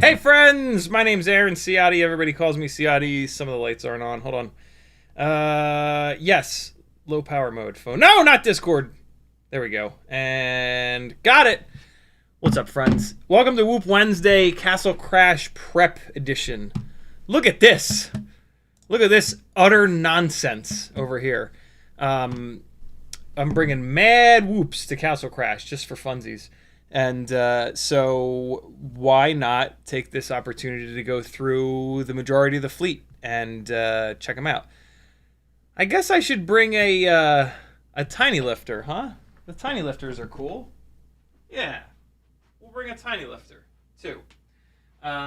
Hey friends, my name's Aaron Ciotti. Everybody calls me Ciotti. Some of the lights aren't on. Hold on. Yes, low power mode phone. No, not Discord. There we go. And got it. What's up, friends? Welcome to Whoop Wednesday Castle Crash Prep Edition. Look at this. Look at this utter nonsense over here. I'm bringing mad whoops to Castle Crash just for funsies. And so why not take this opportunity to go through the majority of the fleet and check them out? I guess I should bring a tiny lifter, huh? The tiny lifters are cool. Yeah, we'll bring a tiny lifter too. And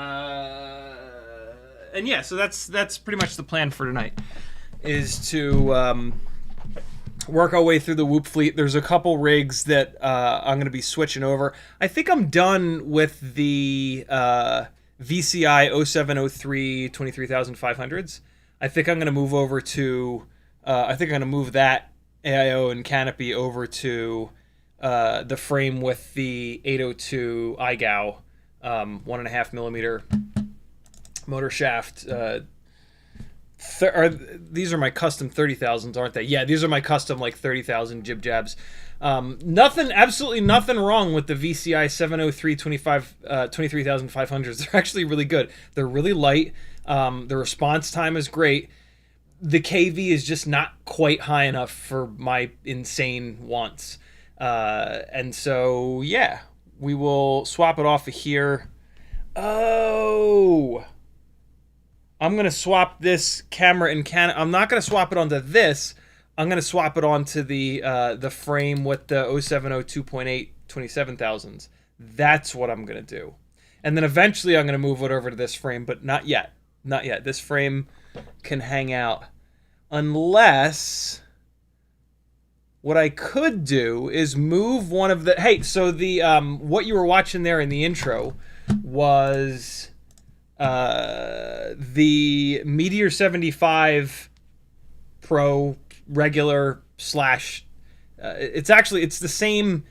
yeah, so that's pretty much the plan for tonight, is to work our way through the Whoop fleet. There's a couple rigs that I'm going to be switching over. I think I'm done with the VCI 0703 23500s. I think I'm going to move over to, I think I'm going to move that AIO and canopy over to the frame with the 802 iGao 1.5 millimeter motor shaft. These are my custom 30,000s, aren't they? Yeah, these are my custom like 30,000 jib jabs. Absolutely nothing wrong with the VCI 703 23,500s. They're actually really good. They're really light. The response time is great. The KV is just not quite high enough for my insane wants. And so, yeah, we will swap it off of here. Oh, I'm going to swap this camera and I'm not going to swap it onto this. I'm going to swap it onto the frame with the 0702 2.8 27,000s. That's what I'm going to do. And then eventually I'm going to move it over to this frame, but not yet. Not yet. This frame can hang out unless what I could do is move one of the... Hey, so the what you were watching there in the intro was the Meteor 75 Pro regular slash... it's the same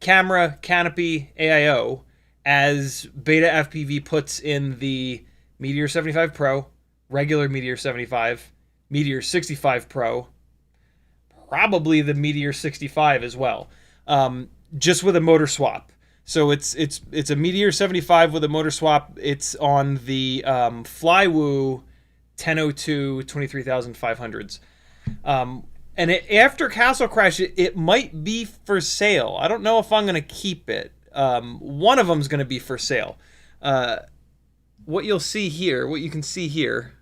camera canopy AIO as Betaflight puts in the Meteor 75 Pro, regular Meteor 75, Meteor 65 Pro, probably the Meteor 65 as well, just with a motor swap. So it's a Meteor 75 with a motor swap. It's on the Flywoo 1002 23500s. And after Castle Crash, it might be for sale. I don't know if I'm going to keep it. One of them's going to be for sale. What you'll see here, what you can see here,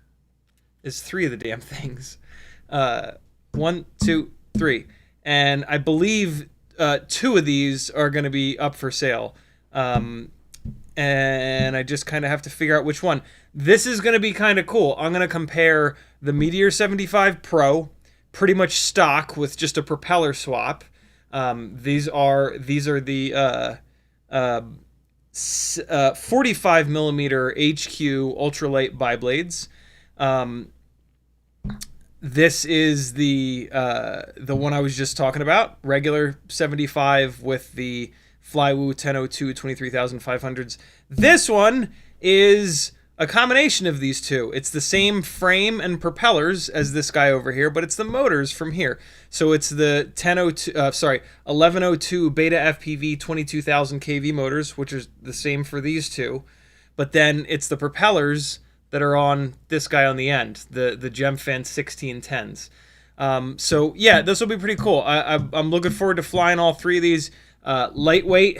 is 3 of the damn things. 1, 2, 3. And I believe 2 of these are going to be up for sale. And I just kind of have to figure out which one. This is going to be kind of cool. I'm going to compare the Meteor 75 Pro, pretty much stock with just a propeller swap. These are the 45 millimeter HQ ultralight biblades. This is the one I was just talking about, regular 75 with the Flywoo 1002 23500s. This one is a combination of these two. It's the same frame and propellers as this guy over here, but it's the motors from here. So it's the 1102 Betaflight 22,000 kV motors, which is the same for these two. But then it's the propellers that are on this guy on the end, the Gemfan 1610s. So yeah, this will be pretty cool. I'm looking forward to flying all 3 of these. Lightweight,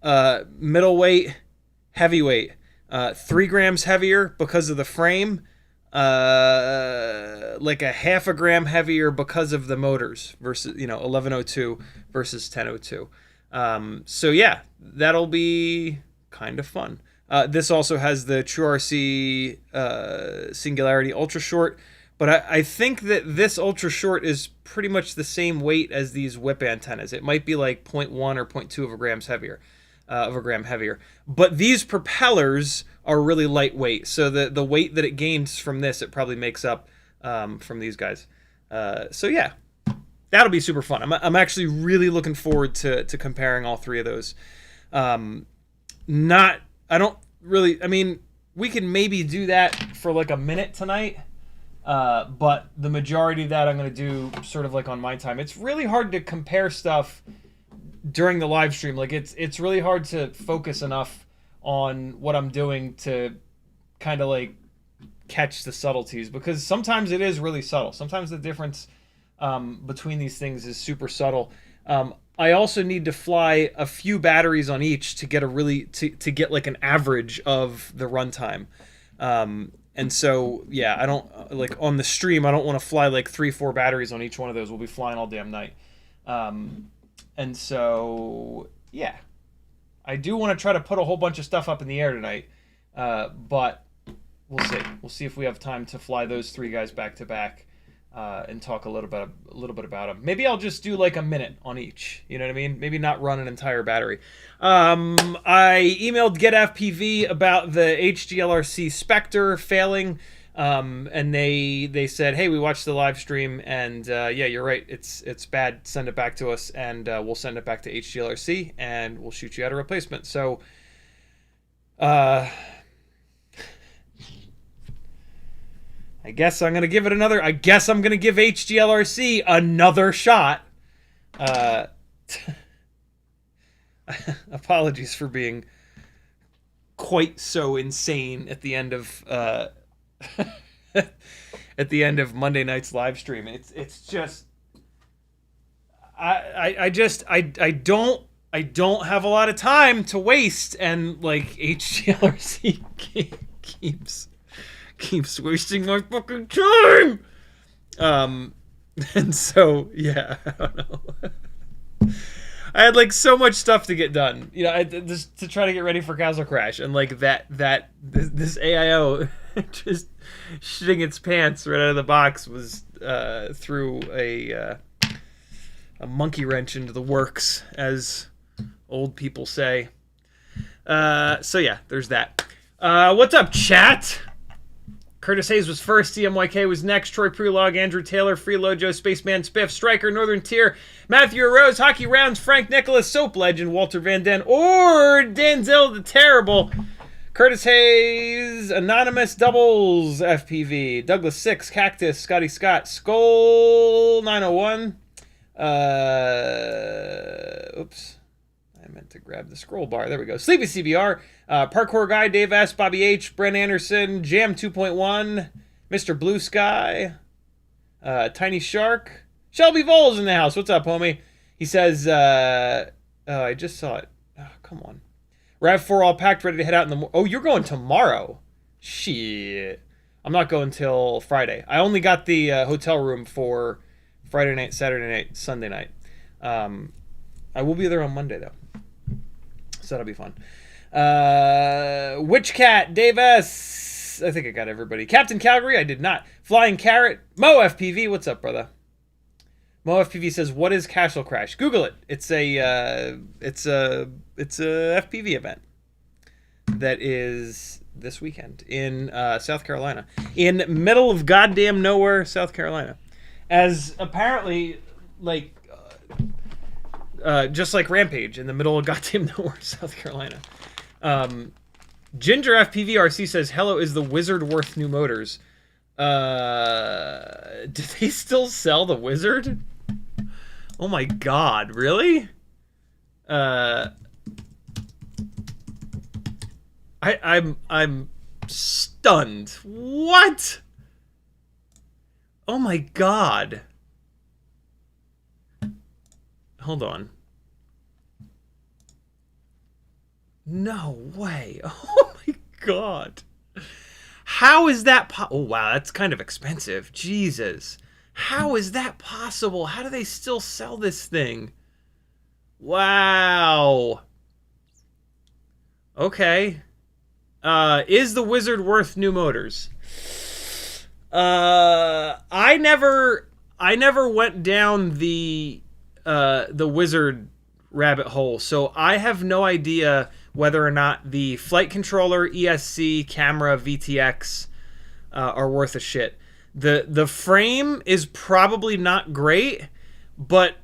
middleweight, heavyweight. 3 grams heavier because of the frame, like a half a gram heavier because of the motors versus 1102 versus 1002. So yeah, that'll be kind of fun. This also has the TrueRC Singularity Ultra Short, but I think that this Ultra Short is pretty much the same weight as these whip antennas. It might be like 0.1 or 0.2 of a gram heavier. But these propellers are really lightweight, so the weight that it gains from this, it probably makes up from these guys. So yeah, that'll be super fun. I'm actually really looking forward to comparing all 3 of those. We can maybe do that for like a minute tonight, but the majority of that I'm going to do sort of like on my time. It's really hard to compare stuff during the live stream. Like it's really hard to focus enough on what I'm doing to kind of like catch the subtleties, because sometimes it is really subtle. Sometimes the difference between these things is super subtle. I also need to fly a few batteries on each to get to get like an average of the runtime. And so yeah, I don't like on the stream, I don't want to fly like 3-4 batteries on each one of those. We'll be flying all damn night. And so, yeah, I do want to try to put a whole bunch of stuff up in the air tonight, but we'll see. We'll see if we have time to fly those 3 guys back to back and talk a little bit about them. Maybe I'll just do like a minute on each. You know what I mean? Maybe not run an entire battery. I emailed GetFPV about the HGLRC Spectre failing. And they said, hey, we watched the live stream, and yeah, you're right, it's bad, send it back to us, and we'll send it back to HGLRC, and we'll shoot you out a replacement. So I guess I'm gonna give HGLRC another shot. Apologies for being quite so insane at the end of at the end of Monday night's live stream. It's just I don't have a lot of time to waste, and like HGLRC keeps wasting my fucking time. And so yeah, I don't know. I had like so much stuff to get done, just to try to get ready for Castle Crash, and like this AIO just shitting its pants right out of the box was through a monkey wrench into the works, as old people say. So yeah, there's that. What's up, chat? Curtis Hayes was first, CMYK was next, Troy Prelog, Andrew Taylor, Freelo, Joe, Spaceman, Spiff, Striker, Northern Tier, Matthew Rose, Hockey Rounds, Frank Nicholas, Soap Legend, Walter Van Den, or Denzel the Terrible, Curtis Hayes, Anonymous Doubles, FPV, Douglas 6, Cactus, Scotty Scott, Skull 901, oops. I meant to grab the scroll bar. There we go. Sleepy CBR, Parkour Guy, Dave S, Bobby H, Brent Anderson, Jam 2.1, Mr. Blue Sky, Tiny Shark, Shelby Voles in the house. What's up, homie? He says, I just saw it. Oh, come on. Rav4 all packed, ready to head out in the Oh, you're going tomorrow? Shit. I'm not going till Friday. I only got the hotel room for Friday night, Saturday night, Sunday night. I will be there on Monday, though. So that'll be fun. Witch Cat, Dave S. I think I got everybody. Captain Calgary, I did not. Flying Carrot, Mo FPV, what's up, brother? Mo FPV says, "What is Castle Crash?" Google it. It's a FPV event that is this weekend in South Carolina, in middle of goddamn nowhere, South Carolina, as apparently like. Just like Rampage in the middle of goddamn nowhere, South Carolina. Ginger FPV RC says, "Hello, is the Wizard worth new motors?" Do they still sell the Wizard? Oh my god, really? I'm stunned. What? Oh my god. Hold on. No way. Oh my god. How is that oh wow, that's kind of expensive. Jesus. How is that possible? How do they still sell this thing? Wow. Okay. Is the Wizard worth new motors? I never went down the Wizard rabbit hole, so I have no idea whether or not the flight controller, ESC, camera, VTX are worth a shit. The frame is probably not great, but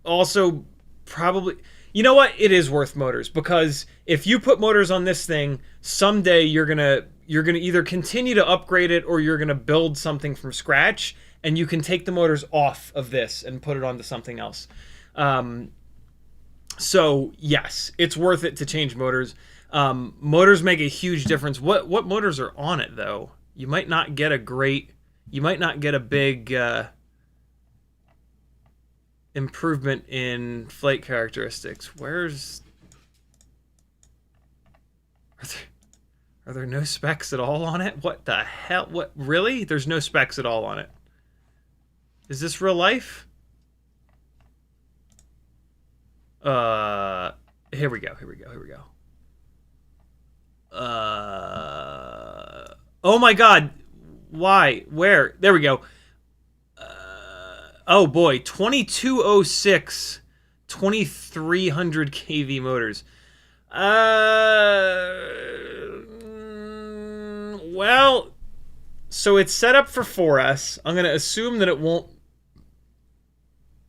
also probably, you know what, it is worth motors, because if you put motors on this thing, someday you're gonna either continue to upgrade it or you're gonna build something from scratch, and you can take the motors off of this and put it onto something else. So yes, it's worth it to change motors. Motors make a huge difference. What motors are on it though? You might not get a big improvement in flight characteristics. Are there no specs at all on it? What the hell? What, really? There's no specs at all on it. Is this real life? Here we go. Oh my god. Why? Where? There we go. Oh boy, 2206 2300 kV motors. Well, so it's set up for 4S. I'm going to assume that it won't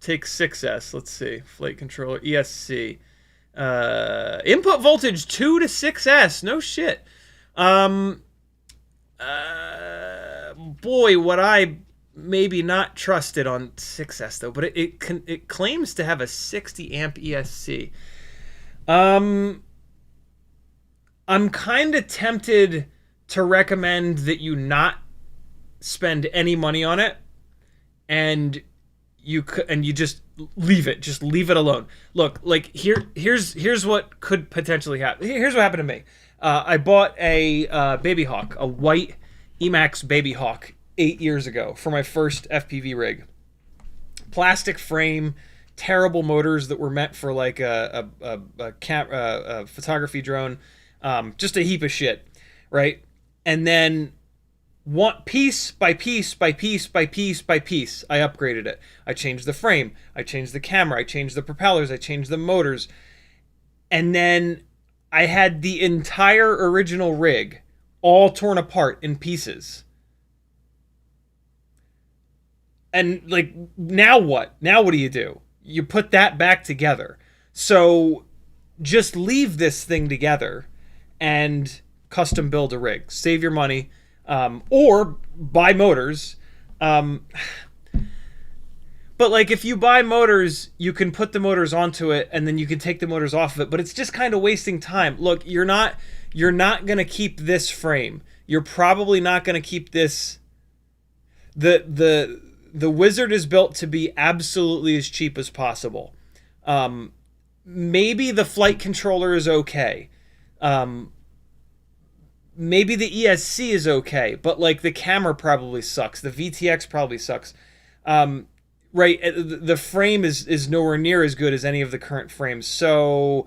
take 6S. Let's see. Flight controller, ESC. Input voltage 2 to 6S. No shit. Boy, would I maybe not trust it on 6S though, but it claims to have a 60 amp ESC. I'm kind of tempted to recommend that you not spend any money on it, and you just leave it alone. Look, like here's what could potentially happen. Here's what happened to me. I bought a Baby Hawk, a white Emax Baby Hawk 8 years ago for my first FPV rig. Plastic frame, terrible motors that were meant for like a photography drone, just a heap of shit, right? And then one piece by piece by piece by piece by piece, I upgraded it. I changed the frame, I changed the camera, I changed the propellers, I changed the motors, and then I had the entire original rig all torn apart in pieces. And like, now what? Now what do? You put that back together. So just leave this thing together and custom build a rig. Save your money, or buy motors. But like, if you buy motors, you can put the motors onto it and then you can take the motors off of it, but it's just kind of wasting time. Look, you're not going to keep this frame. You're probably not going to keep this. The Wizard is built to be absolutely as cheap as possible. Maybe the flight controller is okay. Maybe the ESC is okay, but like, the camera probably sucks. The VTX probably sucks. Right, the frame is nowhere near as good as any of the current frames. So,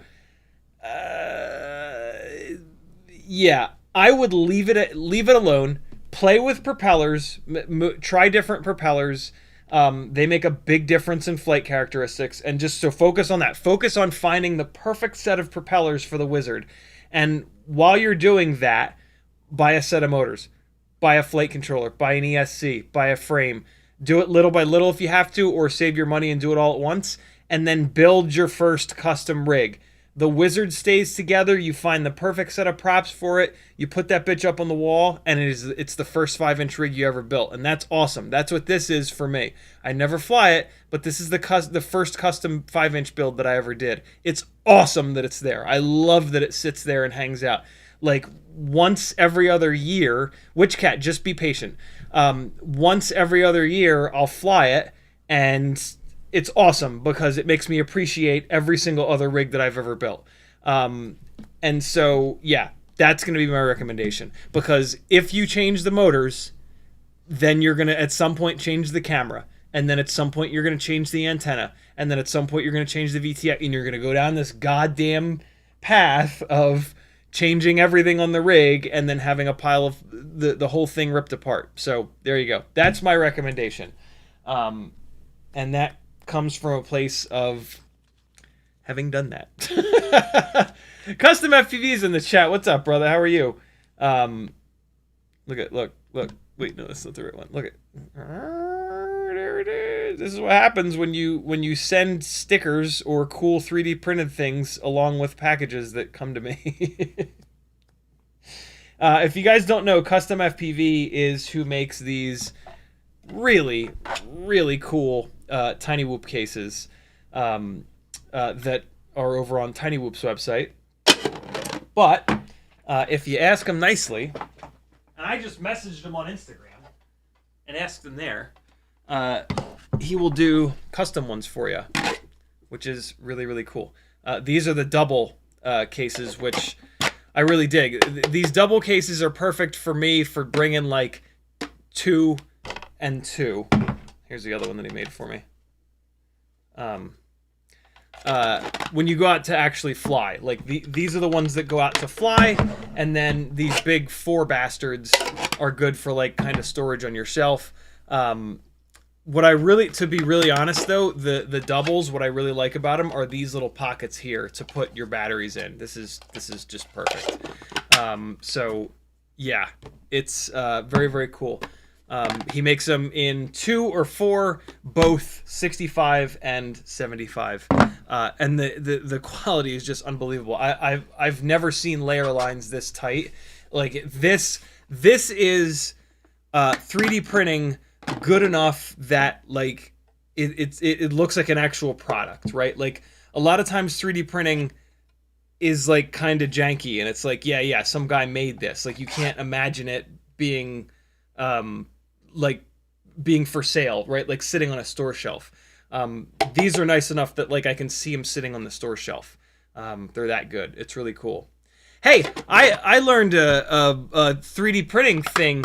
yeah, I would leave it alone. Play with propellers. Try different propellers. They make a big difference in flight characteristics, and just so focus on that. Focus on finding the perfect set of propellers for the Wizard, and while you're doing that, buy a set of motors, buy a flight controller, buy an ESC, buy a frame. Do it little by little if you have to, or save your money and do it all at once, and then build your first custom rig. The Wizard stays together, you find the perfect set of props for it, you put that bitch up on the wall, and it's the first 5-inch rig you ever built, and that's awesome. That's what this is for me. I never fly it, but this is the first custom 5-inch build that I ever did. It's awesome that it's there. I love that it sits there and hangs out. Like, once every other year, Witch Cat, just be patient. Once every other year, I'll fly it, and it's awesome because it makes me appreciate every single other rig that I've ever built. And so, yeah, that's going to be my recommendation. Because if you change the motors, then you're going to at some point change the camera. And then at some point you're going to change the antenna. And then at some point you're going to change the VTX. And you're going to go down this goddamn path of changing everything on the rig and then having a pile of the whole thing ripped apart. So there you go. That's my recommendation. And that comes from a place of having done that. CustomFPV is in the chat. What's up, brother? How are you? Look. Wait, no, that's not the right one. Look at. There it is. This is what happens when you send stickers or cool 3D printed things along with packages that come to me. If you guys don't know, CustomFPV is who makes these really, really cool Tiny Whoop cases that are over on Tiny Whoop's website. But if you ask him nicely, and I just messaged him on Instagram and asked him there, he will do custom ones for you, which is really, really cool. These are the double cases, which I really dig. These double cases are perfect for me for bringing like 2 and 2. Here's the other one that he made for me. When you go out to actually fly, like these are the ones that go out to fly, and then these big 4 bastards are good for like kind of storage on your shelf. What I really, to be really honest though, the doubles, what I really like about them are these little pockets here to put your batteries in. This is just perfect. So yeah, it's very, very cool. He makes them in 2 or 4, both 65 and 75, and the quality is just unbelievable. I've never seen layer lines this tight. Like this is 3D printing good enough that like it looks like an actual product, right? Like a lot of times 3D printing is like kind of janky, and it's like yeah, some guy made this. Like you can't imagine it being like being for sale, right? Like sitting on a store shelf. These are nice enough that like I can see them sitting on the store shelf. They're that good. It's really cool. Hey, I learned a 3D printing thing.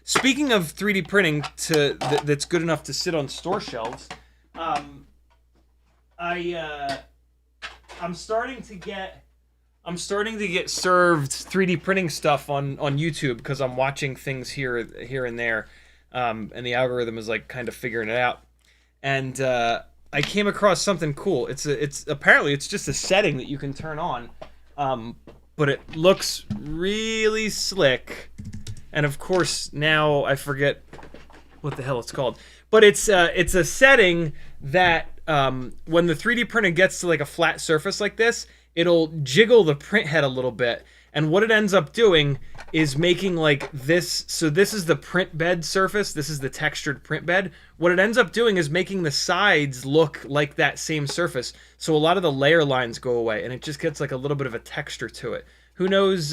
Speaking of 3D printing that's good enough to sit on store shelves, I'm starting to get I'm starting to get served 3D printing stuff on YouTube because I'm watching things here and there, and the algorithm is like kind of figuring it out. And I came across something cool. It's apparently it's just a setting that you can turn on, but it looks really slick. And of course now I forget what the hell it's called, but it's a setting that when the 3D printer gets to like a flat surface like this, it'll jiggle the print head a little bit. And what it ends up doing is making like this. So this is the print bed surface. This is the textured print bed. What it ends up doing is making the sides look like that same surface. So a lot of the layer lines go away and it just gets like a little bit of a texture to it. Who knows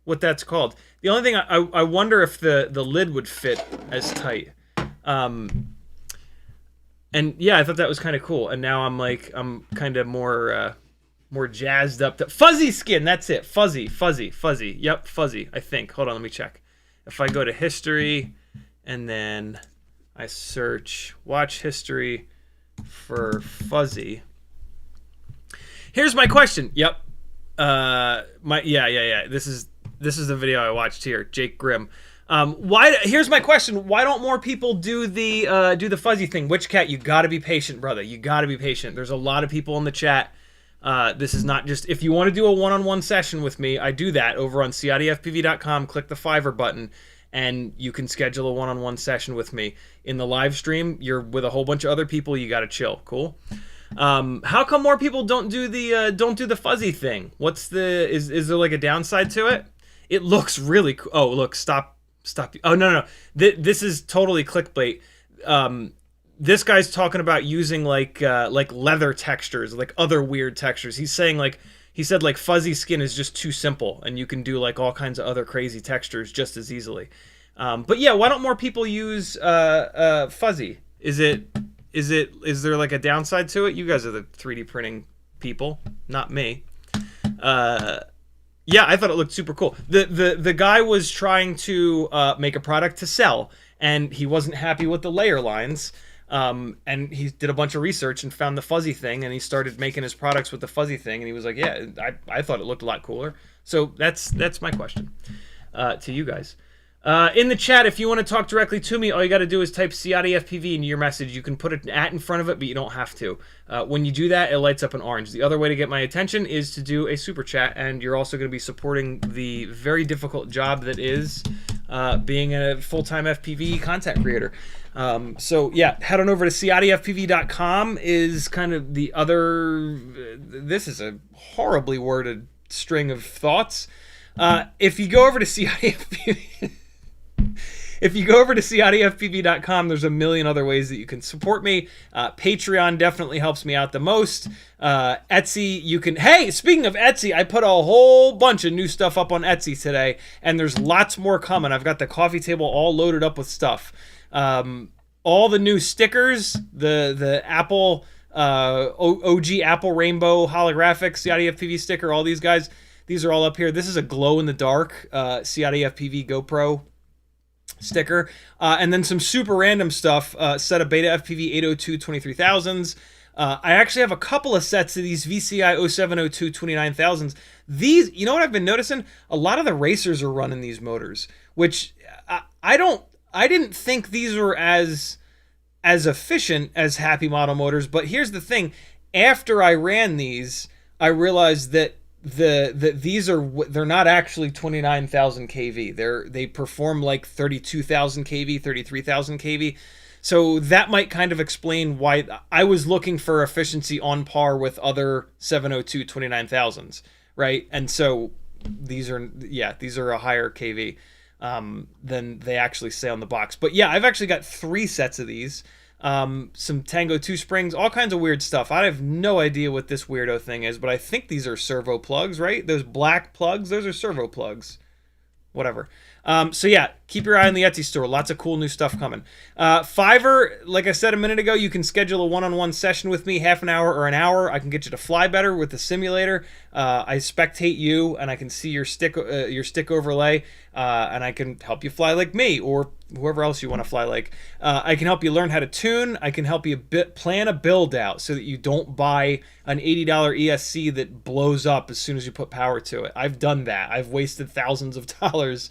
what that's called? The only thing I wonder if the lid would fit as tight. And yeah, I thought that was kind of cool. And now I'm kind of more jazzed up. Fuzzy skin, that's it. Fuzzy. Yep, fuzzy, I think. Hold on, let me check. If I go to history and then I search watch history for fuzzy. Here's my question. Yep. Yeah. This is the video I watched here. Jake Grimm. Here's my question. Why don't more people do the fuzzy thing? Witch Cat, you gotta be patient, brother. You gotta be patient. There's a lot of people in the chat. This is not just, if you want to do a one-on-one session with me, I do that over on CiottiFPV.com. Click the Fiverr button and you can schedule a one-on-one session with me. In the live stream, you're with a whole bunch of other people, you gotta chill. Cool? How come more people don't do the fuzzy thing? Is there like a downside to it? It looks really cool. Oh, look, stop. Oh, no. This is totally clickbait. This guy's talking about using like leather textures, like other weird textures. He's saying he said fuzzy skin is just too simple and you can do like all kinds of other crazy textures just as easily. But yeah, why don't more people use fuzzy? Is there like a downside to it? You guys are the 3D printing people, not me. Yeah, I thought it looked super cool. The guy was trying to make a product to sell, and he wasn't happy with the layer lines. And he did a bunch of research and found the fuzzy thing, and he started making his products with the fuzzy thing, and he was like, yeah, I thought it looked a lot cooler. So that's my question to you guys. In the chat, if you want to talk directly to me, all you got to do is type CiottiFPV into your message. You can put an @ in front of it, but you don't have to. When you do that, it lights up in orange. The other way to get my attention is to do a super chat, and you're also going to be supporting the very difficult job that is being a full-time FPV content creator. So yeah, head on over to CiottiFPV.com is kind of the other. This is a horribly worded string of thoughts. If you go over to CiottiFPV. If you go over to CiottiFPV.com, there's a million other ways that you can support me. Patreon definitely helps me out the most. Etsy, you can... Hey, speaking of Etsy, I put a whole bunch of new stuff up on Etsy today, and there's lots more coming. I've got the coffee table all loaded up with stuff. All the new stickers, the Apple, OG Apple Rainbow Holographic CiottiFPV sticker, all these guys, these are all up here. This is a glow-in-the-dark CiottiFPV GoPro sticker, and then some super random stuff. Set of Betaflight 802 23,000s. I actually have a couple of sets of these VCI 0702 29,000s. These, you know what I've been noticing? A lot of the racers are running these motors, which I didn't think these were as efficient as HappyModel motors. But here's the thing: after I ran these, I realized that they're not actually 29,000 kV. They perform like 32,000 kV, 33,000 kV. So that might kind of explain why I was looking for efficiency on par with other 702 29,000s, right? And so these are a higher kV than they actually say on the box. But yeah, I've actually got 3 sets of these. Some Tango 2 springs, all kinds of weird stuff. I have no idea what this weirdo thing is, but I think these are servo plugs, right? Those black plugs, those are servo plugs. Whatever. So yeah, keep your eye on the Etsy store. Lots of cool new stuff coming. Fiverr, like I said a minute ago, you can schedule a one-on-one session with me, half an hour or an hour. I can get you to fly better with the simulator. I spectate you, and I can see your stick overlay, and I can help you fly like me or whoever else you want to fly like. I can help you learn how to tune. I can help you plan a build out so that you don't buy an $80 ESC that blows up as soon as you put power to it. I've done that. I've wasted thousands of dollars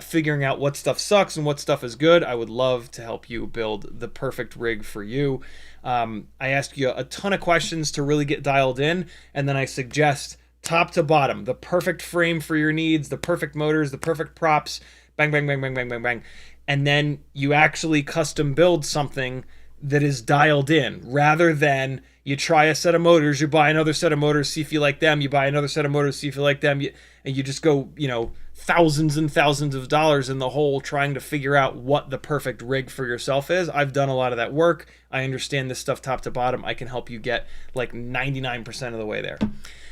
figuring out what stuff sucks and what stuff is good. I would love to help you build the perfect rig for you. I ask you a ton of questions to really get dialed in, and then I suggest top to bottom the perfect frame for your needs, the perfect motors, the perfect props, bang, bang, bang, bang, bang, bang, bang. And then you actually custom build something that is dialed in, rather than you try a set of motors, you buy another set of motors, see if you like them, you buy another set of motors, see if you like them, and you just go, thousands and thousands of dollars in the hole trying to figure out what the perfect rig for yourself is. I've done a lot of that work. I understand this stuff top to bottom. I can help you get like 99% of the way there.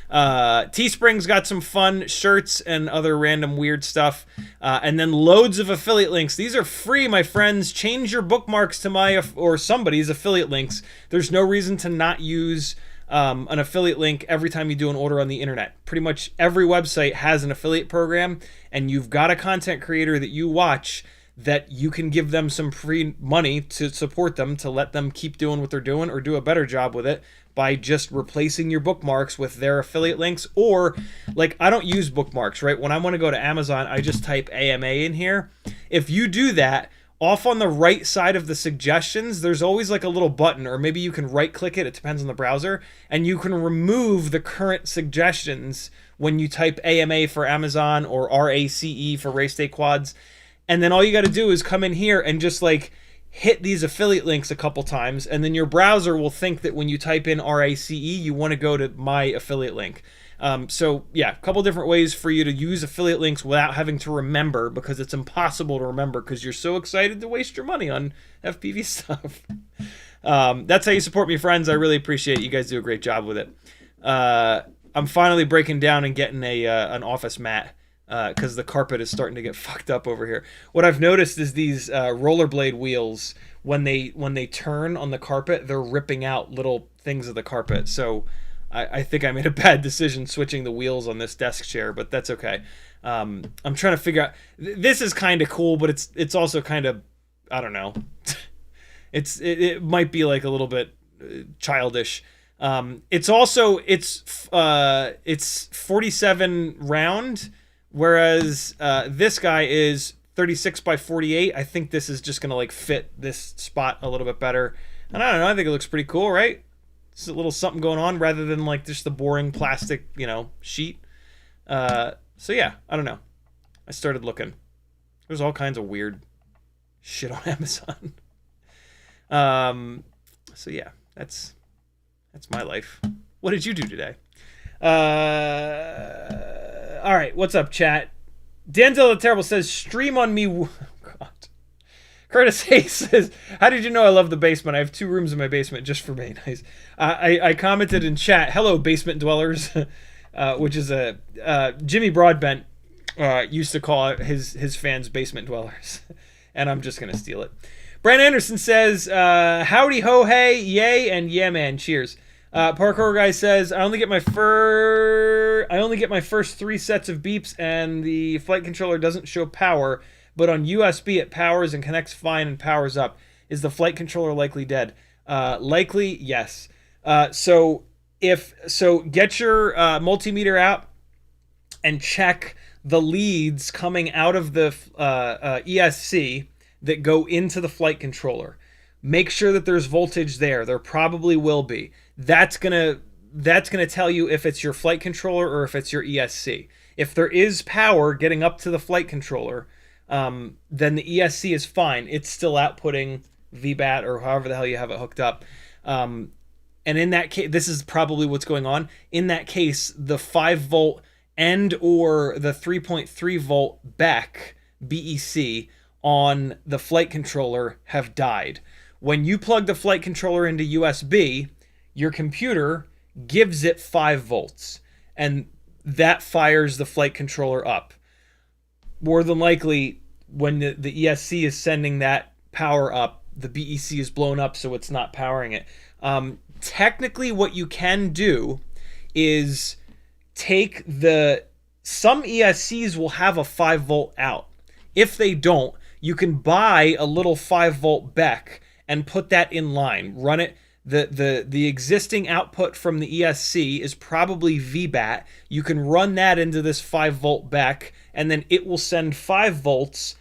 Teespring's got some fun shirts and other random weird stuff, and then loads of affiliate links. These are free, my friends. Change your bookmarks to my or somebody's affiliate links. There's no reason to not use an affiliate link every time you do an order on the internet. Pretty much every website has an affiliate program, and you've got a content creator that you watch that you can give them some free money to support them, to let them keep doing what they're doing or do a better job with it by just replacing your bookmarks with their affiliate links. Or, like, I don't use bookmarks, right? When I want to go to Amazon, I just type AMA in here. If you do that, off on the right side of the suggestions, there's always like a little button, or maybe you can right click it, it depends on the browser, and you can remove the current suggestions when you type AMA for Amazon or RACE for Race Day Quads. And then all you got to do is come in here and just like hit these affiliate links a couple times, and then your browser will think that when you type in RACE, you want to go to my affiliate link. So yeah, a couple different ways for you to use affiliate links without having to remember, because it's impossible to remember because you're so excited to waste your money on FPV stuff. That's how you support me, friends. I really appreciate it. You guys do a great job with it. I'm finally breaking down and getting an office mat, because the carpet is starting to get fucked up over here. What I've noticed is these rollerblade wheels, when they turn on the carpet, they're ripping out little things of the carpet. So I think I made a bad decision switching the wheels on this desk chair, but that's okay. I'm trying to figure out. This is kind of cool, but it's also kind of, I don't know. It might be like a little bit childish. It's 47 round. Whereas this guy is 36 by 48. I think this is just going to like fit this spot a little bit better. And I don't know, I think it looks pretty cool, right? It's a little something going on rather than like just the boring plastic, sheet. So yeah, I don't know. I started looking. There's all kinds of weird shit on Amazon. So yeah, that's my life. What did you do today? All right, what's up, chat? Denzel the Terrible says, stream on me. Oh, God. Curtis Hayes says, how did you know I love the basement? I have 2 rooms in my basement just for me. Nice. I commented in chat, hello, basement dwellers, which is Jimmy Broadbent used to call his fans basement dwellers. And I'm just going to steal it. Brand Anderson says, howdy ho hey, yay, and yeah man, cheers. Parkour guy says, I only get my first 3 sets of beeps, and the flight controller doesn't show power, but on USB it powers and connects fine and powers up. Is the flight controller likely dead? Likely, yes. So get your multimeter out and check the leads coming out of the ESC that go into the flight controller. Make sure that there's voltage there. There probably will be. That's gonna tell you if it's your flight controller or if it's your ESC. If there is power getting up to the flight controller, then the ESC is fine. It's still outputting Vbat or however the hell you have it hooked up. And in that case, this is probably what's going on. In that case, the 5 volt and or the 3.3 volt BEC on the flight controller have died. When you plug the flight controller into USB, your computer gives it 5 volts, and that fires the flight controller up. More than likely, when the ESC is sending that power up, the BEC is blown up, so it's not powering it. Technically, what you can do is take some ESCs will have a 5-volt out. If they don't, you can buy a little 5-volt BEC and put that in line. Run it. The existing output from the ESC is probably Vbat. You can run that into this 5-volt BEC, and then it will send 5 volts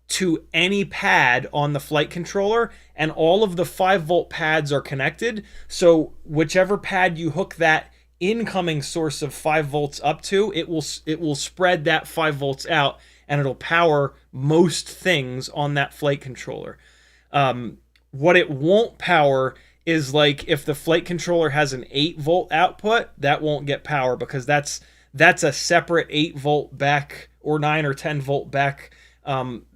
to any pad on the flight controller, and all of the 5-volt pads are connected. So whichever pad you hook that incoming source of 5 volts up to, it will spread that 5 volts out, and it'll power most things on that flight controller. What it won't power is, like, if the flight controller has an 8-volt output, that won't get power, because that's a separate 8-volt BEC or 9 or 10-volt BEC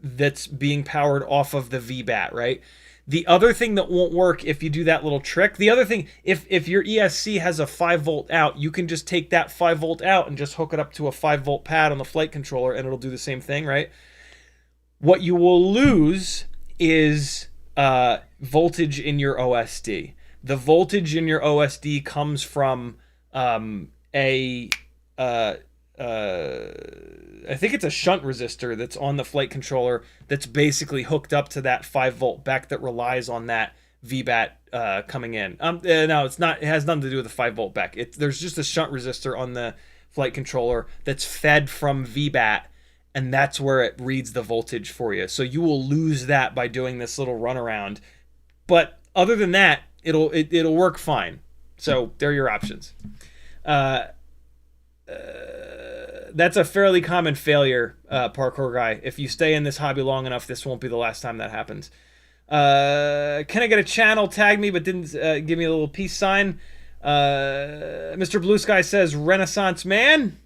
that's being powered off of the Vbat, right? The other thing that won't work if you do that little trick, the other thing, if your ESC has a 5-volt out, you can just take that 5-volt out and just hook it up to a 5-volt pad on the flight controller, and it'll do the same thing, right? What you will lose is voltage in your OSD. The voltage in your OSD comes from I think it's a shunt resistor that's on the flight controller that's basically hooked up to that 5-volt BEC that relies on that Vbat coming in. No, it's not. It has nothing to do with the 5-volt BEC. There's just a shunt resistor on the flight controller that's fed from Vbat, and that's where it reads the voltage for you. So you will lose that by doing this little runaround. But other than that, it'll work fine. So there are your options. That's a fairly common failure, parkour guy. If you stay in this hobby long enough, this won't be the last time that happens. Can I get a channel? Tag me, but didn't give me a little peace sign. Mr. Blue Sky says, Renaissance Man?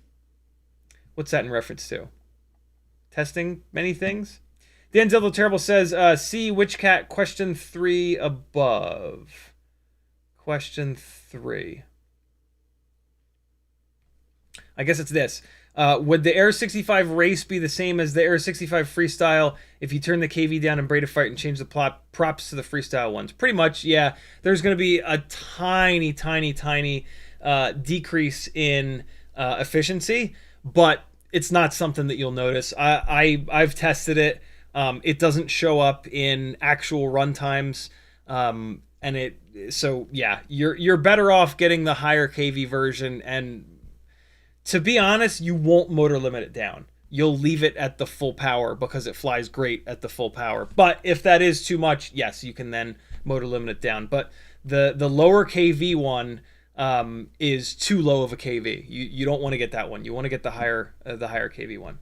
What's that in reference to? Testing many things? Denzel the Terrible says, see Witch Cat question 3 above. Question 3. I guess it's this. Would the Air 65 race be the same as the Air 65 Freestyle if you turn the KV down in Betaflight and change the props to the Freestyle ones? Pretty much, yeah. There's going to be a tiny decrease in efficiency, but it's not something that you'll notice. I've tested it. It doesn't show up in actual run times, so yeah, you're better off getting the higher KV version. And to be honest, you won't motor limit it down. You'll leave it at the full power because it flies great at the full power. But if that is too much, yes, you can then motor limit it down. But the lower KV one is too low of a KV. You don't want to get that one. You want to get the higher KV one.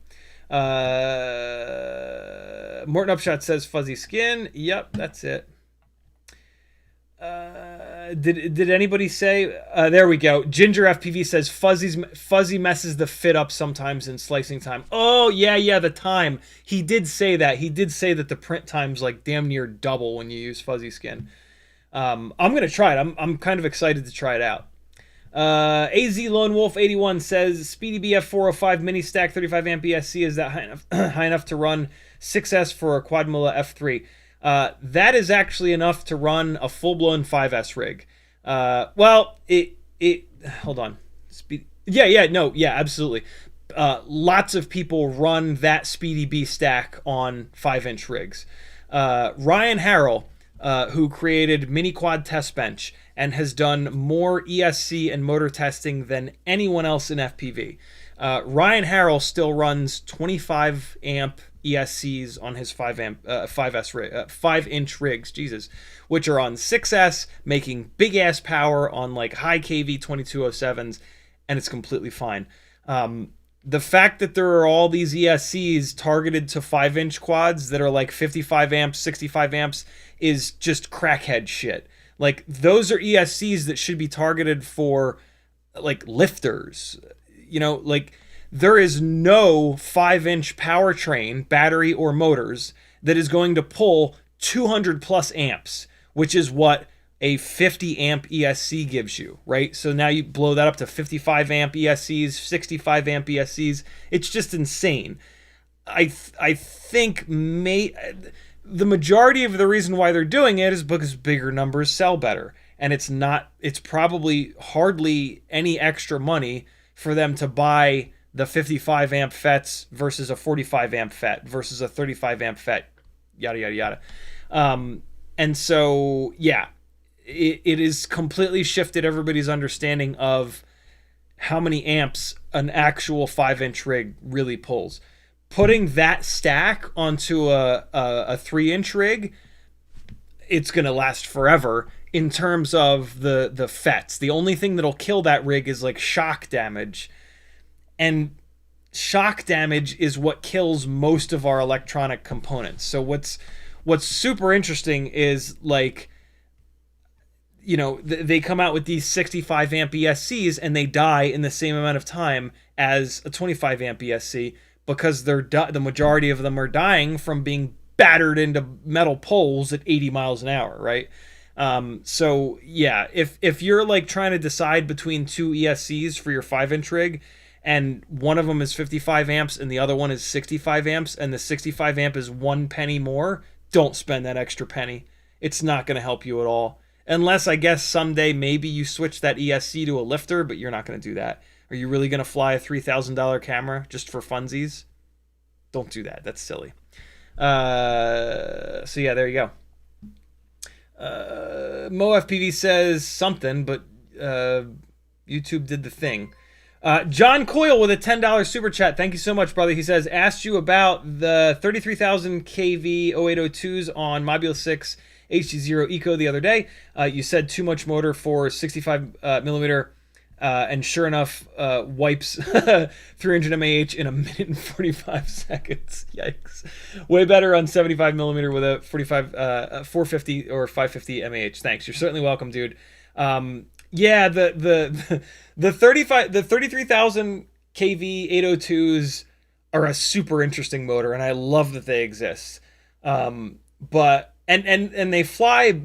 Morton Upshot says fuzzy skin. Yep, that's it. Did anybody say? There we go. Ginger FPV says fuzzy messes the fit up sometimes in slicing time. Oh yeah, the time. He did say that. He did say that the print time's like damn near double when you use fuzzy skin. I'm gonna try it. I'm kind of excited to try it out. AZ Lone Wolf 81 says Speedy Bee F405 mini stack 35 amp ESC is that high enough to run 6S for a Quadmilla F3. That is actually enough to run a full-blown 5S rig. Well, hold on. Yeah, absolutely. Lots of people run that Speedy Bee stack on 5-inch rigs. Ryan Harrell, who created Mini Quad Test Bench and has done more ESC and motor testing than anyone else in FPV. Ryan Harrell still runs 25 amp ESCs on his 5-inch rigs, Jesus, which are on 6S, making big ass power on like high KV 2207s, and it's completely fine. The fact that there are all these ESCs targeted to 5-inch quads that are like 55 amps, 65 amps is just crackhead shit. Like, those are ESCs that should be targeted for like lifters, you know, like there is no 5-inch powertrain, battery or motors that is going to pull 200 plus amps, which is what a 50 amp ESC gives you, right? So now you blow that up to 55 amp ESCs, 65 amp ESCs. It's just insane. I think the majority of the reason why they're doing it is because bigger numbers sell better, and it's probably hardly any extra money for them to buy the 55 amp FETs versus a 45 amp FET versus a 35 amp FET, yada yada yada. And so yeah, it has completely shifted everybody's understanding of how many amps an actual 5-inch rig really pulls. Putting that stack onto a 3-inch rig, it's going to last forever in terms of the FETs. The only thing that'll kill that rig is like shock damage. And shock damage is what kills most of our electronic components. So what's super interesting is, like, you know, they come out with these 65 amp ESCs and they die in the same amount of time as a 25 amp ESC, because the majority of them are dying from being battered into metal poles at 80 miles an hour, right? So yeah, if you're like trying to decide between two ESCs for your 5-inch rig, and one of them is 55 amps and the other one is 65 amps, and the 65 amp is 1 penny more, don't spend that extra penny. It's not going to help you at all. Unless, I guess, someday maybe you switch that ESC to a lifter, but you're not going to do that. Are you really going to fly a $3,000 camera just for funsies? Don't do that. That's silly. So yeah, there you go. MoFPV says something, but YouTube did the thing. John Coyle with a $10 super chat. Thank you so much, brother. He says, asked you about the 33,000 kV 0802s on Module 6 HD0 Eco the other day. You said too much motor for 65 millimeter, and sure enough, wipes 300 mAh in 1 minute and 45 seconds. Yikes. Way better on 75 millimeter with a 450 or 550 mAh. Thanks. You're certainly welcome, dude. Yeah, the 33,000 kV 802s are a super interesting motor, and I love that they exist. But and they fly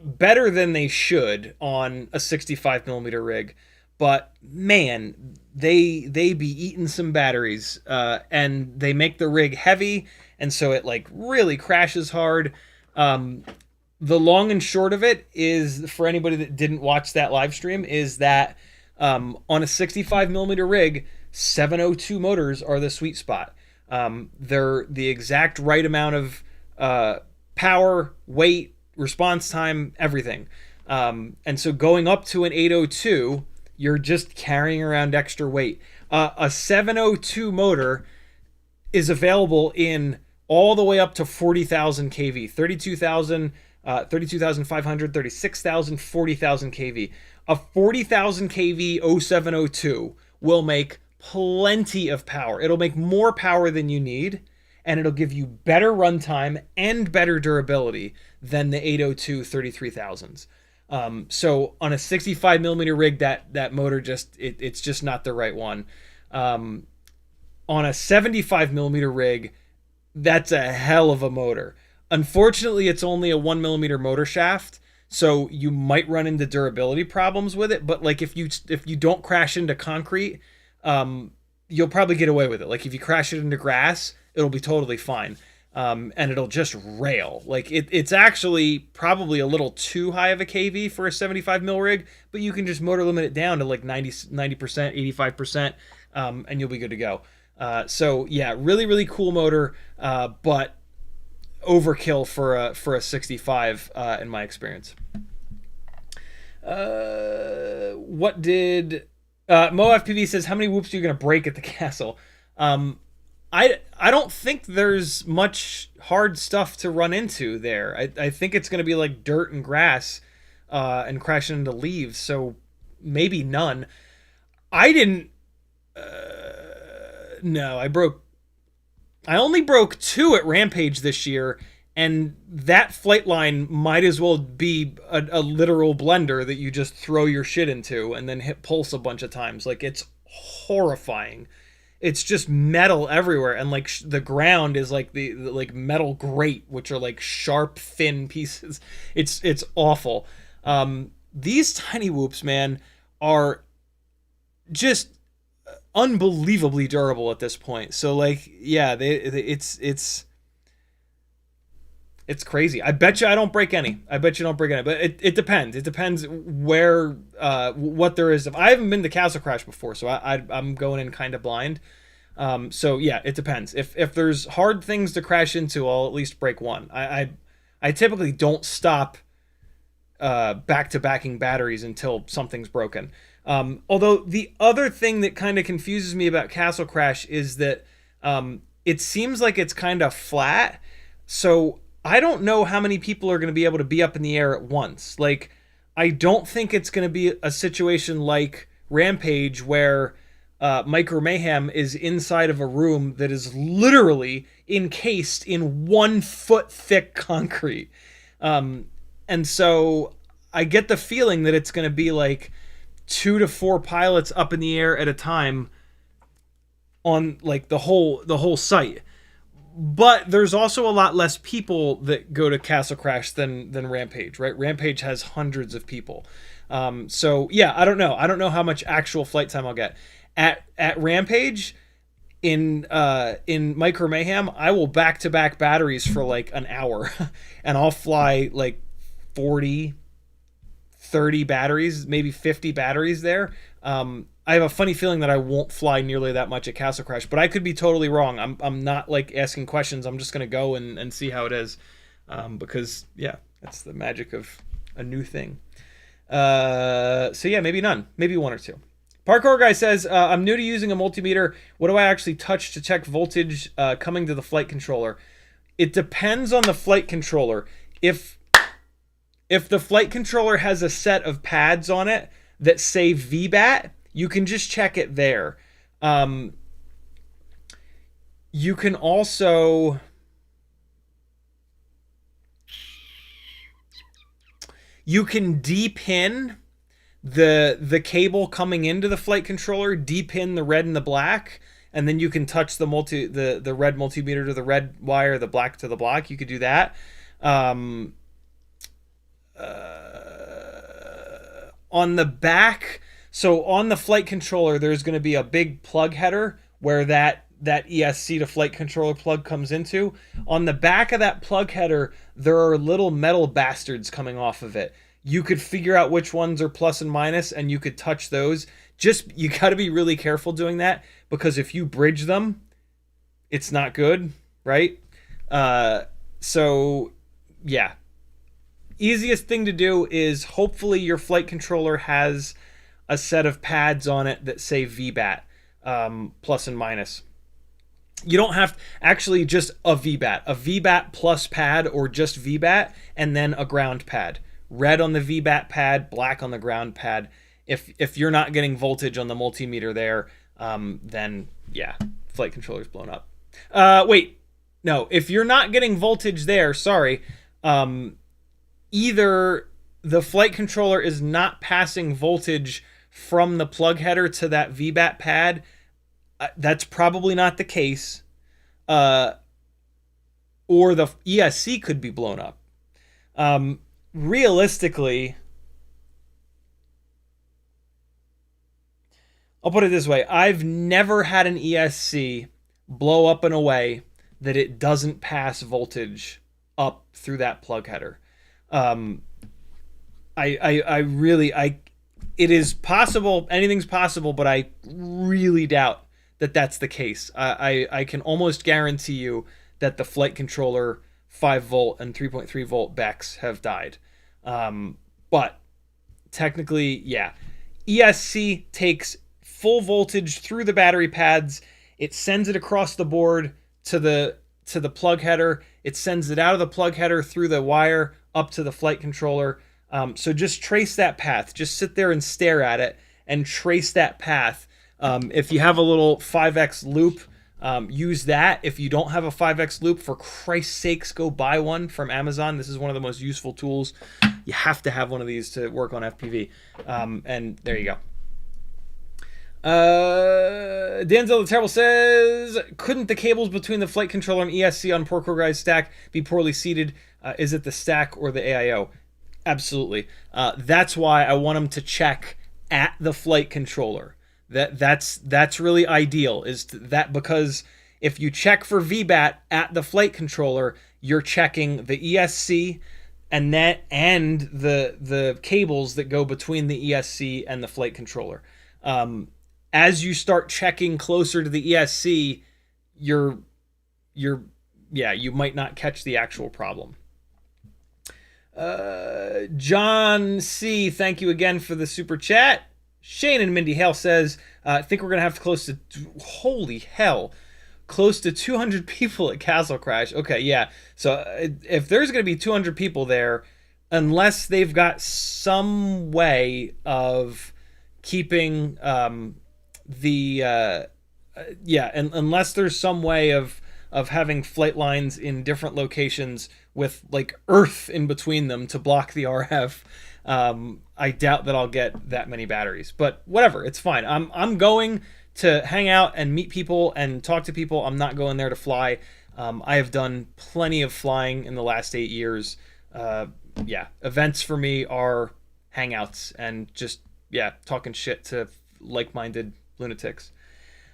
better than they should on a 65 millimeter rig, but man, they be eating some batteries, and they make the rig heavy, and so it like really crashes hard. The long and short of it is, for anybody that didn't watch that live stream, is that on a 65 millimeter rig, 702 motors are the sweet spot. They're the exact right amount of power, weight, response time, everything. And so going up to an 802, you're just carrying around extra weight. A 702 motor is available in all the way up to 40,000 kV, 32,000, 32,500, 36,000, 40,000 kV. A 40,000 kV 0702 will make plenty of power. It'll make more power than you need, and it'll give you better runtime and better durability than the 802 33,000s. So on a 65 millimeter rig, that motor it's just not the right one. On a 75 millimeter rig, that's a hell of a motor. Unfortunately, it's only a 1 millimeter motor shaft, so you might run into durability problems with it. But like if you don't crash into concrete, you'll probably get away with it. Like if you crash it into grass, it'll be totally fine, and it'll just rail. Like it's actually probably a little too high of a kV for a 75 mil rig, but you can just motor limit it down to like 90%, 85%, and you'll be good to go. So yeah, really, really cool motor, but overkill for a 65 in my experience. What did MoFPV says, how many whoops are you gonna break at the castle? I don't think there's much hard stuff to run into there. I think it's gonna be like dirt and grass, and crashing into leaves, so maybe none. I didn't no, I only broke 2 at Rampage this year, and that flight line might as well be a literal blender that you just throw your shit into and then hit pulse a bunch of times. Like, it's horrifying. It's just metal everywhere, and like the ground is like the like metal grate, which are like sharp, thin pieces. It's awful. These tiny whoops, man, are just unbelievably durable at this point. So like, yeah, it's crazy. I bet you I don't break any. I bet you don't break any. But it depends. It depends where what there is. I haven't been to Castle Crash before, so I'm going in kind of blind. So yeah, it depends. If there's hard things to crash into, I'll at least break one. I typically don't stop back-to-backing batteries until something's broken. Although the other thing that kind of confuses me about Castle Crash is that it seems like it's kind of flat. So I don't know how many people are going to be able to be up in the air at once. Like, I don't think it's going to be a situation like Rampage where Micro Mayhem is inside of a room that is literally encased in 1 foot thick concrete. And so I get the feeling that it's going to be like 2 to 4 pilots up in the air at a time on like the whole site. But there's also a lot less people that go to Castle Crash than Rampage, right? Rampage has hundreds of people. So yeah, I don't know. I don't know how much actual flight time I'll get. At Rampage, in Micro Mayhem, I will back-to-back batteries for like an hour. And I'll fly like 40, 30 batteries, maybe 50 batteries there. I have a funny feeling that I won't fly nearly that much at Castle Crash, but I could be totally wrong. I'm not like asking questions. I'm just going to go and see how it is. Because yeah, that's the magic of a new thing. So yeah, maybe none, maybe 1 or 2. Parkour Guy says, I'm new to using a multimeter. What do I actually touch to check voltage coming to the flight controller? It depends on the flight controller. If the flight controller has a set of pads on it that say Vbat, you can just check it there. You can also... You can depin the cable coming into the flight controller, depin the red and the black, and then you can touch the red multimeter to the red wire, the black to the black. You could do that. On the back, so on the flight controller, there's going to be a big plug header where that ESC to flight controller plug comes into. On the back of that plug header, there are little metal bastards coming off of it. You could figure out which ones are plus and minus, and you could touch those. Just, you got to be really careful doing that, because if you bridge them, it's not good, right? So, yeah. Easiest thing to do is hopefully your flight controller has a set of pads on it that say Vbat, plus and minus. You don't have actually just a Vbat plus pad, or just Vbat and then a ground pad. Red on the Vbat pad, black on the ground pad. If you're not getting voltage on the multimeter there, then yeah, flight controller's blown up. Wait, no, if you're not getting voltage there, sorry, either the flight controller is not passing voltage from the plug header to that Vbat pad. That's probably not the case. Or the ESC could be blown up. Realistically, I'll put it this way. I've never had an ESC blow up in a way that it doesn't pass voltage up through that plug header. It is possible, anything's possible, but I really doubt that that's the case. I can almost guarantee you that the flight controller 5 volt and 3.3 volt BECs have died. But technically, yeah. ESC takes full voltage through the battery pads. It sends it across the board to the plug header. It sends it out of the plug header through the wire up to the flight controller. So just trace that path. Just sit there and stare at it and trace that path. If you have a little 5X loop, use that. If you don't have a 5X loop, for Christ's sakes, go buy one from Amazon. This is one of the most useful tools. You have to have one of these to work on FPV. And there you go. Danzel the Terrible says, couldn't the cables between the flight controller and ESC on Porco Guy's stack be poorly seated? Is it the stack or the AIO? Absolutely. That's why I want them to check at the flight controller. That's really ideal, is that, because if you check for VBAT at the flight controller, you're checking the ESC and the cables that go between the ESC and the flight controller. As you start checking closer to the ESC, you might not catch the actual problem. John C, thank you again for the super chat. Shane and Mindy Hale says, I think we're going to have close to, holy hell, close to 200 people at Castle Crash. Okay, yeah. So if there's going to be 200 people there, unless they've got some way of keeping unless there's some way of having flight lines in different locations with like earth in between them to block the RF, I doubt that I'll get that many batteries, but whatever, it's fine. I'm going to hang out and meet people and talk to people. I'm not going there to fly. I have done plenty of flying in the last 8 years. Events for me are hangouts and just talking shit to like-minded lunatics.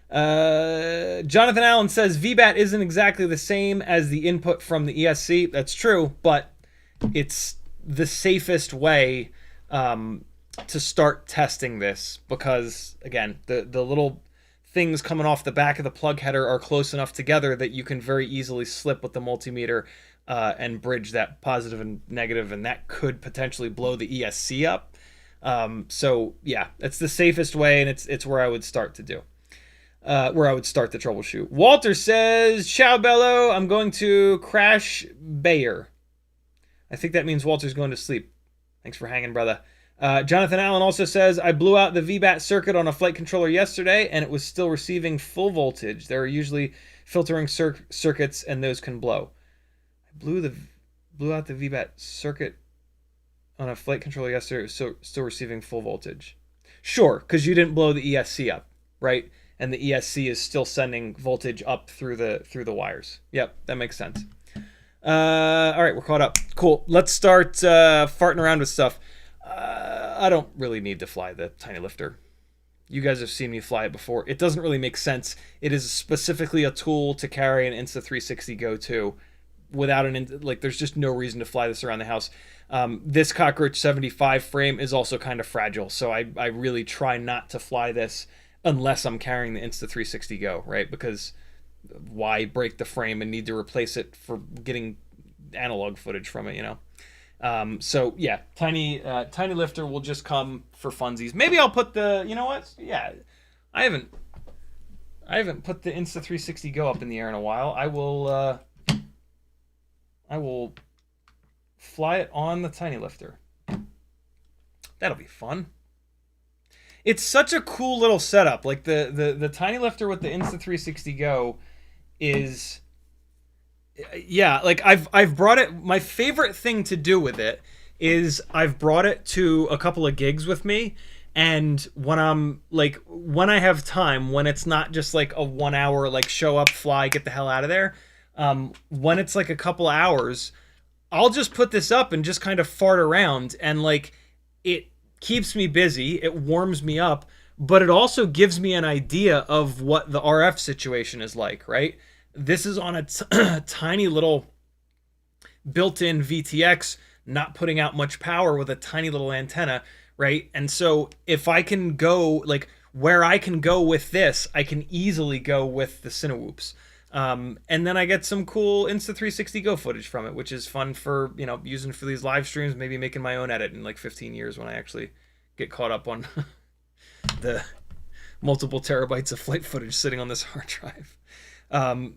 Jonathan Allen says VBAT isn't exactly the same as the input from the ESC. That's true, but it's the safest way to start testing this, because again, the little things coming off the back of the plug header are close enough together that you can very easily slip with the multimeter and bridge that positive and negative, and that could potentially blow the ESC up. So yeah, it's the safest way, and it's where I would start to do. Where I would start the troubleshoot. Walter says, Ciao Bello, I'm going to crash Bayer. I think that means Walter's going to sleep. Thanks for hanging, brother. Jonathan Allen also says, I blew out the Vbat circuit on a flight controller yesterday, and it was still receiving full voltage. There are usually filtering circuits, and those can blow. I blew out the Vbat circuit on a flight controller yesterday. It was still receiving full voltage. Sure, because you didn't blow the ESC up, right? And the ESC is still sending voltage up through the wires. Yep, that makes sense. All right, we're caught up. Cool. Let's start farting around with stuff. I don't really need to fly the tiny lifter. You guys have seen me fly it before. It doesn't really make sense. It is specifically a tool to carry an Insta360 Go to. Without there's just no reason to fly this around the house. This Cockroach 75 frame is also kind of fragile, so I really try not to fly this unless I'm carrying the Insta360 Go, right? Because why break the frame and need to replace it for getting analog footage from it, you know? So yeah, tiny lifter will just come for funsies. Maybe I'll put the, you know what? Yeah, I haven't put the Insta360 Go up in the air in a while. I will fly it on the tiny lifter. That'll be fun. It's such a cool little setup. Like the tiny lifter with the Insta360 Go is, yeah, like I've brought it. My favorite thing to do with it is I've brought it to a couple of gigs with me, and when I have time, when it's not just like a 1 hour like show up, fly, get the hell out of there. When it's like a couple hours, I'll just put this up and just kind of fart around, and like it keeps me busy, it warms me up, but it also gives me an idea of what the RF situation is like, right? This is on a tiny little built-in VTX, not putting out much power with a tiny little antenna, right? And so if I can go, like, where I can go with this, I can easily go with the Cinewhoops. And then I get some cool Insta360 Go footage from it, which is fun for, you know, using for these live streams, maybe making my own edit in like 15 years when I actually get caught up on the multiple terabytes of flight footage sitting on this hard drive.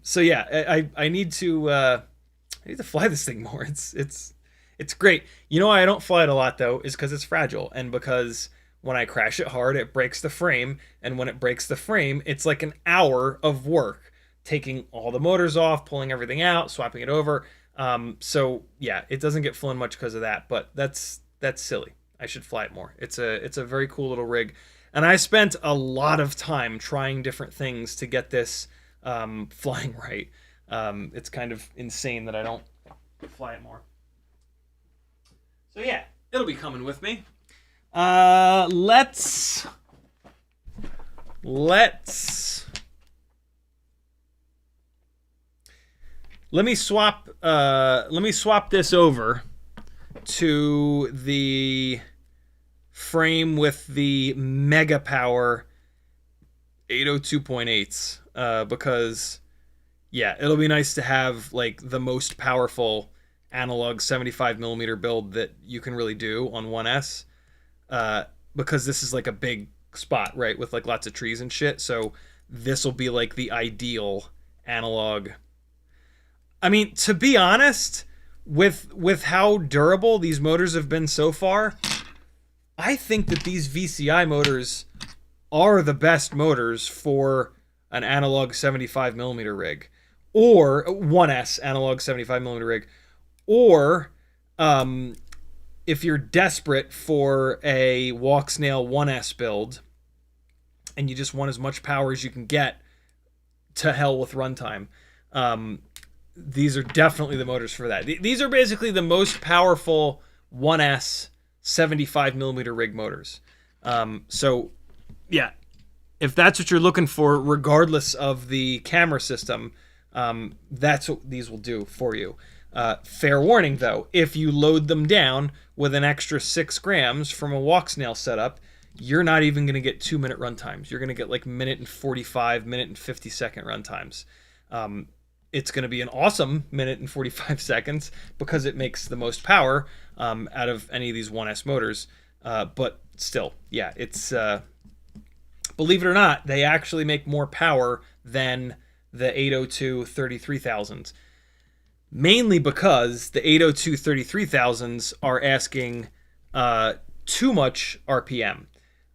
So yeah, I need to fly this thing more. It's great. You know why I don't fly it a lot though, is because it's fragile, and because when I crash it hard, it breaks the frame, and when it breaks the frame, it's like an hour of work. Taking all the motors off, pulling everything out, swapping it over. So yeah, it doesn't get flown much because of that, but that's silly. I should fly it more. It's a very cool little rig, and I spent a lot of time trying different things to get this flying right. It's kind of insane that I don't fly it more. So yeah, it'll be coming with me. Let's Let me swap this over to the frame with the mega power 802.8s because yeah, it'll be nice to have like the most powerful analog 75mm build that you can really do on 1S, because this is like a big spot, right, with like lots of trees and shit. So this will be like the ideal analog. I mean, to be honest, with how durable these motors have been so far, I think that these VCI motors are the best motors for an analog 75mm rig, or 1S analog 75mm rig, or if you're desperate for a walk snail 1S build and you just want as much power as you can get, to hell with runtime. These are definitely the motors for that. These are basically the most powerful 1S 75mm rig motors. So yeah, if that's what you're looking for, regardless of the camera system, that's what these will do for you. Fair warning though, if you load them down with an extra 6 grams from a walk snail setup, you're not even going to get 2-minute runtimes. You're going to get like minute and 45, minute and 50-second runtimes. It's going to be an awesome minute and 45 seconds because it makes the most power out of any of these 1S motors. But still, yeah, it's believe it or not, they actually make more power than the 802 33,000s. Mainly because the 802 33,000s are asking too much RPM,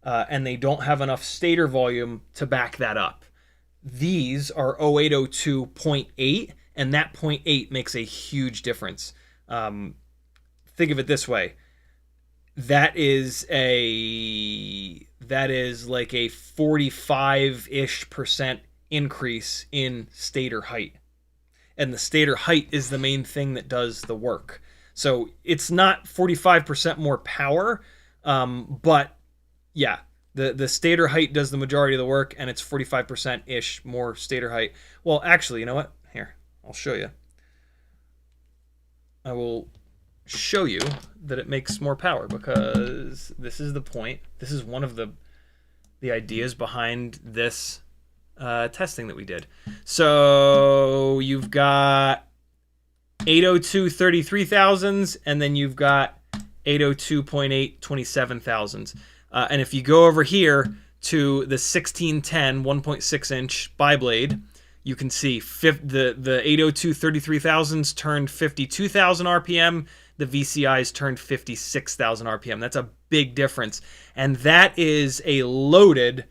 and they don't have enough stator volume to back that up. These are 0802.8, and that 0.8 makes a huge difference. Think of it this way. That is like a 45-ish% increase in stator height. And the stator height is the main thing that does the work. So it's not 45% more power, but yeah, the stator height does the majority of the work, and it's 45%-ish more stator height. Well, actually, you know what? Here, I'll show you. I will show you that it makes more power, because this is the point. This is one of the ideas behind this testing that we did. So you've got 802 33,000s, and then you've got 802.8 27,000s. And if you go over here to the 1610 1.6 inch biblade, you can see the 802 33,000s turned 52,000 RPM. The VCIs turned 56,000 RPM. That's a big difference. And that is a loaded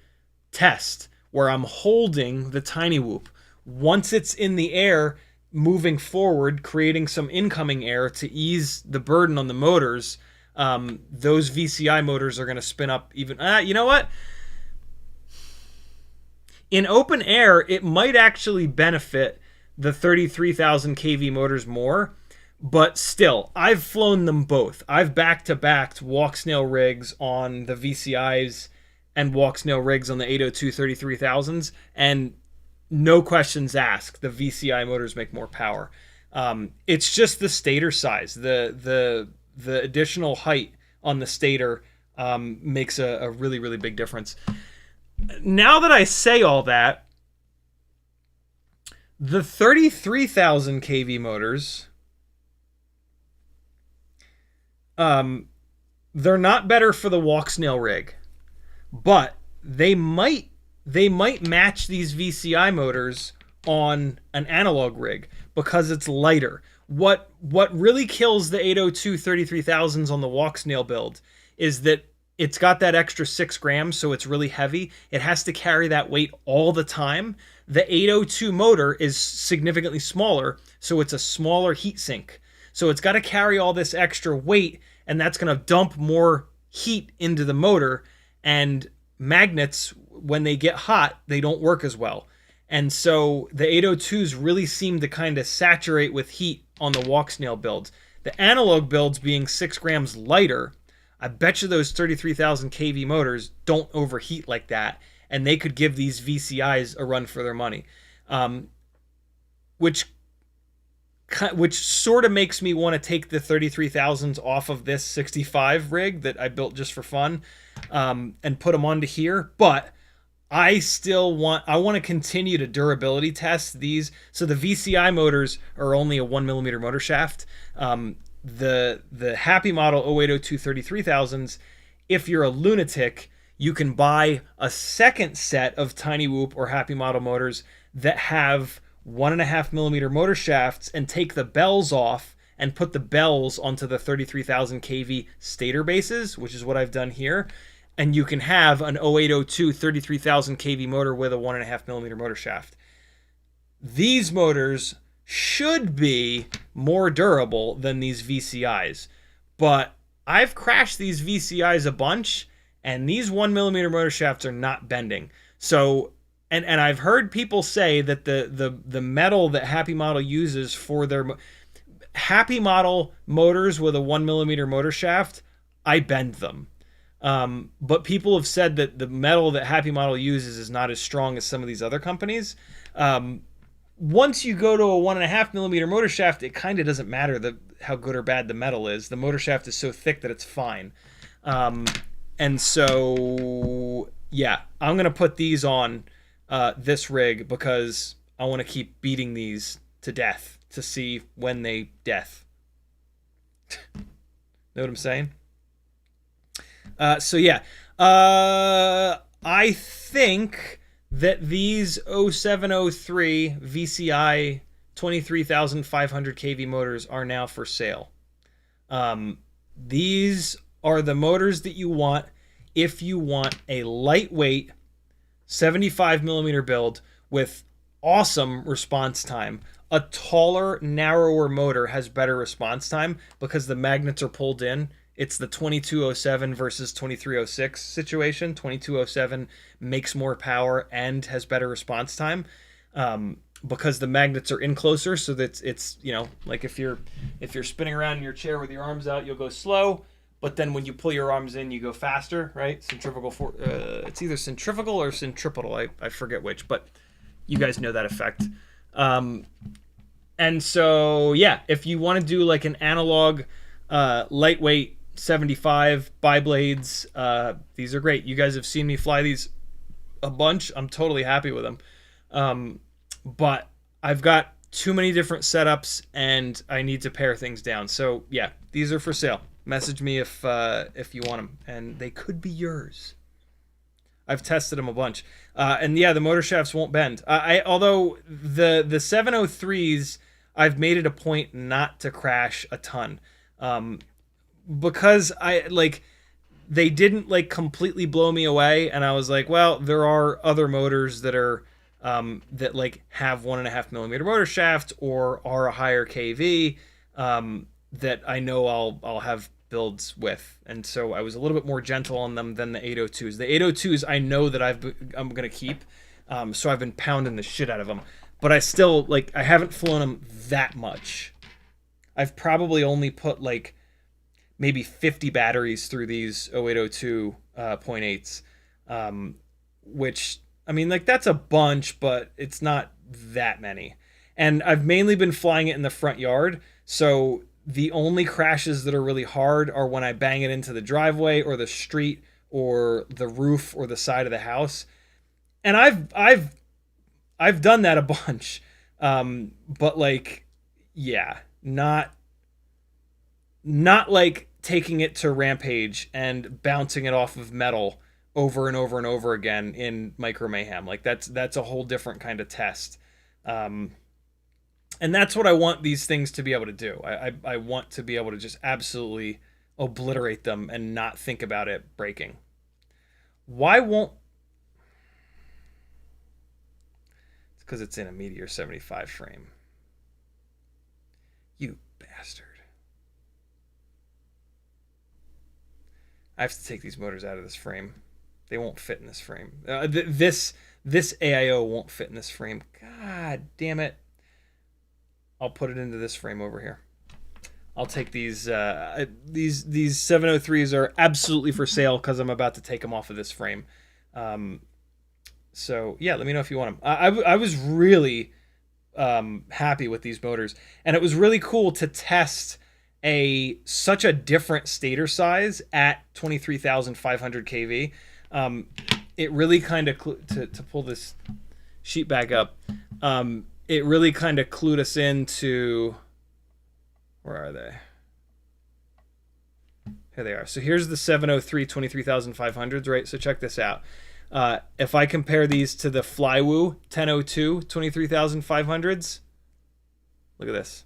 test where I'm holding the tiny whoop. Once it's in the air, moving forward, creating some incoming air to ease the burden on the motors, those VCI motors are going to spin up even... you know what? In open air, it might actually benefit the 33,000 kV motors more, but still, I've flown them both. I've back-to-backed walk snail rigs on the VCIs and walk snail rigs on the 802 33,000s, and no questions asked, the VCI motors make more power. It's just the stator size. The additional height on the stator makes a really, really big difference. Now that I say all that, the 33,000 kV motors, they're not better for the walk snail rig, but they might match these VCI motors on an analog rig because it's lighter. What really kills the 802 33,000s on the walk snail build is that it's got that extra 6 grams, so it's really heavy. It has to carry that weight all the time. The 802 motor is significantly smaller, so it's a smaller heat sink. So it's got to carry all this extra weight, and that's going to dump more heat into the motor, and magnets, when they get hot, they don't work as well. And so the 802s really seem to kind of saturate with heat on the walk snail builds. The analog builds being 6 grams lighter, I bet you those 33,000 kV motors don't overheat like that, and they could give these VCIs a run for their money, which sort of makes me want to take the 33,000s off of this 65 rig that I built just for fun, and put them onto here. But I want to continue to durability test these. So the VCI motors are only a 1mm motor shaft. The HappyModel 0802 33,000s, if you're a lunatic, you can buy a second set of Tiny Whoop or HappyModel motors that have 1.5mm motor shafts and take the bells off and put the bells onto the 33,000 kV stator bases, which is what I've done here. And you can have an 0802 33,000 kV motor with a 1.5mm motor shaft. These motors should be more durable than these VCIs, but I've crashed these VCIs a bunch, and these 1mm motor shafts are not bending. So, and I've heard people say that the metal that HappyModel uses for their HappyModel motors with a 1mm motor shaft, I bend them. But people have said that the metal that HappyModel uses is not as strong as some of these other companies. Once you go to a 1.5mm motor shaft, it kind of doesn't matter how good or bad the metal is. The motor shaft is so thick that it's fine. And so, yeah, I'm going to put these on this rig because I want to keep beating these to death to see when they death. Know what I'm saying? So yeah, I think that these 0703 VCI 23,500 kV motors are now for sale. These are the motors that you want if you want a lightweight 75mm build with awesome response time. A taller, narrower motor has better response time because the magnets are pulled in. It's the 2207 versus 2306 situation. 2207 makes more power and has better response time because the magnets are in closer, so that it's like if you're spinning around in your chair with your arms out, you'll go slow, but then when you pull your arms in, you go faster, right? Centrifugal it's either centrifugal or centripetal. I forget which, but you guys know that effect. And so yeah, if you want to do like an analog lightweight 75 bi-blades, these are great. You guys have seen me fly these a bunch. I'm totally happy with them. But I've got too many different setups and I need to pare things down. So yeah, these are for sale. Message me if you want them, and they could be yours. I've tested them a bunch. And yeah, the motor shafts won't bend. Although the 703s, I've made it a point not to crash a ton. Because they didn't completely blow me away, and I was like, well, there are other motors that are that have 1.5mm motor shaft or are a higher kV that I know I'll have builds with, and so I was a little bit more gentle on them than the 802s. The 802s I know that I'm gonna keep, so I've been pounding the shit out of them, but I still I haven't flown them that much. I've probably only put maybe 50 batteries through these 0802 0.8s, which, I mean, that's a bunch, but it's not that many. And I've mainly been flying it in the front yard, so the only crashes that are really hard are when I bang it into the driveway or the street or the roof or the side of the house. And I've done that a bunch, but yeah, not taking it to rampage and bouncing it off of metal over and over and over again in Micro Mayhem. That's a whole different kind of test. And that's what I want these things to be able to do. I want to be able to just absolutely obliterate them and not think about it breaking. Why won't... It's because it's in a Meteor 75 frame. You bastard. I have to take these motors out of this frame. They won't fit in this frame. This AIO won't fit in this frame. God damn it. I'll put it into this frame over here. I'll take these 703s are absolutely for sale because I'm about to take them off of this frame. So yeah, let me know if you want them. I was really happy with these motors, and it was really cool to test such a different stator size at 23,500 kV. It really kind of to pull this sheet back up. It really kind of clued us into, where are they? Here they are. So here's the 703 23,500s, right? So check this out. If I compare these to the Flywoo 1002 23,500s, look at this.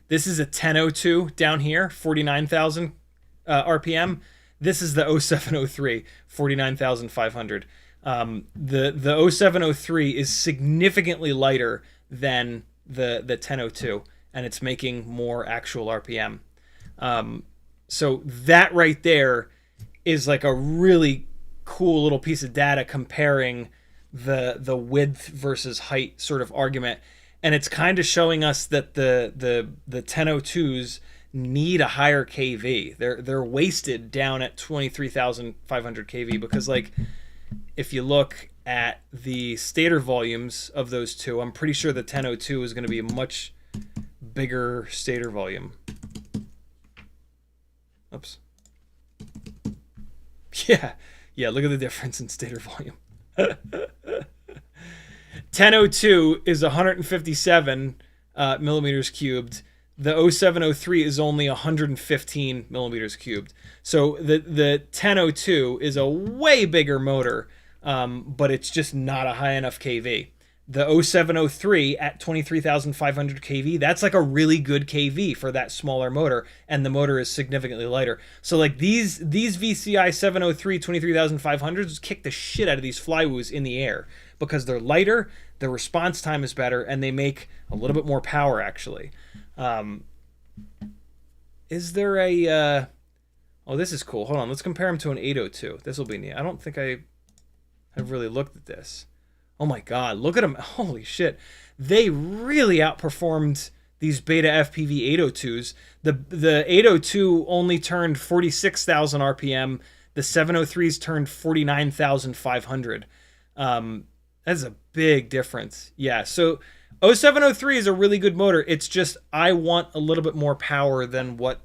This is a 1002 down here, 49,000 RPM. This is the 0703, 49,500. The 0703 is significantly lighter than the 1002, and it's making more actual RPM. So that right there is like a really cool little piece of data comparing the width versus height sort of argument. And it's kind of showing us that the 1002s need a higher kV. They're wasted down at 23,500 kV because, like, if you look at the stator volumes of those two, I'm pretty sure the 1002 is going to be a much bigger stator volume. Oops. Yeah, look at the difference in stator volume. 1002 is 157 millimeters cubed. The 0703 is only 115 millimeters cubed. So the 1002 is a way bigger motor, but it's just not a high enough kV. The 0703 at 23,500 kV, that's like a really good kV for that smaller motor, and the motor is significantly lighter. So like these VCI 703 23,500s kick the shit out of these Flywoos in the air because they're lighter, the response time is better, and they make a little bit more power actually. Is there a oh, this is cool. Hold on, let's compare them to an 802. This will be neat. I don't think I have really looked at this. Oh my god, look at them. Holy shit. They really outperformed these Betaflight 802s. The 802 only turned 46,000 RPM. The 703s turned 49,500. That's a big difference. Yeah, so 0703 is a really good motor. It's just I want a little bit more power than what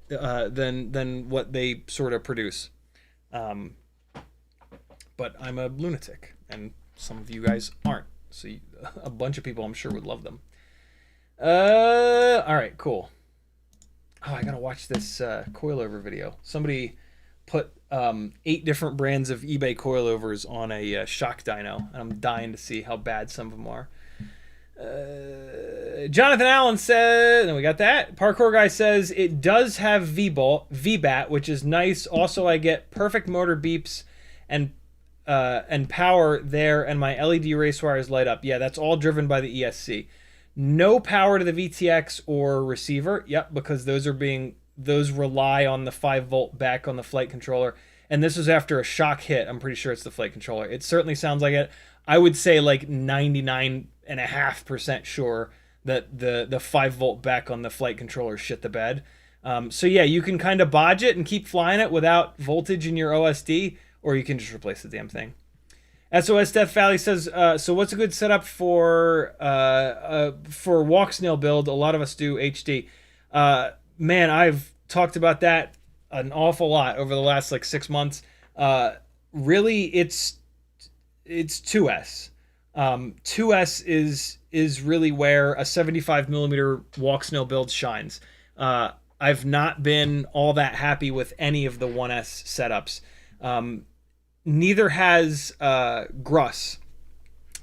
they sort of produce. But I'm a lunatic, and some of you guys aren't. So a bunch of people, I'm sure, would love them. All right, cool. Oh, I gotta watch this coilover video. Somebody put 8 different brands of eBay coilovers on a shock dyno, and I'm dying to see how bad some of them are. Jonathan Allen says, and we got that. Parkour Guy says it does have Vbat, which is nice. Also, I get perfect motor beeps and power there, and my LED race wires light up. Yeah, that's all driven by the ESC. No power to the VTX or receiver. Yep, because those rely on the 5-volt back on the flight controller. And this was after a shock hit. I'm pretty sure it's the flight controller. It certainly sounds like it. I would say like 99.5% sure that the 5-volt back on the flight controller shit the bed. So yeah, you can kind of bodge it and keep flying it without voltage in your OSD, or you can just replace the damn thing. SOS Death Valley says, so what's a good setup for walk snail build? A lot of us do HD. Man, I've talked about that an awful lot over the last like 6 months. Really, it's 2S. 2S is really where a 75 millimeter walk snail build shines. I've not been all that happy with any of the 1S setups. Neither has Gruss,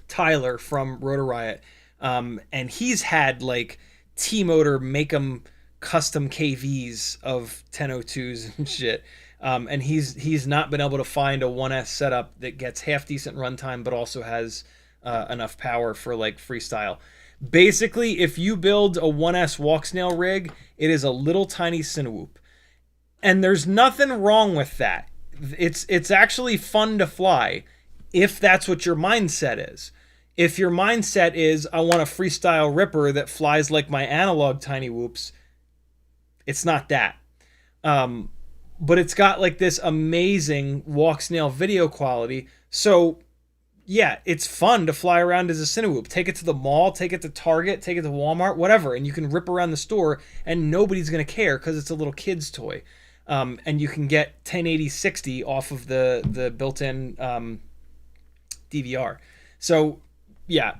Tyler from Rotor Riot, and he's had like T-Motor make 'em custom KVs of 1002s and shit, and he's not been able to find a 1S setup that gets half decent runtime but also has enough power for like freestyle. Basically, if you build a 1S walk snail rig, it is a little tiny Cinewoop, and there's nothing wrong with that. It's actually fun to fly if that's what your mindset is. If your mindset is, I want a freestyle ripper that flies like my analog tiny whoops, it's not that. but it's got like this amazing walk snail video quality. So yeah, it's fun to fly around as a Cinewhoop. Take it to the mall, take it to Target, take it to Walmart, whatever, and you can rip around the store, and nobody's gonna care because it's a little kid's toy. And you can get 1080-60 off of the built-in DVR. So yeah,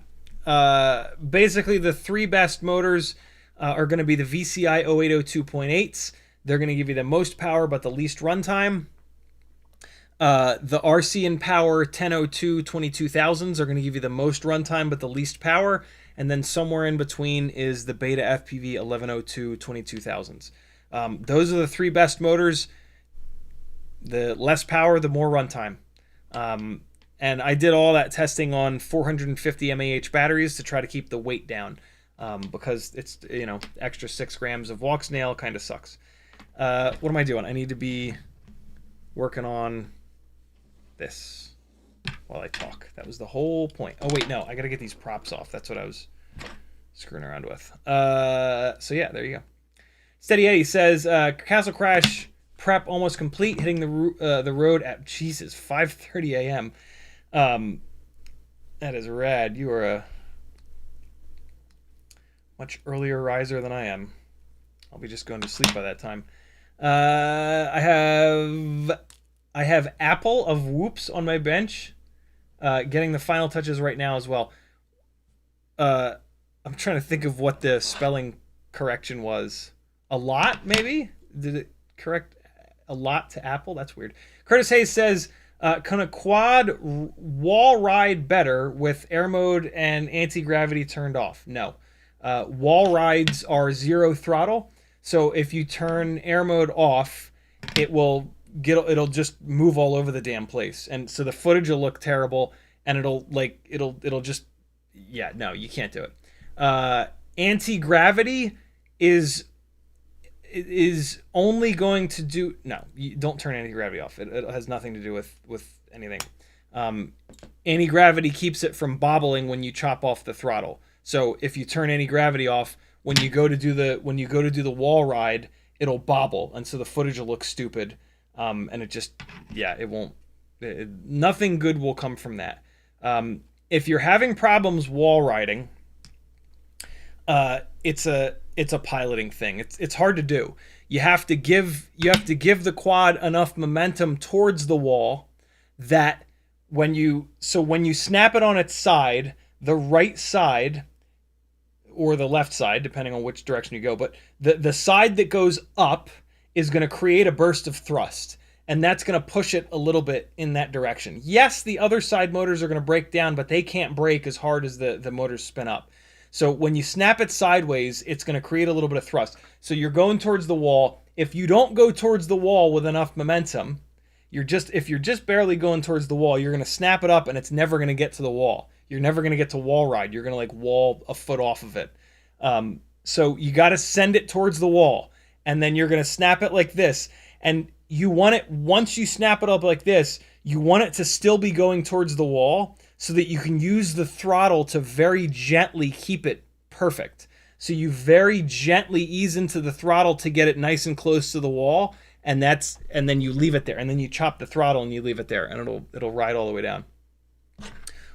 basically the three best motors are going to be the VCI 0802.8s. They're going to give you the most power but the least runtime. The RCinpower 1002 22,000s are going to give you the most runtime but the least power. And then somewhere in between is the Betaflight 1102 22,000s. Those are the three best motors. The less power, the more runtime. And I did all that testing on 450 mAh batteries to try to keep the weight down, because it's, you know, extra 6 grams of walk snail kind of sucks. What am I doing? I need to be working on this while I talk. That was the whole point. Oh wait, no, I gotta get these props off. That's what I was screwing around with. So yeah, there you go. Steady Eddie says, Castle Crash prep almost complete, hitting the road at, Jesus, 5:30 a.m. That is rad. You are a much earlier riser than I am. I'll be just going to sleep by that time. I have Apple of Whoops on my bench, getting the final touches right now as well. I'm trying to think of what the spelling correction was. A lot, maybe? Did it correct a lot to Apple? That's weird. Curtis Hayes says, can a quad wall ride better with air mode and anti-gravity turned off? No. Wall rides are 0 throttle, so if you turn air mode off, it'll just move all over the damn place, and so the footage will look terrible, and it'll just, yeah, no, you can't do it. Anti-gravity is only going to do, no, you don't turn anti-gravity off. It has nothing to do with anything. Anti-gravity keeps it from bobbling when you chop off the throttle. So if you turn anti-gravity off, when you go to do the wall ride, it'll bobble, and so the footage will look stupid. And it just, yeah, it won't. Nothing good will come from that. If you're having problems wall riding, it's a piloting thing. It's hard to do. You have to give the quad enough momentum towards the wall that when you snap it on its side, the right side or the left side, depending on which direction you go, but the side that goes up is going to create a burst of thrust, and that's going to push it a little bit in that direction. Yes, the other side motors are going to break down, but they can't break as hard as the motors spin up. So when you snap it sideways, it's going to create a little bit of thrust. So you're going towards the wall. If you don't go towards the wall with enough momentum, if you're just barely going towards the wall, you're going to snap it up, and it's never going to get to the wall. You're never going to get to wall ride. You're going to wall a foot off of it. So you got to send it towards the wall, and then you're going to snap it like this. And you want it, once you snap it up like this, you want it to still be going towards the wall so that you can use the throttle to very gently keep it perfect. So you very gently ease into the throttle to get it nice and close to the wall, and then you leave it there, and then you chop the throttle and you leave it there, and it'll ride all the way down.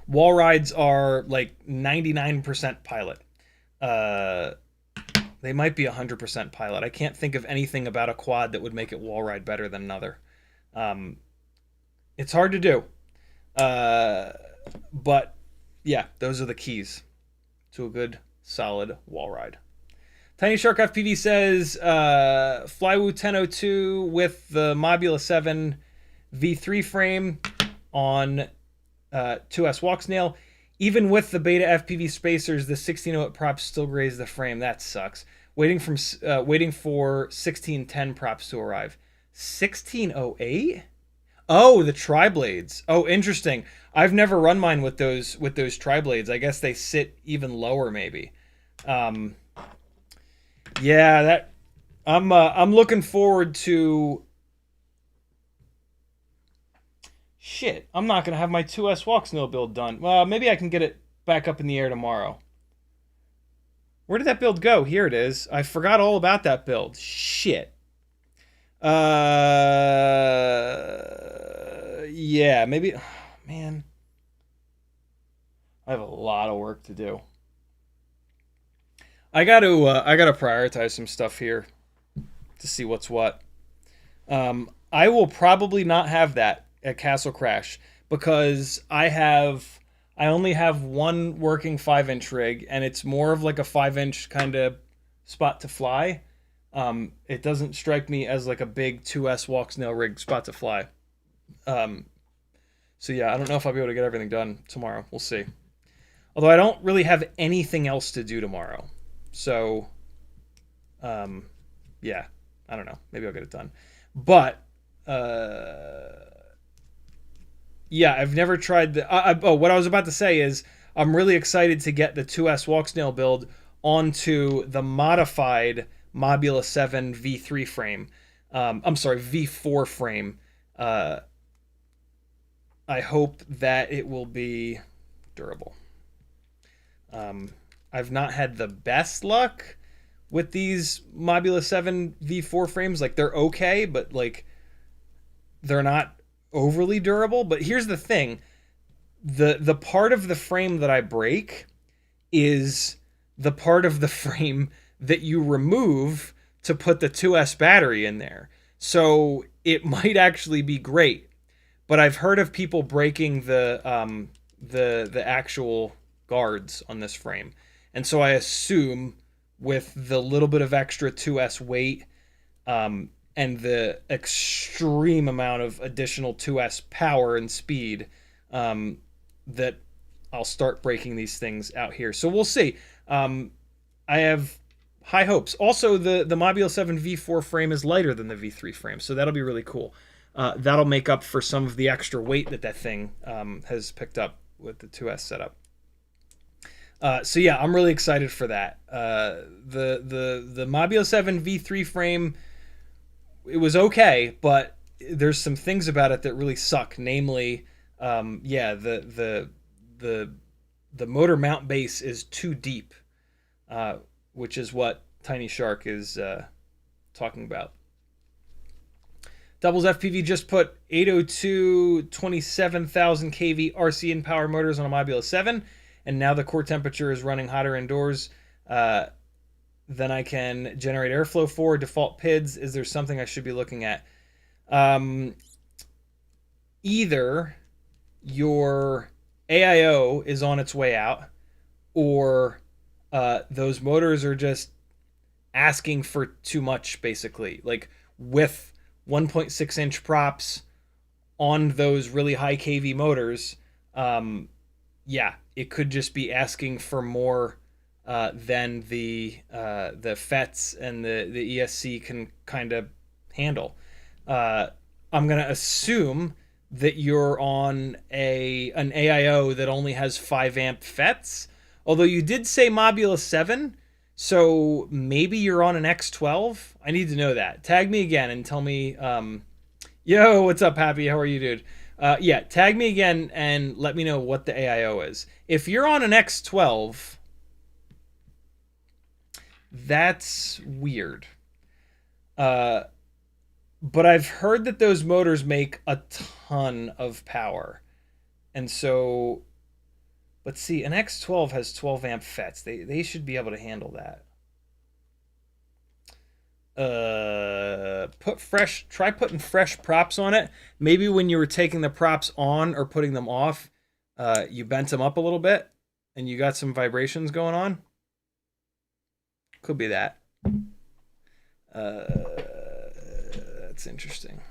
Wall rides are like 99% pilot. They might be 100% pilot. I can't think of anything about a quad that would make it wall ride better than another. It's hard to do. But yeah, those are the keys to a good, solid wall ride. Tiny Shark FPV says, Flywoo 1002 with the Mobula 7 V3 frame on 2S walk snail. Even with the Betaflight spacers, the 1608 props still graze the frame. That sucks. Waiting for 1610 props to arrive. 1608? Oh, the tri-blades. Oh, interesting. I've never run mine with those tri-blades. I guess they sit even lower, maybe. Yeah, that I'm looking forward to. Shit, I'm not gonna have my 2S walk snail build done. Well, maybe I can get it back up in the air tomorrow. Where did that build go? Here it is. I forgot all about that build. Shit. Yeah, maybe. Oh, man, I have a lot of work to do. I gotta prioritize some stuff here to see what's what. I will probably not have that at Castle Crash because I only have one working 5-inch rig, and it's more of like a 5-inch kind of spot to fly. It doesn't strike me as like a big 2S walk snail rig spot to fly. Um, so yeah, I don't know if I'll be able to get everything done tomorrow. We'll see. Although I don't really have anything else to do tomorrow, so um, yeah, I don't know. Maybe I'll get it done. But yeah, I've never tried the. Oh, what I was about to say is I'm really excited to get the 2S walk snail build onto the modified Mobula 7 V3 frame. I'm sorry, V4 frame. Uh, I hope that it will be durable. I've not had the best luck with these Mobula 7 V4 frames. Like, they're okay, but like they're not overly durable. But here's the thing. The part of the frame that I break is the part of the frame that you remove to put the 2S battery in there. So it might actually be great. But I've heard of people breaking the actual guards on this frame. And so I assume with the little bit of extra 2S weight and the extreme amount of additional 2S power and speed that I'll start breaking these things out here. So we'll see. I have high hopes. Also, the Mobula 7 V4 frame is lighter than the V3 frame, so that'll be really cool. That'll make up for some of the extra weight that thing has picked up with the 2S setup. So yeah, I'm really excited for that. The Mobula 7 V3 frame, it was okay, but there's some things about it that really suck. Namely, yeah, the motor mount base is too deep, which is what Tiny Shark is talking about. Doubles FPV just put 802 27,000 kV RCinpower motors on a Mobula 7, and now the core temperature is running hotter indoors than I can generate airflow for. Default PIDs, is there something I should be looking at? Either your AIO is on its way out, or those motors are just asking for too much, basically. Like, with 1.6-inch props on those really high kV motors, yeah, it could just be asking for more than the FETs and the ESC can kind of handle. I'm gonna assume that you're on an AIO that only has 5 amp FETs, although you did say Mobula 7. So maybe you're on an X12. I need to know that. Tag me again and tell me, yo, what's up, Happy? How are you, dude? Yeah, tag me again and let me know what the AIO is. If you're on an X12, that's weird. But I've heard that those motors make a ton of power. And so, but see, an X12 has 12 amp FETs. They should be able to handle that. Try putting fresh props on it. Maybe when you were taking the props on or putting them off, you bent them up a little bit and you got some vibrations going on. Could be that. That's interesting.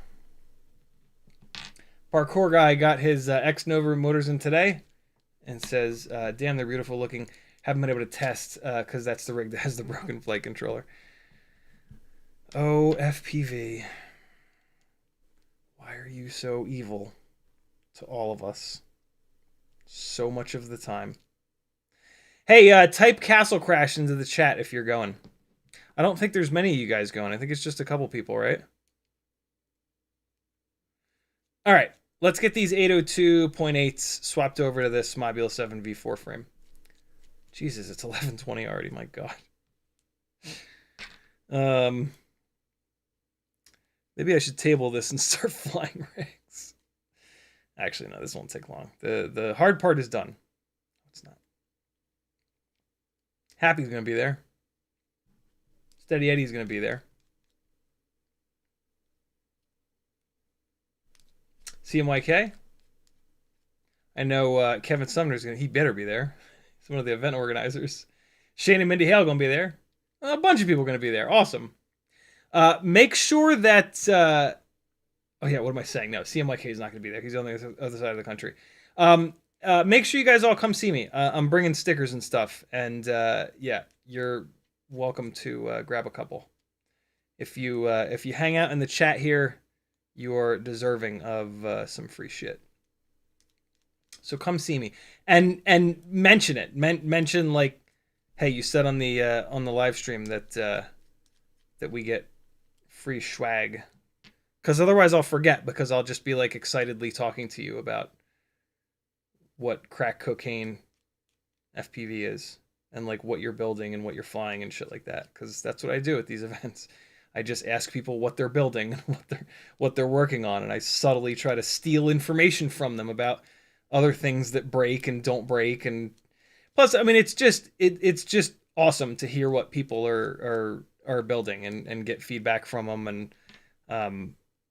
Parkour guy got his XNova motors in today and says, damn, they're beautiful looking. Haven't been able to test because that's the rig that has the broken flight controller. Oh, FPV. Why are you so evil to all of us? So much of the time. Hey, type Castle Crash into the chat if you're going. I don't think there's many of you guys going. I think it's just a couple people, right? All right. Let's get these 802.8s swapped over to this Mobula 7 V4 frame. Jesus, it's 11:20 already. My God. Maybe I should table this and start flying rigs. Actually, no, this won't take long. The hard part is done. It's not. Happy's going to be there. Steady Eddie's going to be there. CMYK. I know Kevin Sumner's going to, he better be there. He's one of the event organizers. Shane and Mindy Hale going to be there. A bunch of people are going to be there. Awesome. Make sure that, oh yeah, what am I saying? No, CMYK is not going to be there. He's on the other side of the country. Make sure you guys all come see me. I'm bringing stickers and stuff. And yeah, you're welcome to grab a couple. If you hang out in the chat here, you're deserving of some free shit. So come see me and mention it. Mention like, hey, you said on the live stream that that we get free swag, because otherwise I'll forget, because I'll just be like excitedly talking to you about what crack cocaine FPV is and like what you're building and what you're flying and shit like that, because that's what I do at these events. I just ask people what they're building and what they're working on, and I subtly try to steal information from them about other things that break and don't break. And plus, I mean, it's just awesome to hear what people are building and get feedback from them. And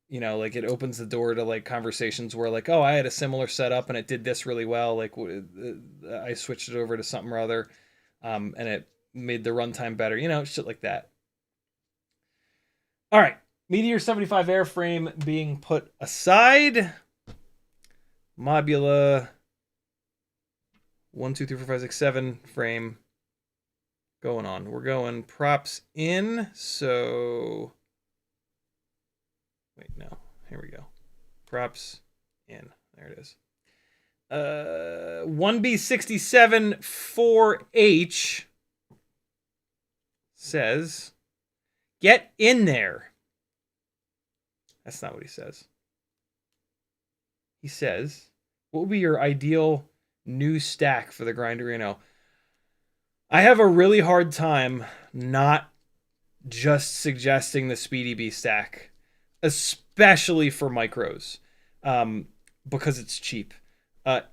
you know, like, it opens the door to like conversations where like, oh, I had a similar setup and it did this really well. Like, I switched it over to something or other, and it made the runtime better. You know, shit like that. All right, Meteor 75 airframe being put aside. Mobula 1, 2, 3, 4, 5, 6, 7 frame going on. We're going props in. So wait, no, here we go. Props in. There it is. 1B67 4H says, get in there. That's not what he says. He says, what would be your ideal new stack for the Grinderino? I have a really hard time not just suggesting the Speedy Bee stack, especially for micros, because it's cheap. For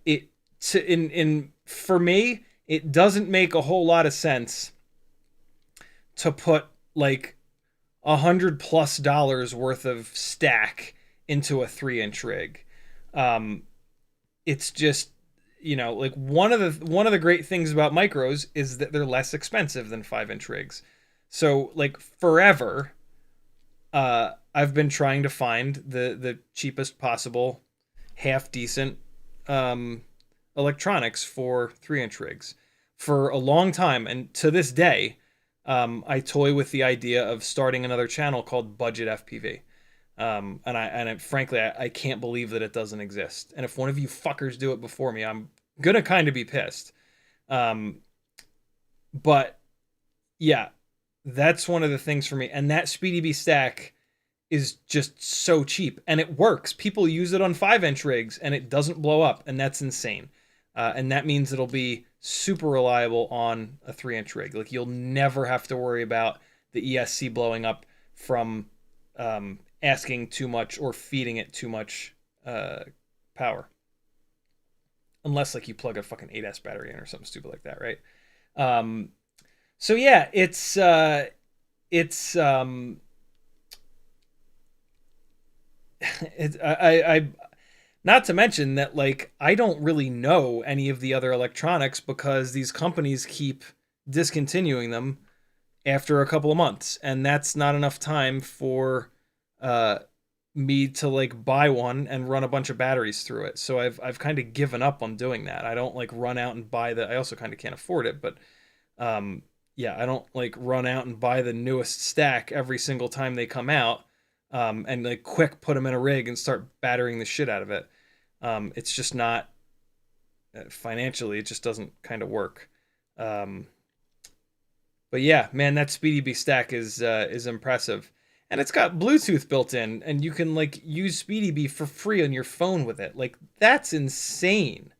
me, it doesn't make a whole lot of sense to put like $100+ worth of stack into a 3-inch rig. It's just, you know, like one of the great things about micros is that they're less expensive than 5-inch rigs. So like forever, I've been trying to find the cheapest possible half decent electronics for 3-inch rigs for a long time, and to this day, I toy with the idea of starting another channel called Budget FPV. Frankly, I can't believe that it doesn't exist. And if one of you fuckers do it before me, I'm gonna kind of be pissed. But yeah, that's one of the things for me. And that Speedy Bee stack is just so cheap, and it works. People use it on 5-inch rigs and it doesn't blow up, and that's insane. And that means it'll be super reliable on a 3-inch rig. Like, you'll never have to worry about the ESC blowing up from asking too much or feeding it too much power. Unless like you plug a fucking 8S battery in or something stupid like that, right? So yeah, it's not to mention that, like, I don't really know any of the other electronics because these companies keep discontinuing them after a couple of months, and that's not enough time for me to like buy one and run a bunch of batteries through it. So I've kind of given up on doing that. I don't like run out and buy I also kind of can't afford it, but yeah, I don't like run out and buy the newest stack every single time they come out. And like quick put them in a rig and start battering the shit out of it. It's just not financially, it just doesn't kind of work. But yeah, man, that Speedy Bee stack is impressive, and it's got Bluetooth built in, and you can like use Speedy Bee for free on your phone with it. Like, that's insane.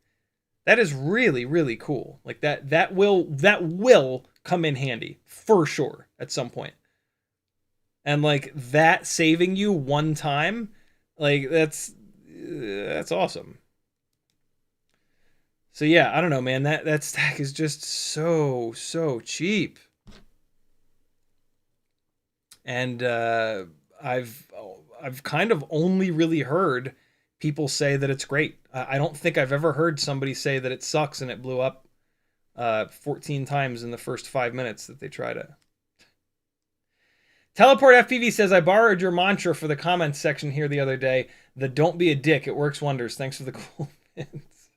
That is really, really cool. Like that will come in handy for sure at some point. And like that saving you one time, like that's awesome. So yeah, I don't know, man. That stack is just so cheap. And I've kind of only really heard people say that it's great. I don't think I've ever heard somebody say that it sucks and it blew up 14 times in the first 5 minutes that they tried it. Teleport FPV says, I borrowed your mantra for the comments section here the other day. The don't be a dick. It works wonders. Thanks for the cool pins.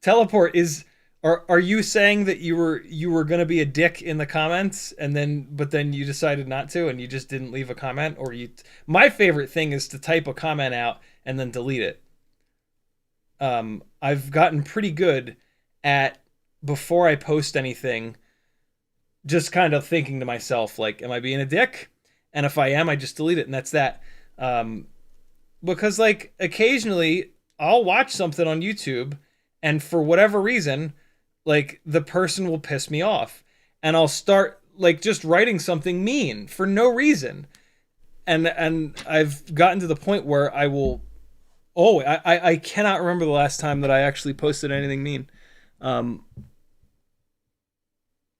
Teleport is... Are you saying that you were gonna be a dick in the comments but then you decided not to and you just didn't leave a comment? Or you... My favorite thing is to type a comment out and then delete it. I've gotten pretty good at, before I post anything, just kind of thinking to myself, like, am I being a dick? And if I am, I just delete it, and that's that. Because like occasionally I'll watch something on YouTube and for whatever reason, like the person will piss me off and I'll start like just writing something mean for no reason. And I've gotten to the point where I will, I cannot remember the last time that I actually posted anything mean.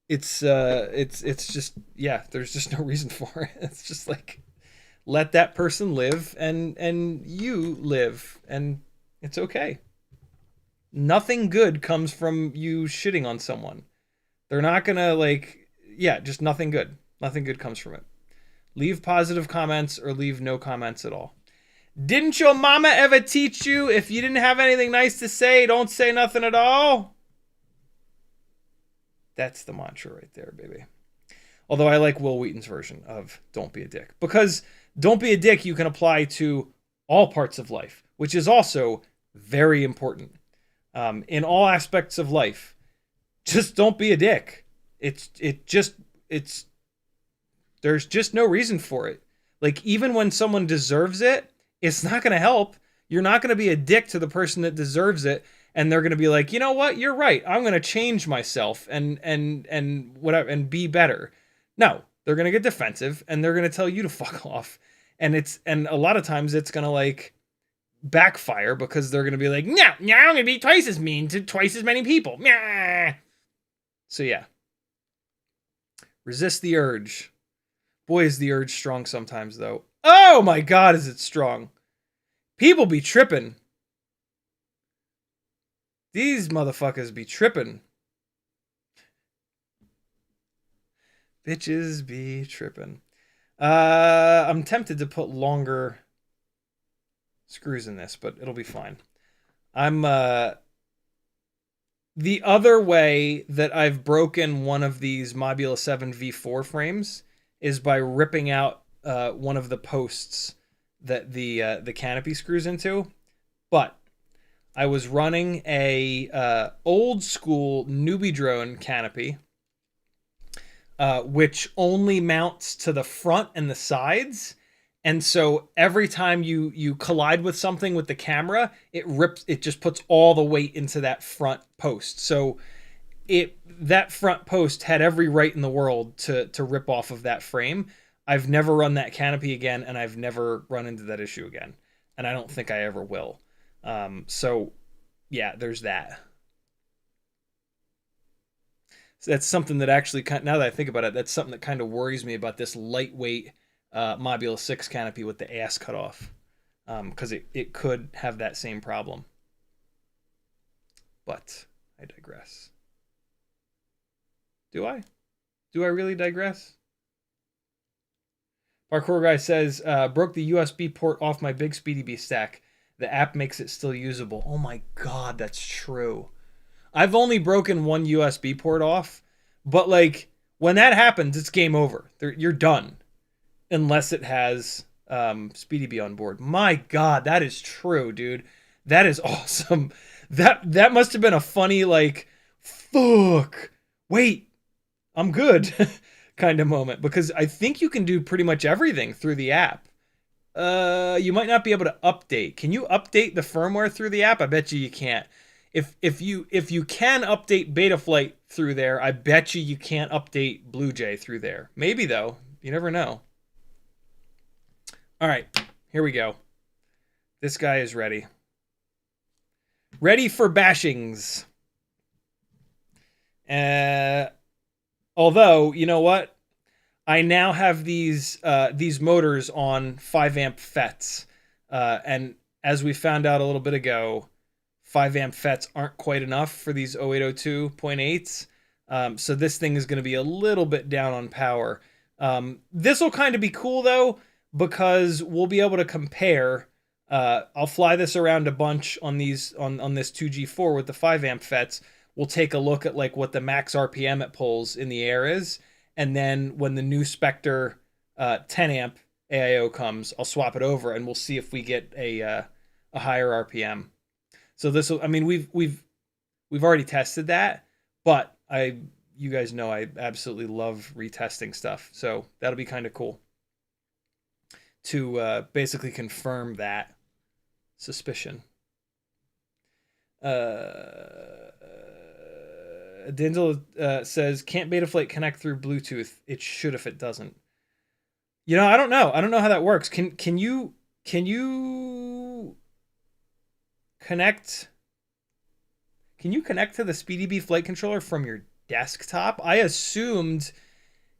It's just, yeah, there's just no reason for it. It's just like, let that person live and you live and it's okay. Nothing good comes from you shitting on someone. They're not gonna like, yeah, just nothing good. Nothing good comes from it. Leave positive comments or leave no comments at all. Didn't your mama ever teach you if you didn't have anything nice to say, don't say nothing at all? That's the mantra right there, baby. Although I like Will Wheaton's version of don't be a dick. Because don't be a dick you can apply to all parts of life, which is also very important. In all aspects of life, just don't be a dick. There's just no reason for it. Like, even when someone deserves it, it's not going to help. You're not going to be a dick to the person that deserves it, and they're going to be like, you know what, you're right. I'm going to change myself and whatever and be better. No, they're going to get defensive and they're going to tell you to fuck off. And a lot of times it's going to like backfire because they're going to be like, no, I'm going to be twice as mean to twice as many people. So yeah. Resist the urge. Boy, is the urge strong sometimes, though. Oh my God, is it strong. People be tripping. These motherfuckers be tripping. Bitches be tripping. I'm tempted to put longer screws in this, but it'll be fine. I'm the other way that I've broken one of these Mobula 7 V4 frames is by ripping out one of the posts that the canopy screws into. But I was running a old school newbie drone canopy, which only mounts to the front and the sides. And so every time you collide with something with the camera, it just puts all the weight into that front post. So that front post had every right in the world to rip off of that frame. I've never run that canopy again, and I've never run into that issue again. And I don't think I ever will. So yeah, there's that. So that's something that actually, now that I think about it, that's something that kind of worries me about this lightweight Mobula 6 canopy with the ass cut off, because it could have that same problem. But I digress. Do I? Do I really digress? Parkour Guy says, broke the USB port off my big Speedy Bee stack. The app makes it still usable. Oh my God, that's true. I've only broken one USB port off, but like when that happens, it's game over. You're done. Unless it has Speedy Bee on board. My God, that is true, dude. That is awesome. That must have been a funny, like, fuck, wait, I'm good kind of moment. Because I think you can do pretty much everything through the app. You might not be able to update. Can you update the firmware through the app? I bet you can't. If you can update Betaflight through there, I bet you can't update BlueJay through there. Maybe, though. You never know. All right, here we go. This guy is ready. Ready for bashings. Although, you know what? I now have these motors on 5 amp FETs. And as we found out a little bit ago, 5 amp FETs aren't quite enough for these 0802.8s. So this thing is going to be a little bit down on power. This will kind of be cool though, because we'll be able to compare. I'll fly this around a bunch on these on this 2G4 with the 5 amp FETs. We'll take a look at like what the max RPM it pulls in the air is, and then when the new Spectre 10 amp AIO comes, I'll swap it over and we'll see if we get a higher RPM. So this will, I mean, we've already tested that, but you guys know I absolutely love retesting stuff, so that'll be kind of cool to basically confirm that suspicion. Denzel says, can't Betaflight connect through Bluetooth? It should if it doesn't. You know, I don't know. I don't know how that works. Can you connect? Can you connect to the Speedy Bee flight controller from your desktop? I assumed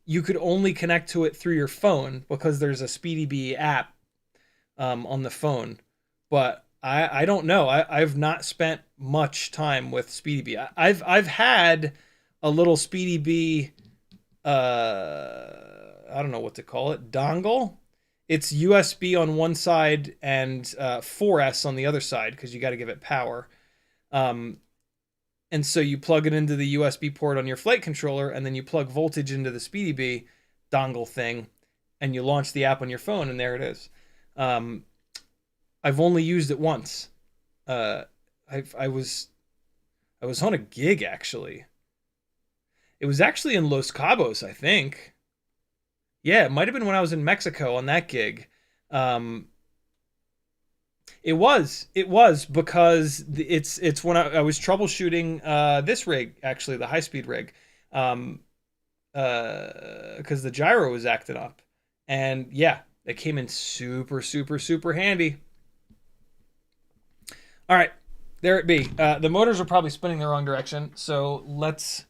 you could only connect to it through your phone because there's a Speedy Bee app on the phone. But I don't know. I've not spent much time with Speedy Bee. I've had a little Speedy Bee, I don't know what to call it, dongle. It's USB on one side and 4S on the other side because you got to give it power. And so you plug it into the USB port on your flight controller, and then you plug voltage into the Speedy Bee dongle thing, and you launch the app on your phone, and there it is. I've only used it once. I was on a gig actually. It was actually in Los Cabos, I think. Yeah, it might have been when I was in Mexico on that gig. It was because it's when I was troubleshooting this rig, actually the high speed rig, because the gyro was acting up, and yeah, it came in super handy. All right, there it be. The motors are probably spinning the wrong direction, so let's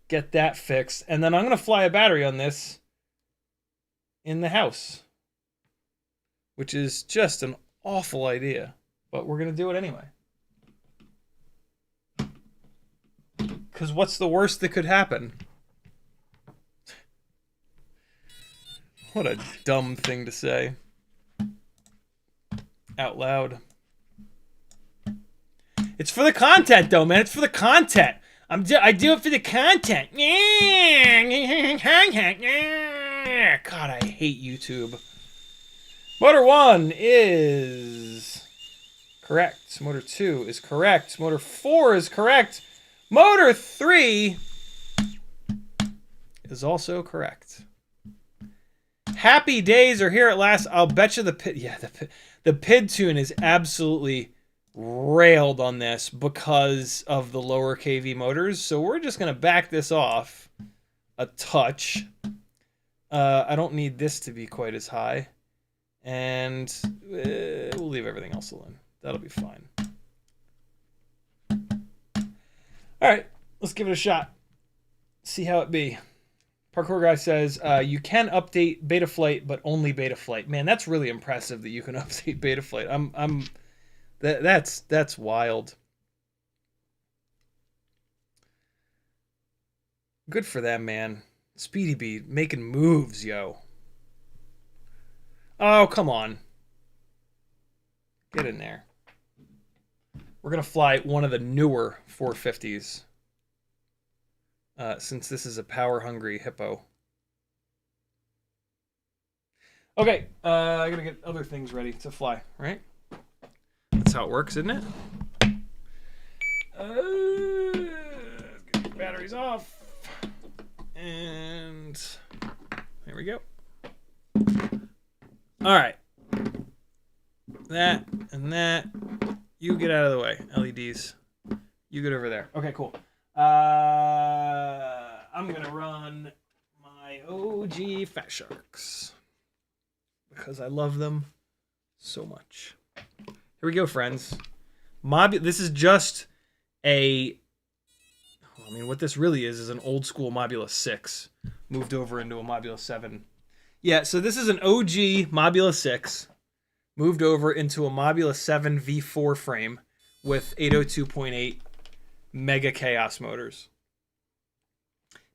get that fixed, and then I'm gonna fly a battery on this in the house, which is just an awful idea, but we're gonna do it anyway. Because what's the worst that could happen? What a dumb thing to say out loud. It's for the content, though, man. It's for the content. I do it for the content. God, I hate YouTube. Motor 1 is correct. Motor 2 is correct. Motor 4 is correct. Motor 3 is also correct. Happy days are here at last. I'll bet you the PID. Yeah, the PID tune is absolutely railed on this because of the lower KV motors. So we're just going to back this off a touch. I don't need this to be quite as high. And we'll leave everything else alone. That'll be fine. All right, let's give it a shot. See how it be. Parkour guy says, you can update Betaflight, but only Betaflight. Man, that's really impressive that you can update Betaflight. That's wild. Good for them, man. Speedy Bee making moves, yo. Oh, come on. Get in there. We're going to fly one of the newer 450s. Since this is a power-hungry hippo. Okay, I got to get other things ready to fly, right? That's how it works, isn't it? Get the batteries off. And there we go. All right. That and that. You get out of the way. LEDs. You get over there. Okay, cool. I'm going to run my OG Fat Sharks. because I love them so much. Here we go, friends. This is just a... I mean, what this really is an old school Mobula 6 moved over into a Mobula 7. Yeah, so this is an OG Mobula 6 moved over into a Mobula 7 V4 frame with 802.8 mega chaos motors.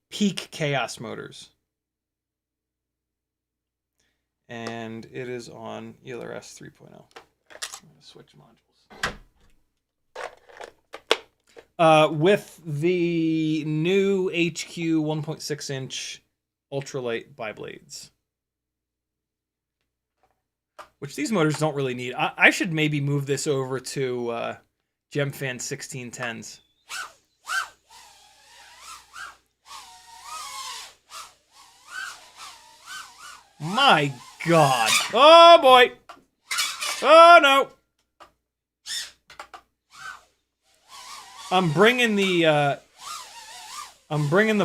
Peak chaos motors. And it is on ELRS 3.0. I'm going to switch modules. With the new HQ 1.6 inch ultralight biblades. Which these motors don't really need. I should maybe move this over to GemFan 1610s. My God. Oh boy. Oh no. I'm bringing the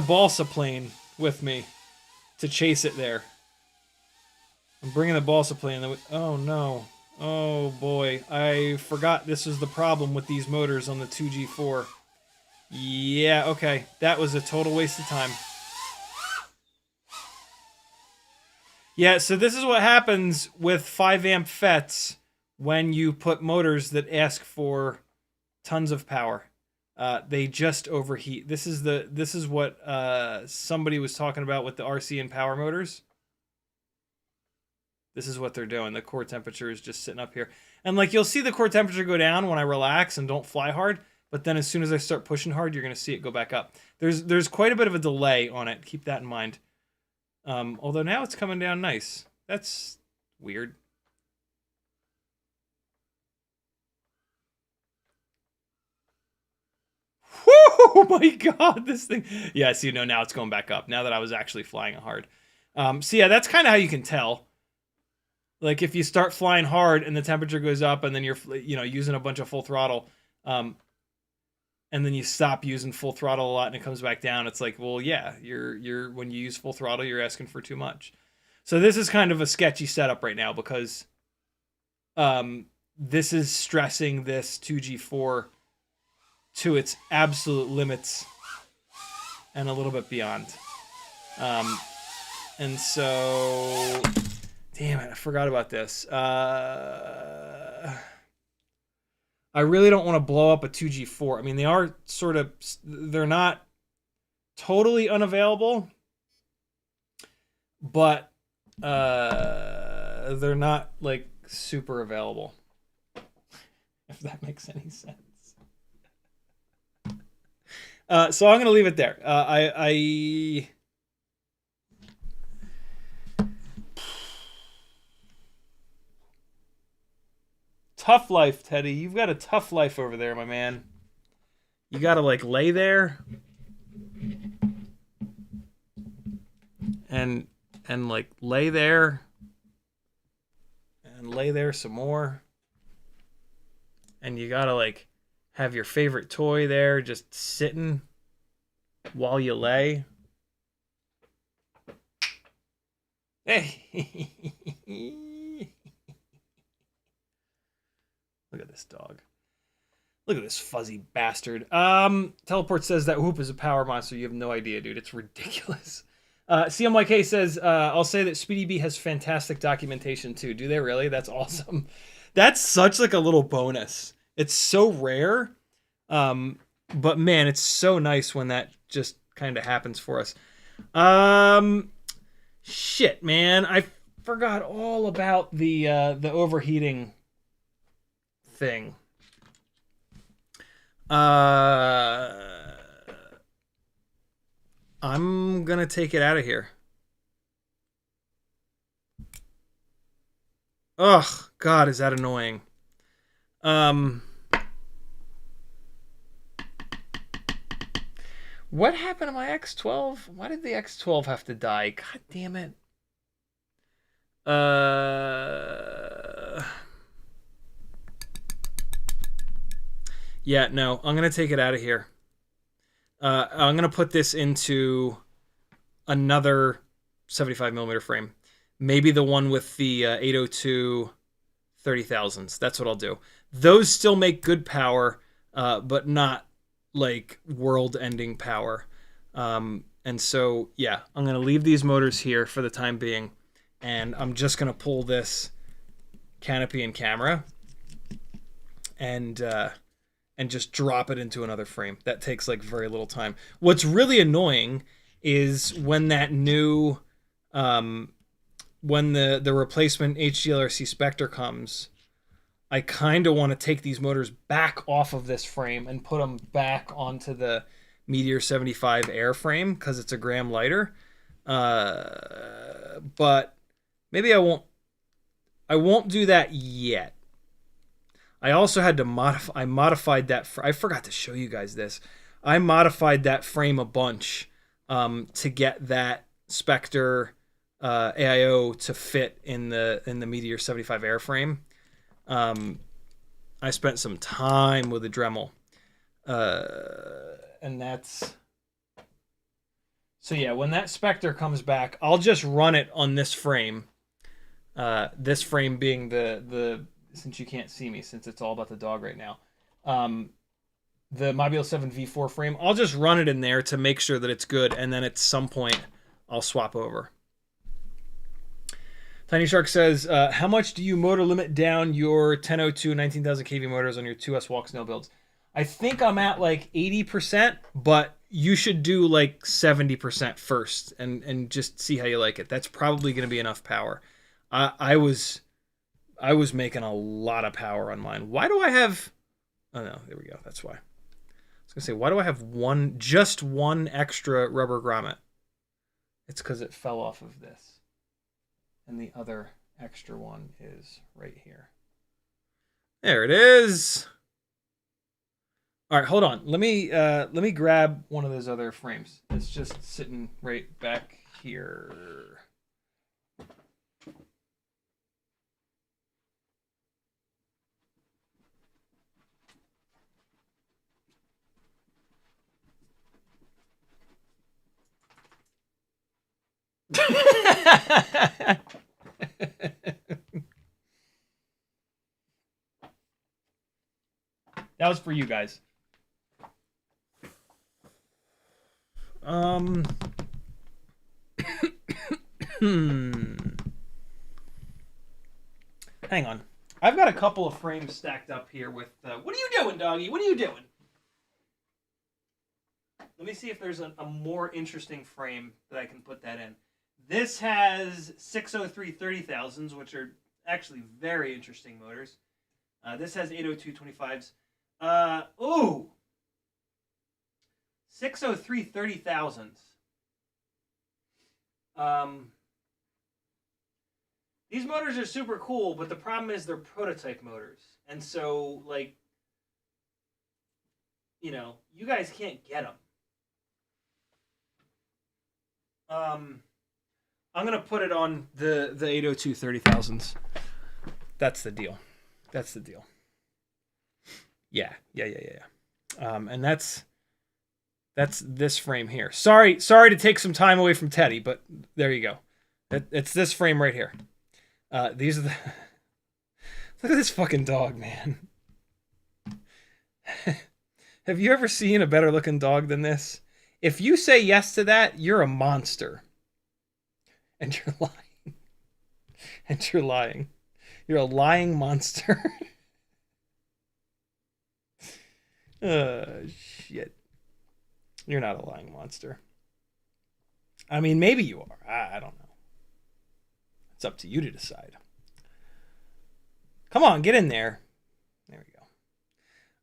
balsa plane with me to chase it there. I'm bringing the balsa plane. Oh no. Oh boy. I forgot this was the problem with these motors on the 2G4. Yeah, okay. That was a total waste of time. Yeah, so this is what happens with 5 amp FETs when you put motors that ask for tons of power. They just overheat. This is what somebody was talking about with the RCinpower motors. This is what they're doing. The core temperature is just sitting up here. And like you'll see the core temperature go down when I relax and don't fly hard, but then as soon as I start pushing hard, you're going to see it go back up. There's quite a bit of a delay on it. Keep that in mind. Although now it's coming down nice. That's weird. Oh my God, this thing. Yeah, so now it's going back up now that I was actually flying hard. So yeah, that's kind of how you can tell. Like if you start flying hard and the temperature goes up and then you're using a bunch of full throttle, and then you stop using full throttle a lot and it comes back down, it's like, well, yeah, you're when you use full throttle, you're asking for too much. So this is kind of a sketchy setup right now because this is stressing this 2G4 to its absolute limits and a little bit beyond. And so, damn it, I forgot about this. I really don't want to blow up a 2G4. I mean, they are they're not totally unavailable, but they're not like super available, if that makes any sense. So I'm going to leave it there. Tough life, Teddy. You've got a tough life over there, my man. You got to like lay there and like lay there and lay there some more. And you got to like have your favorite toy there just sitting while you lay. Hey. Look at this dog. Look at this fuzzy bastard. Teleport says that Whoop is a power monster. You have no idea, dude. It's ridiculous. CMYK says, I'll say that Speedy Bee has fantastic documentation too. Do they really? That's awesome. That's such like a little bonus. It's so rare. But man, it's so nice when that just kind of happens for us. Shit, man. I forgot all about the overheating thing. I'm gonna take it out of here. Ugh, God, is that annoying. What happened to my X12? Why did the X12 have to die? God damn it. Yeah, no, I'm going to take it out of here. I'm going to put this into another 75mm frame. maybe the one with the 802 30,000s. That's what I'll do. Those still make good power, but not like world-ending power. And so, yeah, I'm going to leave these motors here for the time being, and I'm just going to pull this canopy and camera and just drop it into another frame. That takes like very little time. What's really annoying is when that new when the replacement HDLRC Spectre comes, I kind of want to take these motors back off of this frame and put them back onto the Meteor 75 Air frame because it's a gram lighter. But maybe I won't do that yet. I also had to modified that. I forgot to show you guys this. I modified that frame a bunch to get that Spectre AIO to fit in the Meteor 75 airframe. I spent some time with the Dremel, and that's so yeah. When that Spectre comes back, I'll just run it on this frame. This frame being the since you can't see me, since it's all about the dog right now. The Mobile 7 V4 frame. I'll just run it in there to make sure that it's good, and then at some point I'll swap over. Tiny Shark says, how much do you motor limit down your 1002 19,000 kV motors on your 2S walk snail builds? I think I'm at like 80%, but you should do like 70% first and just see how you like it. That's probably going to be enough power. I was making a lot of power on mine. Why do I have... Oh, no, there we go. That's why. I was going to say, why do I have just one extra rubber grommet? It's because it fell off of this. And the other extra one is right here. There it is. All right, hold on. Let me grab one of those other frames. It's just sitting right back here. That was for you guys. Hang on. I've got a couple of frames stacked up here with... what are you doing, doggy? What are you doing? Let me see if there's a more interesting frame that I can put that in. This has 603 30,000s, which are actually very interesting motors. This has 802 25s. Ooh! 603 30,000s. These motors are super cool, but the problem is they're prototype motors. And so, like, you know, you guys can't get them. I'm going to put it on the 802 30,000s. That's the deal. That's the deal. Yeah. And that's this frame here. Sorry to take some time away from Teddy, but there you go. It's this frame right here. These are the... Look at this fucking dog, man. Have you ever seen a better looking dog than this? If you say yes to that, you're a monster. And you're lying. And you're lying. You're a lying monster. Shit. You're not a lying monster. I mean, maybe you are. I don't know. It's up to you to decide. Come on, get in there. There we go.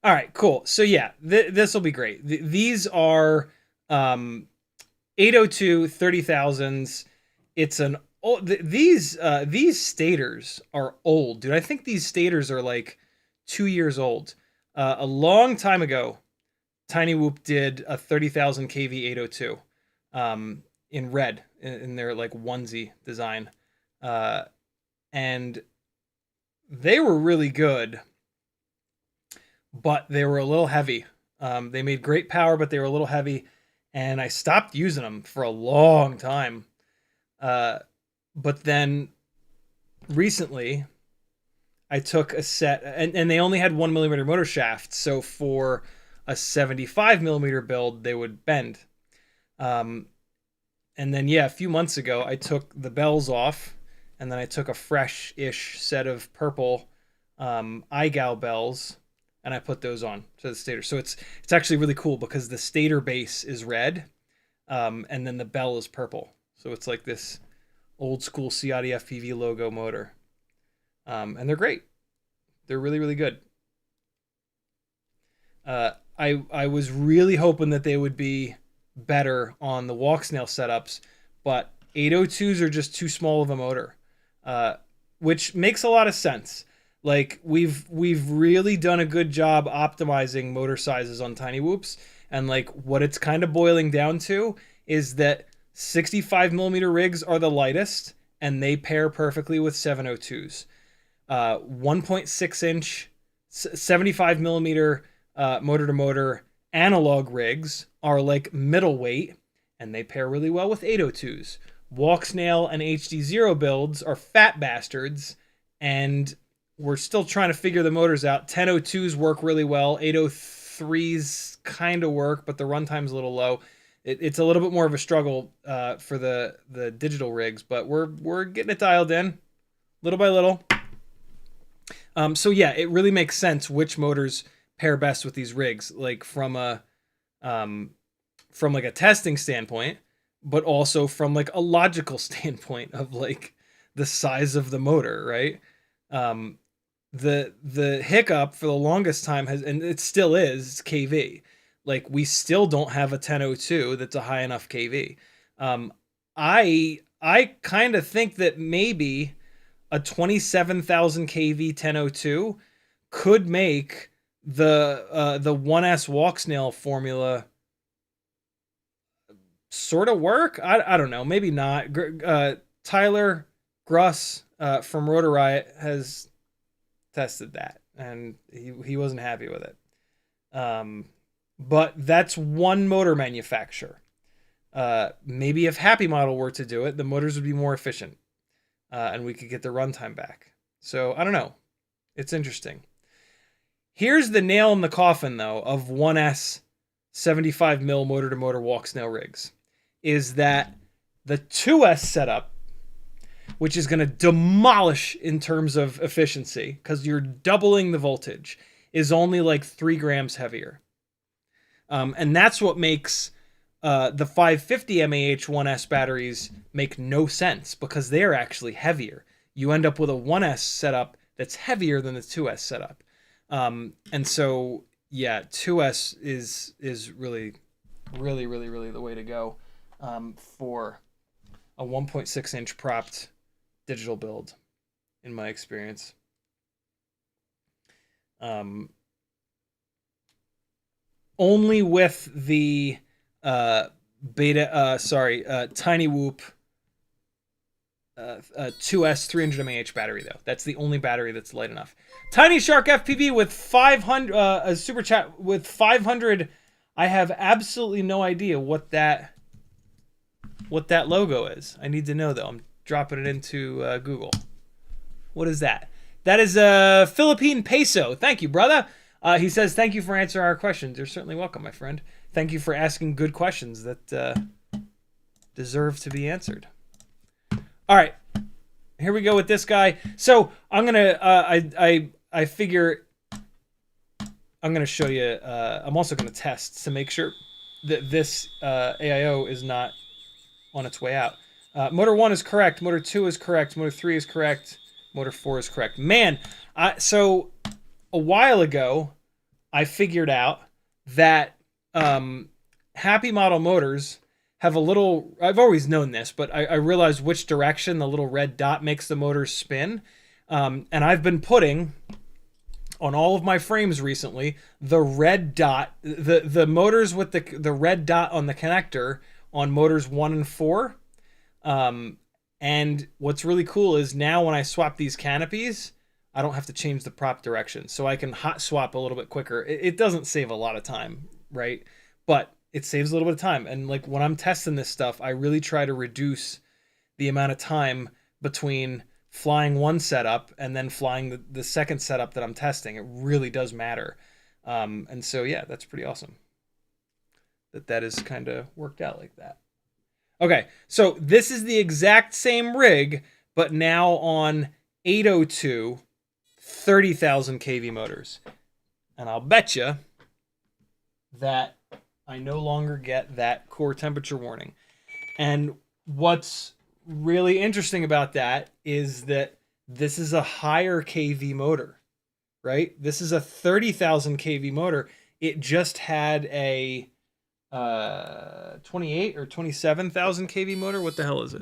All right, cool. So yeah, this will be great. These are 802 30,000s. It's an old... These stators are old, dude. I think these stators are like 2 years old. A long time ago, Tiny Whoop did a 30,000 kV 802 in red, in their like onesie design. And they were really good, but they were a little heavy. They made great power, but they were a little heavy, and I stopped using them for a long time. But then recently I took a set, and they only had 1mm motor shafts, so for a 75mm build, they would bend. And then, yeah, a few months ago, I took the bells off, and then I took a fresh-ish set of purple iGal bells, and I put those on to the stator. So it's actually really cool because the stator base is red, and then the bell is purple. So it's like this old school CiottiFPV logo motor. And they're great. They're really, really good. I was really hoping that they would be better on the walk snail setups, but 802s are just too small of a motor, which makes a lot of sense. Like we've really done a good job optimizing motor sizes on Tiny Whoops, and like what it's kind of boiling down to is that 65mm rigs are the lightest, and they pair perfectly with 702s. 1.6 inch 75mm motor to motor analog rigs are like middleweight, and they pair really well with 802s. Walk snail and HD0 builds are fat bastards, and we're still trying to figure the motors out. 1002s work really well. 803s kind of work, but the runtime's a little low. It's a little bit more of a struggle for the digital rigs, but we're getting it dialed in little by little. So yeah, it really makes sense which motors pair best with these rigs, like from like a testing standpoint, but also from like a logical standpoint of like the size of the motor, right? The hiccup for the longest time has, and it still is, KV. Like we still don't have a 1002 that's a high enough KV. I kind of think that maybe a 27,000 kV 1002 could make the 1S walk snail formula sort of work. I don't know, maybe not. Tyler Gruss from Rotor Riot has tested that, and he wasn't happy with it. But that's one motor manufacturer. Maybe if HappyModel were to do it, the motors would be more efficient, and we could get the runtime back. So I don't know. It's interesting. Here's the nail in the coffin, though, of 1S 75mm motor-to-motor walk snail rigs, is that the 2S setup, which is going to demolish in terms of efficiency because you're doubling the voltage, is only like 3 grams heavier. And that's what makes the 550 mAh 1S batteries make no sense, because they're actually heavier. You end up with a 1S setup that's heavier than the 2S setup. And so, yeah, 2S is really the way to go for a 1.6 inch propped digital build, in my experience. Only with the Tiny Whoop 2S 300 mAh battery, though. That's the only battery that's light enough. Tiny Shark FPV with 500, a super chat with 500. I have absolutely no idea what that logo is. I need to know, though. I'm dropping it into Google. What is that? That is a Philippine peso. Thank you, brother. He says, thank you for answering our questions. You're certainly welcome, my friend. Thank you for asking good questions that deserve to be answered. All right, here we go with this guy. So I'm gonna, I figure I'm gonna show you. I'm also gonna test to make sure that this AIO is not on its way out. Motor 1 is correct. Motor 2 is correct. Motor 3 is correct. Motor 4 is correct. Man, so a while ago, I figured out that HappyModel motors have a little, I've always known this, but I realized which direction the little red dot makes the motor spin. And I've been putting on all of my frames recently the red dot, the motors with the red dot on the connector on motors 1 and 4. And what's really cool is now when I swap these canopies, I don't have to change the prop direction, so I can hot swap a little bit quicker. It doesn't save a lot of time, right? But it saves a little bit of time. And like when I'm testing this stuff, I really try to reduce the amount of time between flying one setup and then flying the second setup that I'm testing. It really does matter. And so, yeah, that's pretty awesome that is kind of worked out like that. Okay, so this is the exact same rig, but now on 802 30,000 kV motors. And I'll bet you that I no longer get that core temperature warning. And what's really interesting about that is that this is a higher kV motor, right? This is a 30,000 kV motor. It just had a 28 or 27,000 kV motor. What the hell is it?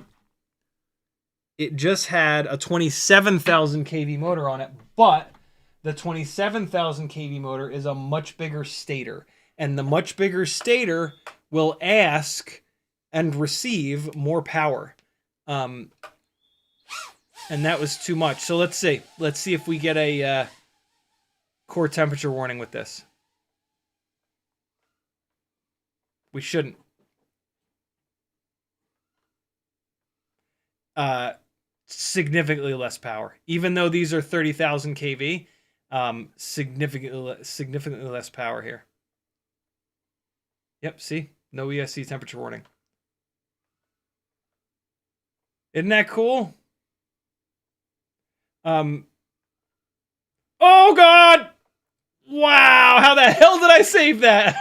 It just had a 27,000 kV motor on it, but the 27,000 kV motor is a much bigger stator, and the much bigger stator will ask and receive more power. And that was too much. So let's see. Let's see if we get a core temperature warning with this. We shouldn't. Significantly less power. Even though these are 30,000 kV, significantly less power here. Yep, see? No ESC temperature warning. Isn't that cool? Oh God! Wow, how the hell did I save that?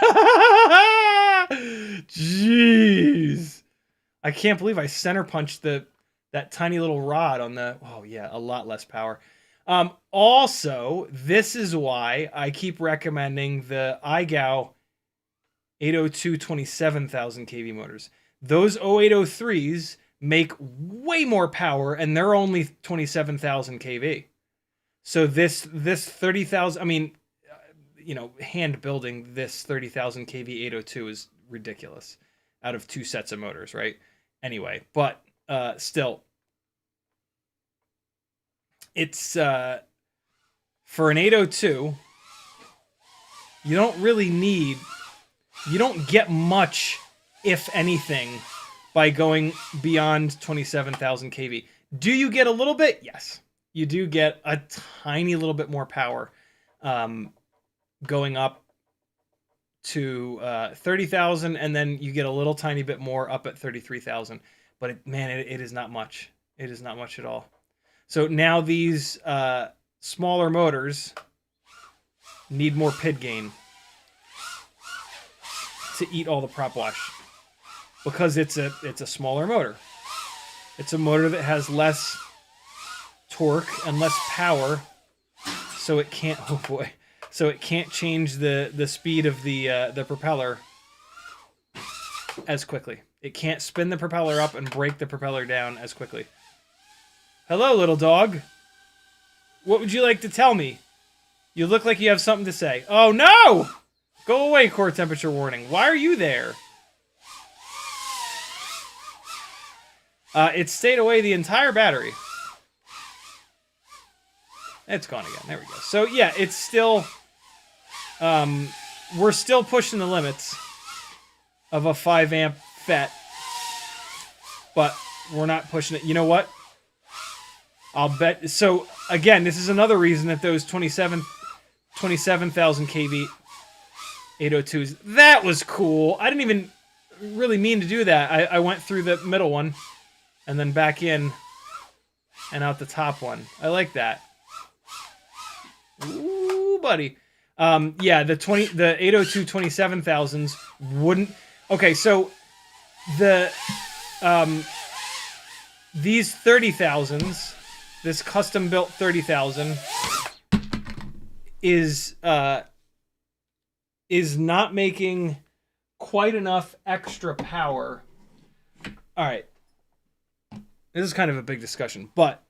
Jeez. I can't believe I center punched that tiny little rod on the... Oh yeah, a lot less power. Also, this is why I keep recommending the iGao 802 27,000 kV motors. Those 0803s make way more power, and they're only 27,000 kV. So this 30,000... I mean, you know, hand building this 30,000 kV 802 is ridiculous out of two sets of motors, right? Anyway, but still, it's for an 802, you don't get much, if anything, by going beyond 27,000 kV. Do you get a little bit? Yes, you do get a tiny little bit more power going up to 30,000, and then you get a little tiny bit more up at 33,000. But it is not much. It is not much at all. So now these smaller motors need more PID gain to eat all the prop wash, because it's a smaller motor. It's a motor that has less torque and less power, so it can't. Oh boy. So it can't change the speed of the propeller as quickly. It can't spin the propeller up and break the propeller down as quickly. Hello, little dog. What would you like to tell me? You look like you have something to say. Oh, no! Go away, core temperature warning. Why are you there? It stayed away the entire battery. It's gone again. There we go. So, yeah, it's still... we're still pushing the limits of a 5 amp FET, but we're not pushing it. You know what? I'll bet. So again, this is another reason that those 27,000 kV 802s, that was cool. I didn't even really mean to do that. I went through the middle one and then back in and out the top one. I like that. Ooh, buddy. Yeah, the 802 27,000s wouldn't. Okay, so the these 30,000s, this custom built 30,000 is not making quite enough extra power. All right, this is kind of a big discussion, but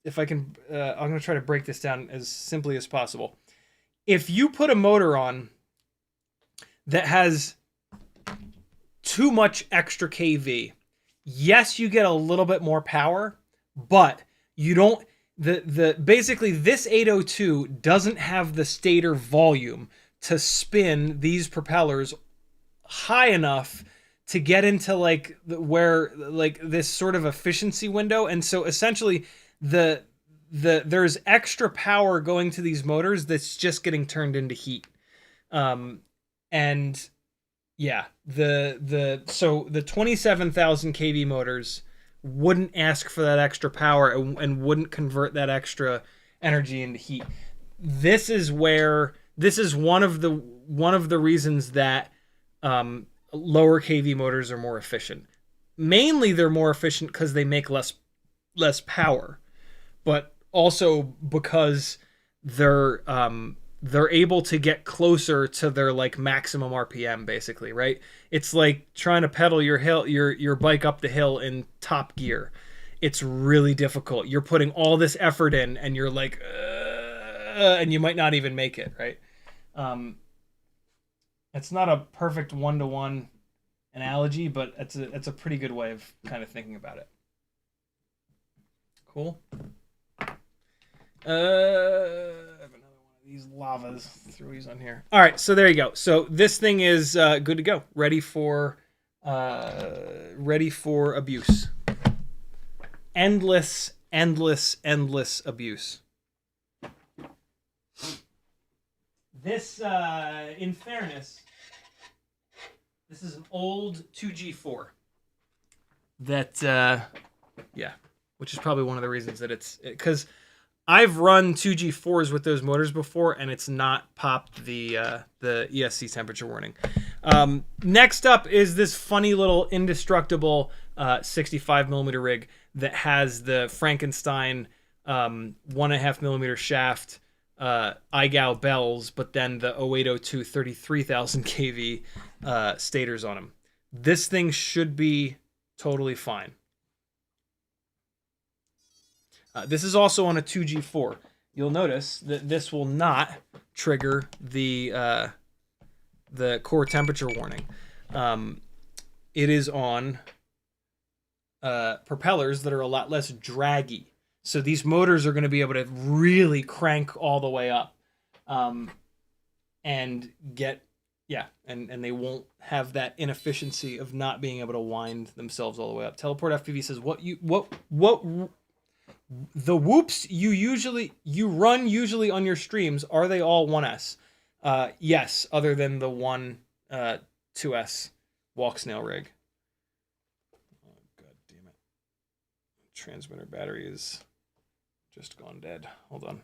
if I can, I'm going to try to break this down as simply as possible. If you put a motor on that has too much extra kV, yes, you get a little bit more power, but you don't. Basically this 802 doesn't have the stator volume to spin these propellers high enough to get into like where like this sort of efficiency window. And so essentially there's extra power going to these motors that's just getting turned into heat. And yeah, so the 27,000 kV motors wouldn't ask for that extra power and wouldn't convert that extra energy into heat. This is one of the reasons that lower kV motors are more efficient. Mainly they're more efficient because they make less power, but also because they're able to get closer to their like maximum RPM, basically, right? It's like trying to pedal your bike up the hill in top gear. It's really difficult. You're putting all this effort in, and you're like, and you might not even make it, right? It's not a perfect one-to-one analogy, but it's a pretty good way of kind of thinking about it. Cool. I have another one of these lavas throwies on here. All right, so there you go. So this thing is good to go, ready for abuse. Endless abuse. This, in fairness, this is an old 2G4 that, yeah, which is probably one of the reasons that because I've run 2G4s with those motors before, and it's not popped the ESC temperature warning. Next up is this funny little indestructible 65mm rig that has the Frankenstein 1.5mm shaft, IGAO bells, but then the 0802 33,000 kV stators on them. This thing should be totally fine. This is also on a 2G4. You'll notice that this will not trigger the core temperature warning. It is on propellers that are a lot less draggy. So these motors are going to be able to really crank all the way up, and get, yeah, and they won't have that inefficiency of not being able to wind themselves all the way up. Teleport FPV says, what the whoops you run usually on your streams, are they all 1S? Yes, other than the one 2S walk snail rig. Oh, god damn it. Transmitter battery is just gone dead. Hold on.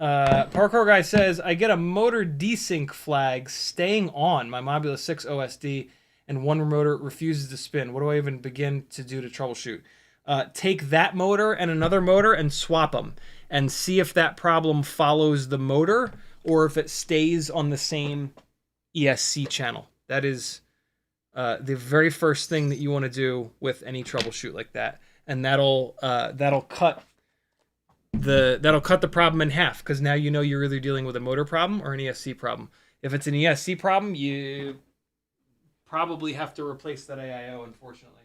Parkour guy says, I get a motor desync flag staying on my Mobula 6 OSD, and one motor refuses to spin. What do I even begin to do to troubleshoot? Take that motor and another motor and swap them, and see if that problem follows the motor or if it stays on the same ESC channel. That is the very first thing that you want to do with any troubleshoot like that, and that'll cut the problem in half, because now you know you're either dealing with a motor problem or an ESC problem. If it's an ESC problem, you probably have to replace that AIO, unfortunately.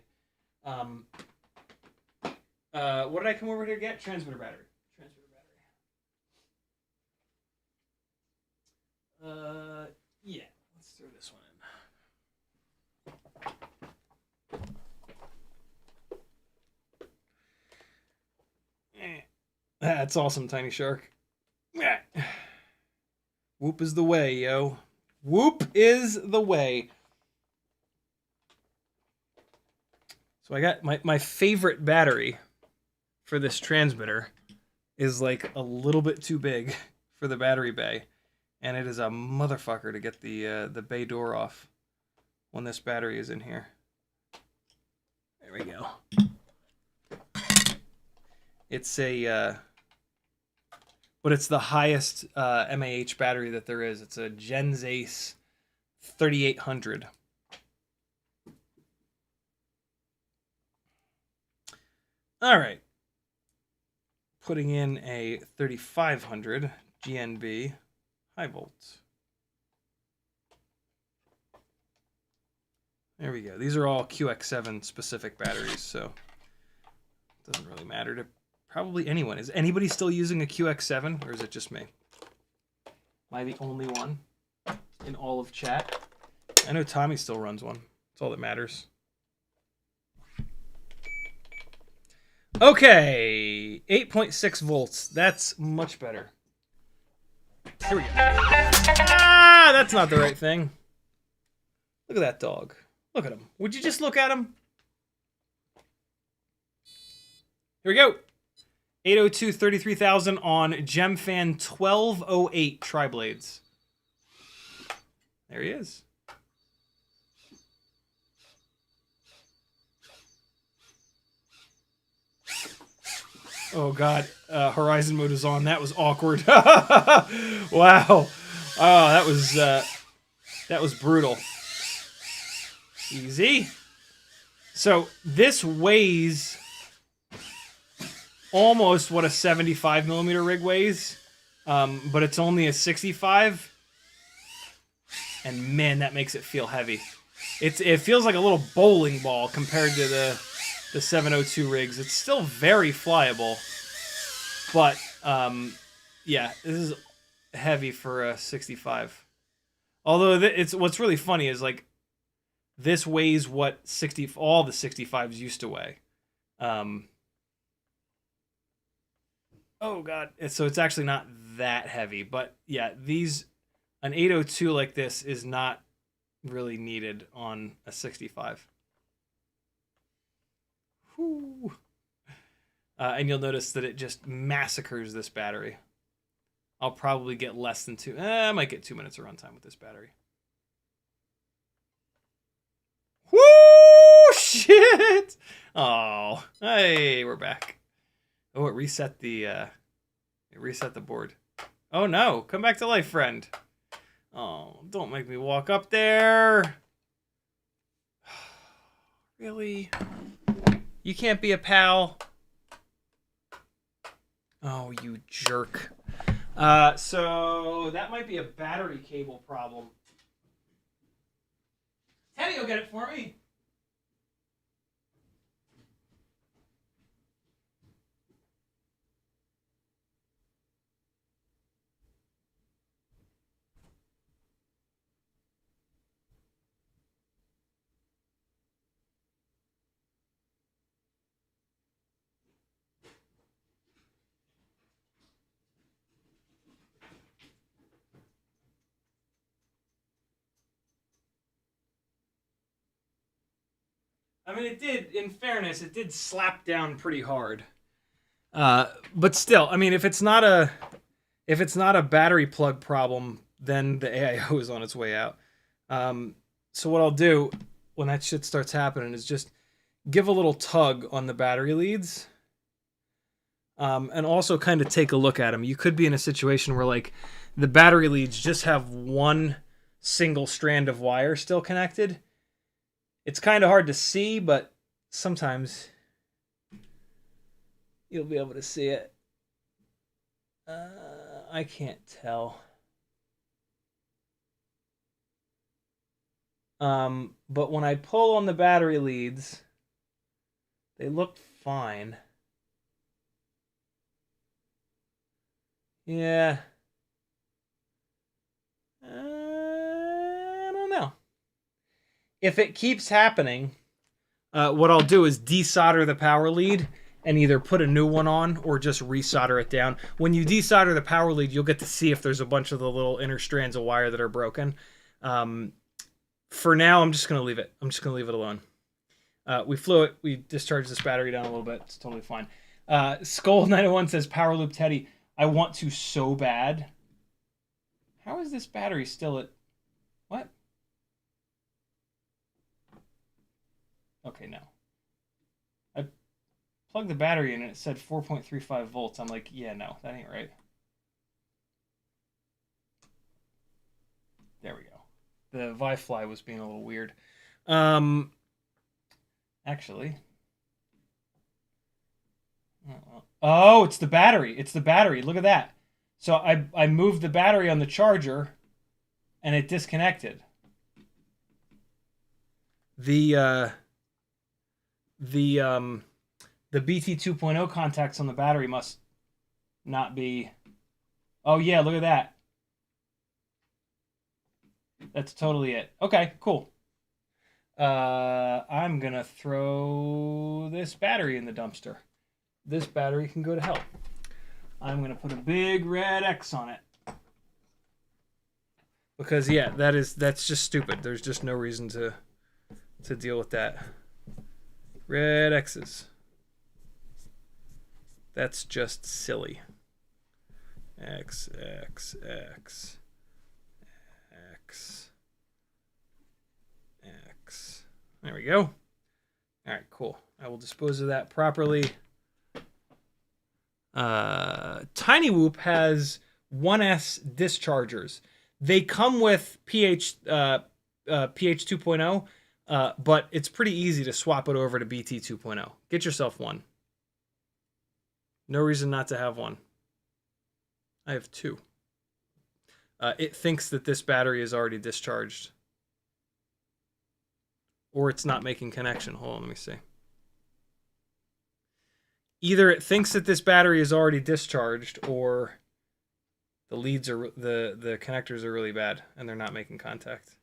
What did I come over here to get? Transmitter battery. Yeah, let's throw this one in. That's awesome, Tiny Shark. Whoop is the way, yo. Whoop is the way. So I got my favorite battery for this transmitter is like a little bit too big for the battery bay, and it is a motherfucker to get the bay door off when this battery is in here. There we go. It's a but it's the highest MAH battery that there is. It's a Genzace 3800. All right. Putting in a 3500 GNB high volt. There we go. These are all QX7 specific batteries, so it doesn't really matter to probably anyone. Is anybody still using a QX7, or is it just me? Am I the only one in all of chat I know Tommy still runs one. That's all that matters. Okay, 8.6 volts. That's much better. Here we go. Ah, that's not the right thing. Look at that dog. Look at him. Would you just look at him? Here we go. 802 33,000 on GemFan 1208 tri-blades. There he is. Oh God, Horizon mode is on. That was awkward. Wow. Oh, that was brutal. Easy. So this weighs almost what a 75 millimeter rig weighs, but it's only a 65. And man, that makes it feel heavy. It feels like a little bowling ball compared to the 702 rigs. It's still very flyable, but yeah, this is heavy for a 65. Although what's really funny is like this weighs what all the 65s used to weigh. Oh God, so it's actually not that heavy, but yeah, an 802 like this is not really needed on a 65. Whew. And you'll notice that it just massacres this battery. I'll probably get less than I might get 2 minutes of runtime with this battery. Woo! Shit! Oh, hey, we're back. Oh, it reset the board. Oh no, come back to life, friend. Oh, don't make me walk up there. Really? You can't be a pal? Oh, you jerk. So that might be a battery cable problem. Teddy will get it for me. I mean, in fairness, it did slap down pretty hard. But still, I mean, if it's not a battery plug problem, then the AIO is on its way out. So what I'll do when that shit starts happening is just give a little tug on the battery leads. And also kind of take a look at them. You could be in a situation where like the battery leads just have one single strand of wire still connected. It's kind of hard to see, but sometimes you'll be able to see it. I can't tell. But when I pull on the battery leads, they look fine. Yeah. I don't know. If it keeps happening, what I'll do is desolder the power lead and either put a new one on or just resolder it down. When you desolder the power lead, you'll get to see if there's a bunch of the little inner strands of wire that are broken. For now, I'm just going to leave it. I'm just going to leave it alone. We flew it. We discharged this battery down a little bit. It's totally fine. Skull901 says, Power Loop Teddy, I want to so bad. How is this battery still at... What? Okay, no. I plugged the battery in and it said 4.35 volts. I'm like, yeah, no, that ain't right. There we go. The Vifly was being a little weird. Actually. Oh, it's the battery. It's the battery. Look at that. So I moved the battery on the charger and it disconnected. The BT 2.0 contacts on the battery must not be... Oh yeah, look at that. That's totally it. Okay, cool. I'm gonna throw this battery in the dumpster. This battery can go to hell. I'm gonna put a big red X on it. Because yeah, that's just stupid. There's just no reason to deal with that. Red X's. That's just silly. X, X, X, X, X. There we go. All right, cool. I will dispose of that properly. Tiny Whoop has 1S dischargers. They come with pH 2.0, but it's pretty easy to swap it over to BT 2.0. Get yourself one. No reason not to have one. I have two. It thinks that this battery is already discharged. Or it's not making connection. Hold on, let me see. Either it thinks that this battery is already discharged, or the leads are the connectors are really bad and they're not making contact.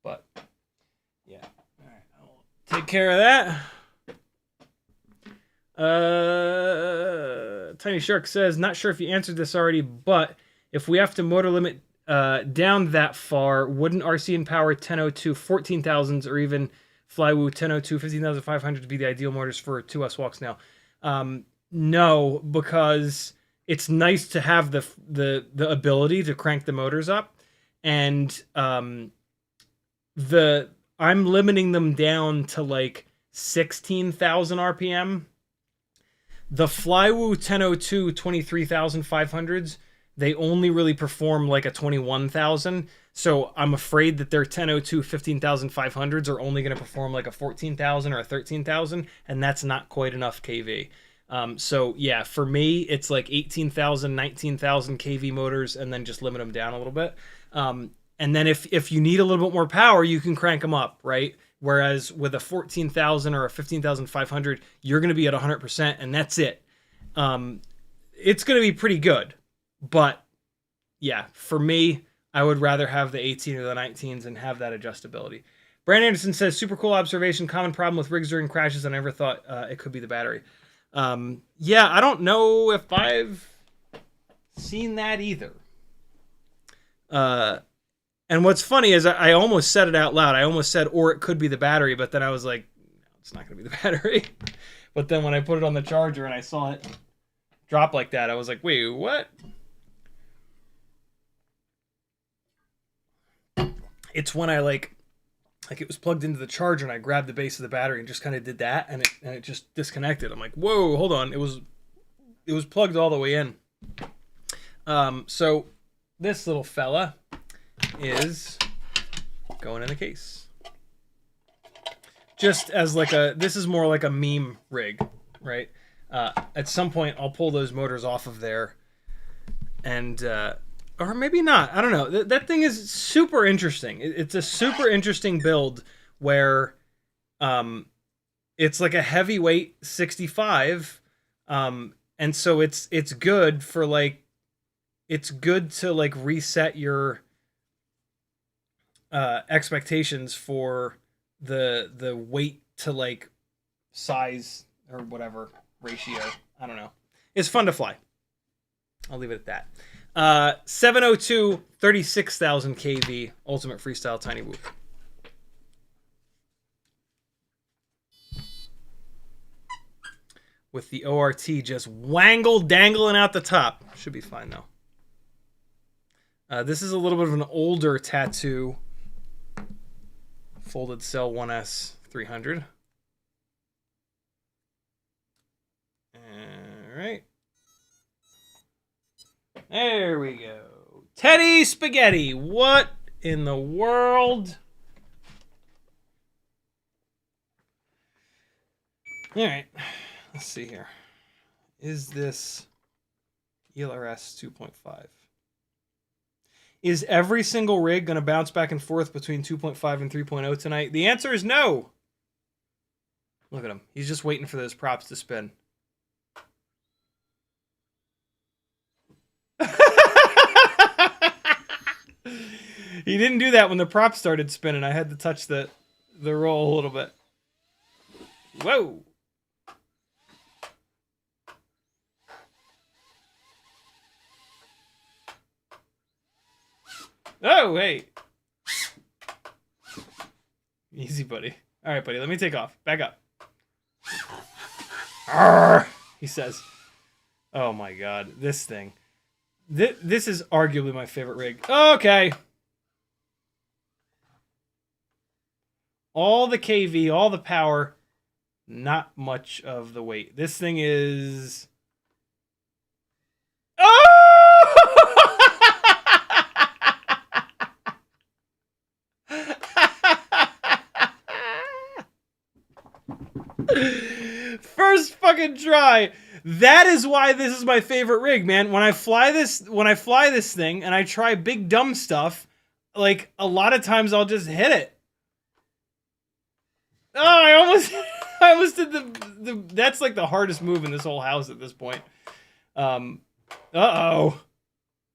But yeah, all right, I'll take care of that. Tiny Shark says, not sure if you answered this already, but if we have to motor limit down that far, wouldn't RCinpower 1002 14,000s or even Flywoo 1002 15,500 be the ideal motors for 2S walks now? No, because it's nice to have the ability to crank the motors up, and I'm limiting them down to like 16,000 RPM. The Flywoo 1002 23,500s, they only really perform like a 21,000. So I'm afraid that their 1002 15,500s are only going to perform like a 14,000 or a 13,000, and that's not quite enough kV. So yeah, for me, it's like 18,000, 19,000 kV motors, and then just limit them down a little bit. And then if you need a little bit more power, you can crank them up, right? Whereas with a 14,000 or a 15,500, you're going to be at 100%, and that's it. It's going to be pretty good. But yeah, for me, I would rather have the 18 or the 19s and have that adjustability. Brand Anderson says, super cool observation. Common problem with rigs during crashes. I never thought it could be the battery. Yeah, I don't know if I've seen that either. And what's funny is I almost said it out loud. I almost said, or it could be the battery, but then I was like, no, it's not going to be the battery. But then when I put it on the charger and I saw it drop like that, I was like, wait, what? It's when I like it was plugged into the charger and I grabbed the base of the battery and just kind of did that, and it just disconnected. I'm like, whoa, hold on. It was plugged all the way in. So this little fella is going in the case. Just as like this is more like a meme rig, right? At some point I'll pull those motors off of there, and or maybe not. I don't know. That thing is super interesting. It's a super interesting build where it's like a heavyweight 65, and so it's good for like, it's good to like reset your expectations for the weight to like size or whatever ratio. I don't know. It's fun to fly. I'll leave it at that. 702 36,000 kV Ultimate Freestyle Tiny Whoop. With the ORT just dangling out the top. Should be fine though. This is a little bit of an older Tattoo folded cell 1S 300. All right. There we go. Teddy Spaghetti. What in the world? All right. Let's see here. Is this ELRS 2.5? Is every single rig going to bounce back and forth between 2.5 and 3.0 tonight? The answer is no. Look at him. He's just waiting for those props to spin. He didn't do that when the prop started spinning. I had to touch the roll a little bit. Whoa. Oh, hey. Easy, buddy. All right, buddy. Let me take off. Back up. Arrgh, he says. Oh, my God. This thing. This is arguably my favorite rig. Okay. All the KV, all the power, not much of the weight. This thing is... Oh! First fucking try. That is why this is my favorite rig, man. When I fly this thing and I try big dumb stuff, like a lot of times I'll just hit it. Oh, I almost did the that's like the hardest move in this whole house at this point. Uh-oh.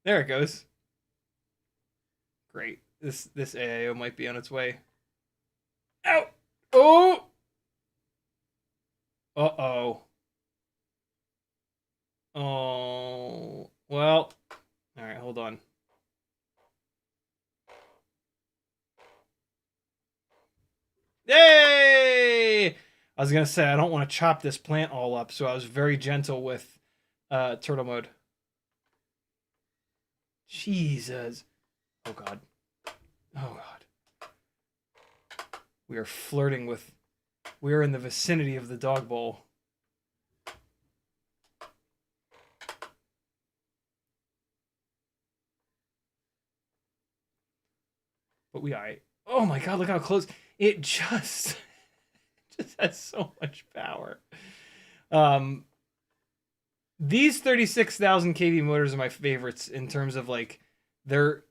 There it goes. Great. This AIO might be on its way. Ow! Oh! Uh-oh. Oh. Well. Alright, hold on. Yay! I was gonna say, I don't want to chop this plant all up, so I was very gentle with turtle mode. Jesus. Oh, God. Oh, God. We are flirting with... We are in the vicinity of the dog bowl. But we are... Oh, my God, look how close... It just has so much power. These 36,000 kV motors are my favorites in terms of like they're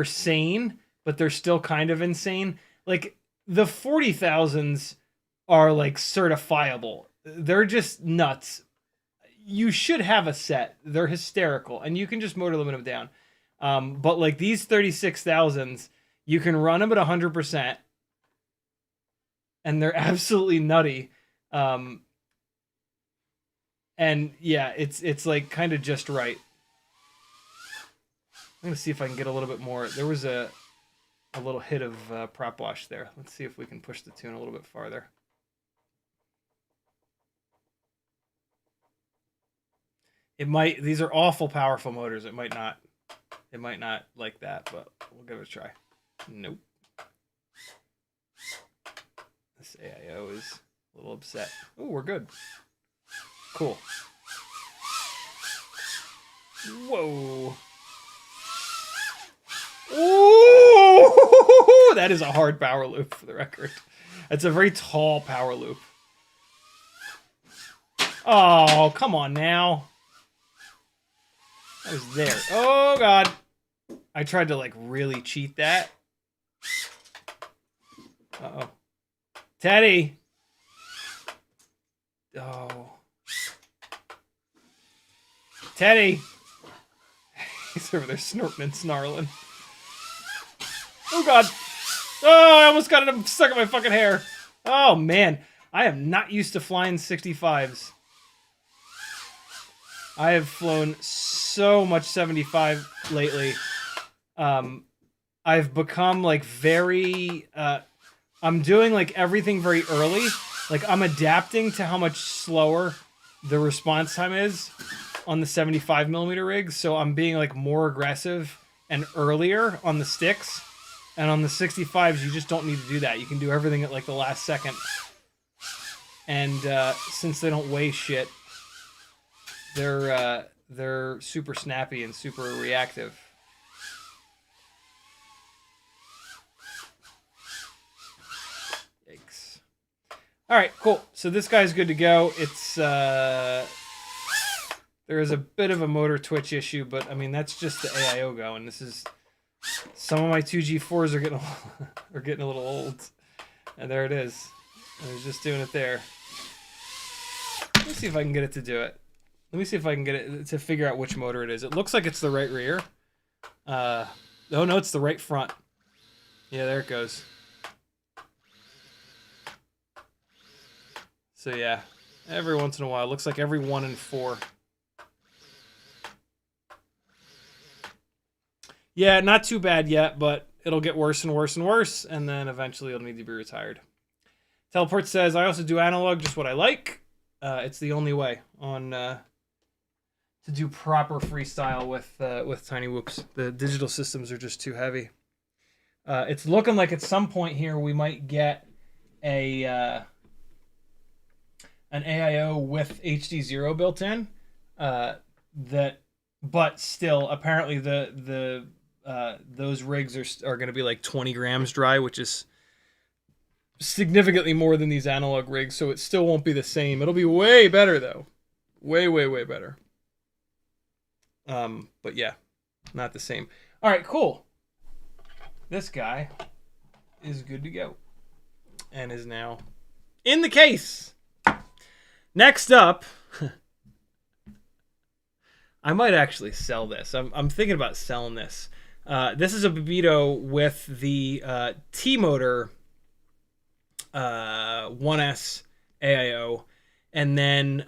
sane, but they're still kind of insane. Like the 40,000s are like certifiable. They're just nuts. You should have a set. They're hysterical, and you can just motor limit them down. But like these 36,000s, you can run them at 100%. And they're absolutely nutty. And yeah, it's like kind of just right. I'm gonna see if I can get a little bit more. There was a little hit of prop wash there. Let's see if we can push the tune a little bit farther. It might. These are awful powerful motors. It might not like that, but we'll give it a try. Nope. This AIO is a little upset. Oh, we're good. Cool. Whoa. Ooh! That is a hard power loop for the record. That's a very tall power loop. Oh, come on now. I was there. Oh, God. I tried to, like, really cheat that. Uh-oh. Teddy! Oh. Teddy! He's over there snorting and snarling. Oh, God. Oh, I almost got it stuck in my fucking hair. Oh, man. I am not used to flying 65s. I have flown so much 75 lately. I've become, like, very... I'm doing like everything very early. Like I'm adapting to how much slower the response time is on the 75mm rigs. So I'm being like more aggressive and earlier on the sticks. And on the 65s, you just don't need to do that. You can do everything at like the last second. And since they don't weigh shit, they're super snappy and super reactive. All right, cool. So this guy's good to go. It's there is a bit of a motor twitch issue, but I mean that's just the AIO going. This is some of my 2G4s are getting a little old, and there it is. I was just doing it there. Let me see if I can get it to do it. Let me see if I can get it to figure out which motor it is. It looks like it's the right rear. Oh no, it's the right front. Yeah, there it goes. So yeah, every once in a while. Looks like every 1 in 4. Yeah, not too bad yet, but it'll get worse and worse and worse, and then eventually it'll need to be retired. Teleport says, I also do analog, just what I like. It's the only way on to do proper freestyle with tiny whoops. The digital systems are just too heavy. It's looking like at some point here we might get a an AIO with HD0 built in. But still, apparently those rigs are going to be like 20 grams dry, which is significantly more than these analog rigs, so it still won't be the same. It'll be way better though, way better. But yeah, not the same. All right, cool. This guy is good to go and is now in the case. Next up, I might actually sell this. I'm thinking about selling this. This is a Babito with the T-Motor 1S AIO, and then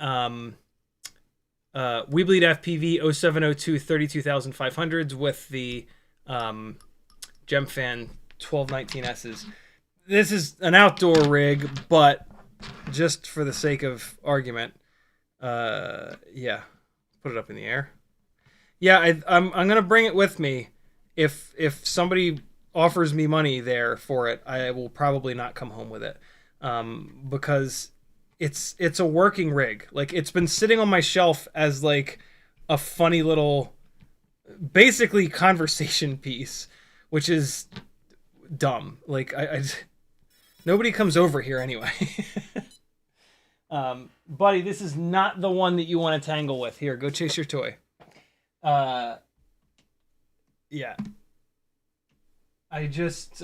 We Bleed FPV 0702 32500s with the Gemfan 1219Ss. This is an outdoor rig, but just for the sake of argument, yeah, put it up in the air. Yeah, I'm gonna bring it with me. If somebody offers me money there for it, I will probably not come home with it, because it's a working rig. Like, it's been sitting on my shelf as like a funny little, basically conversation piece, which is dumb. Like I nobody comes over here anyway. Buddy, this is not the one that you want to tangle with. Here, go chase your toy. Yeah. I'm just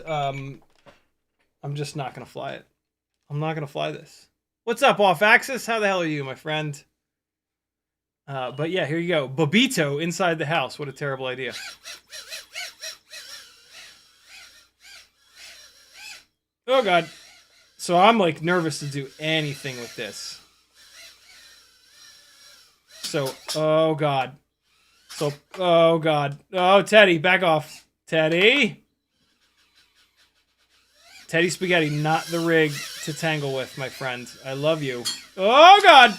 not gonna fly it. I'm not gonna fly this. What's up, Off Axis? How the hell are you, my friend? But yeah, here you go. Babito inside the house. What a terrible idea. Oh god. So I'm like nervous to do anything with this. So, oh god. So, oh god. Oh, Teddy, back off. Teddy. Teddy Spaghetti, not the rig to tangle with, my friend. I love you. Oh god.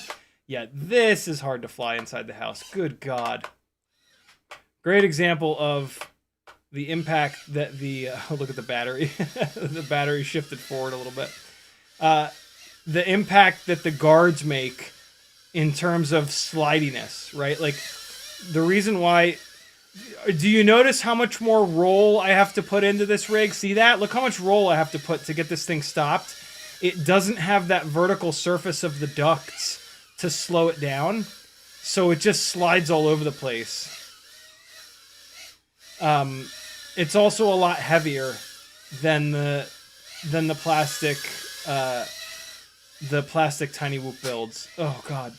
Yeah, this is hard to fly inside the house. Good god. Great example of the impact that the oh, look at the battery. The battery shifted forward a little bit. The impact that the guards make in terms of slidiness, right? Like, the reason why... Do you notice how much more roll I have to put into this rig? See that? Look how much roll I have to put to get this thing stopped. It doesn't have that vertical surface of the ducts to slow it down, so it just slides all over the place. It's also a lot heavier than the plastic Tiny Whoop builds. Oh god.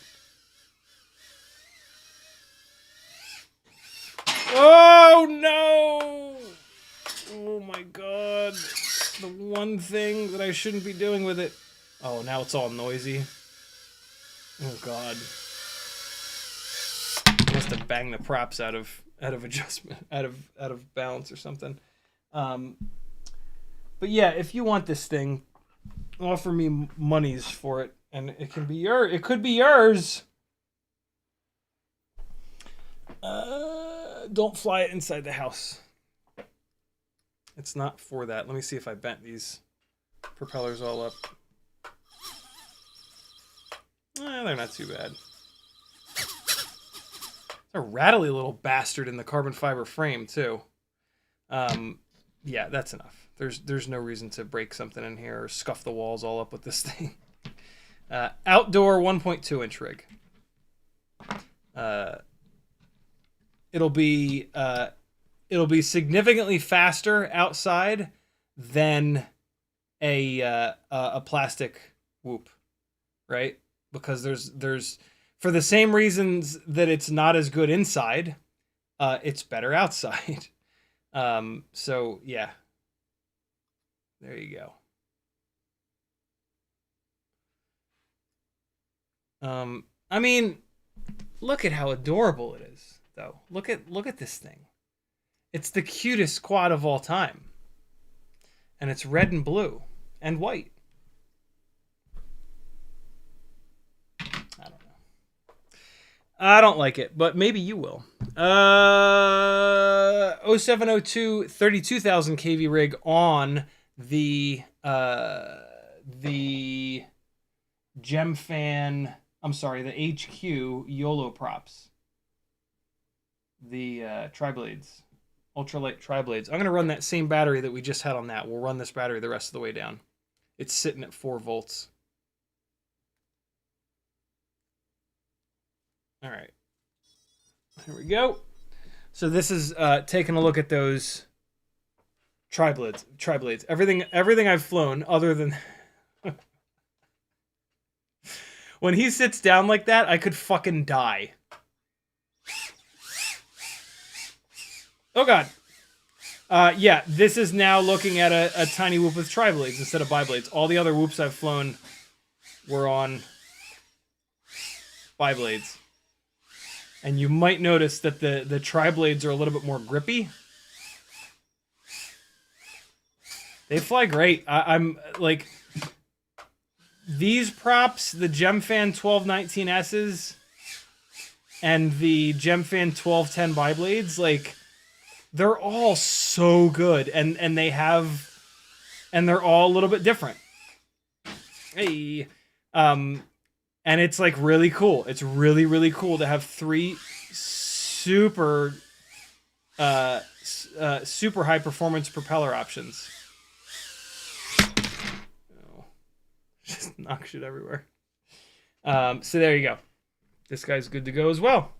Oh no! Oh my god. The one thing that I shouldn't be doing with it. Oh, now it's all noisy. Oh god. I must have banged the props out of adjustment, out of balance or something. But yeah, if you want this thing, offer me monies for it, and it can be it could be yours. Don't fly it inside the house. It's not for that. Let me see if I bent these propellers all up. They're not too bad. A rattly little bastard in the carbon fiber frame too. Yeah, that's enough. There's no reason to break something in here or scuff the walls all up with this thing. Outdoor 1.2 inch rig. It'll be significantly faster outside than a plastic whoop, right? Because there's for the same reasons that it's not as good inside, it's better outside. So yeah, There you go. I mean, look at how adorable it is, though. Look at this thing. It's the cutest quad of all time. And it's red and blue and white. I don't know. I don't like it, but maybe you will. 0702 32,000 kV rig on the Gemfan, I'm sorry, the HQ YOLO props. The tri-blades, ultralight tri-blades. I'm going to run that same battery that we just had on that. We'll run this battery the rest of the way down. It's sitting at 4 volts. All right. Here we go. So this is taking a look at those tri-blades. Everything I've flown other than... When he sits down like that, I could fucking die. Oh, God. Yeah, this is now looking at a tiny whoop with tri-blades instead of bi-blades. All the other whoops I've flown were on bi-blades. And you might notice that the tri-blades are a little bit more grippy. They fly great. I'm like... These props, the Gemfan 1219S's and the Gemfan 1210 bi-blades, like... They're all so good, and they're all a little bit different. Hey, and it's like really cool. It's really, really cool to have 3 super super high performance propeller options. Oh, just knock shit everywhere. So there you go. This guy's good to go as well.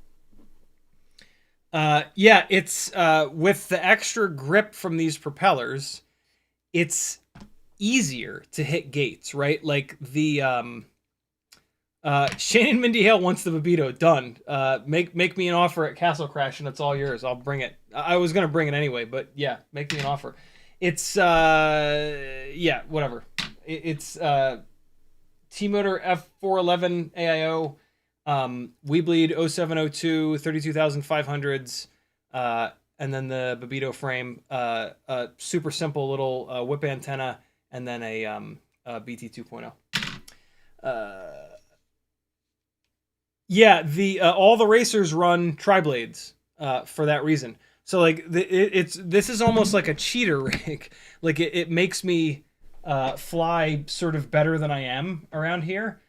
Yeah, it's with the extra grip from these propellers, it's easier to hit gates, right? Like the Shane and Mindy Hale wants the Vbat. Done. Make me an offer at Castle Crash and it's all yours. I'll bring it. I was gonna bring it anyway, but yeah, make me an offer. It's yeah, whatever. It's T-Motor F411 AIO. We bleed 0702 32,500s, and then the Vbat frame, a super simple little whip antenna, and then a BT 2.0. Yeah, the all the racers run tri-blades for that reason. So like this is almost like a cheater rig. Like it makes me fly sort of better than I am around here.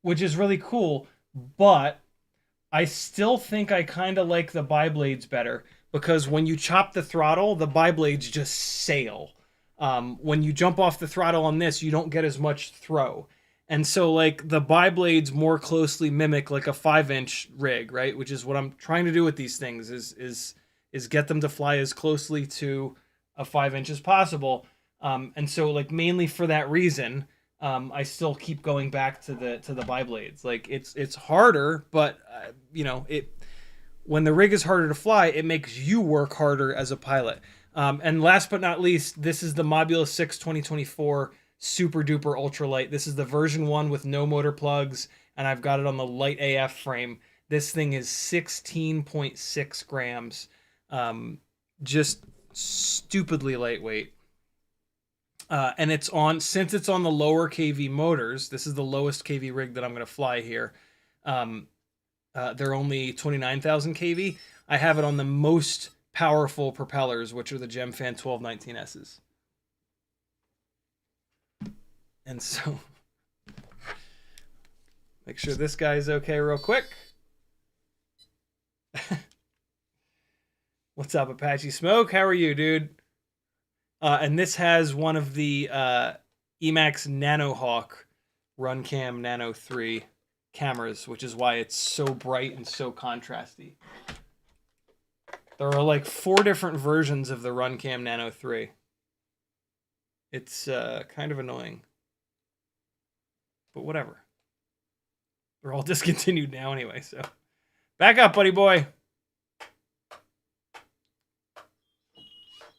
Which is really cool, but I still think I kind of like the bi-blades better because when you chop the throttle, the bi-blades just sail. When you jump off the throttle on this, you don't get as much throw. And so like the bi-blades more closely mimic like a 5-inch rig, right? Which is what I'm trying to do with these things is get them to fly as closely to a 5-inch as possible. And so like mainly for that reason, I still keep going back to the bi-blades. Like it's harder, but you know, when the rig is harder to fly, it makes you work harder as a pilot. And last but not least, this is the Mobula 6 2024 super duper ultralight. This is the version 1 with no motor plugs, and I've got it on the light AF frame. This thing is 16.6 grams. Just stupidly lightweight. And it's on, since it's on the lower KV motors, this is the lowest KV rig that I'm going to fly here. They're only 29,000 KV. I have it on the most powerful propellers, which are the Gemfan 1219S's. And so, make sure this guy's okay real quick. What's up, Apache Smoke? How are you, dude? And this has one of the Emax Nanohawk Runcam Nano 3 cameras, which is why it's so bright and so contrasty. There are like 4 different versions of the Runcam Nano 3. It's kind of annoying. But whatever. They're all discontinued now anyway, so. Back up, buddy boy.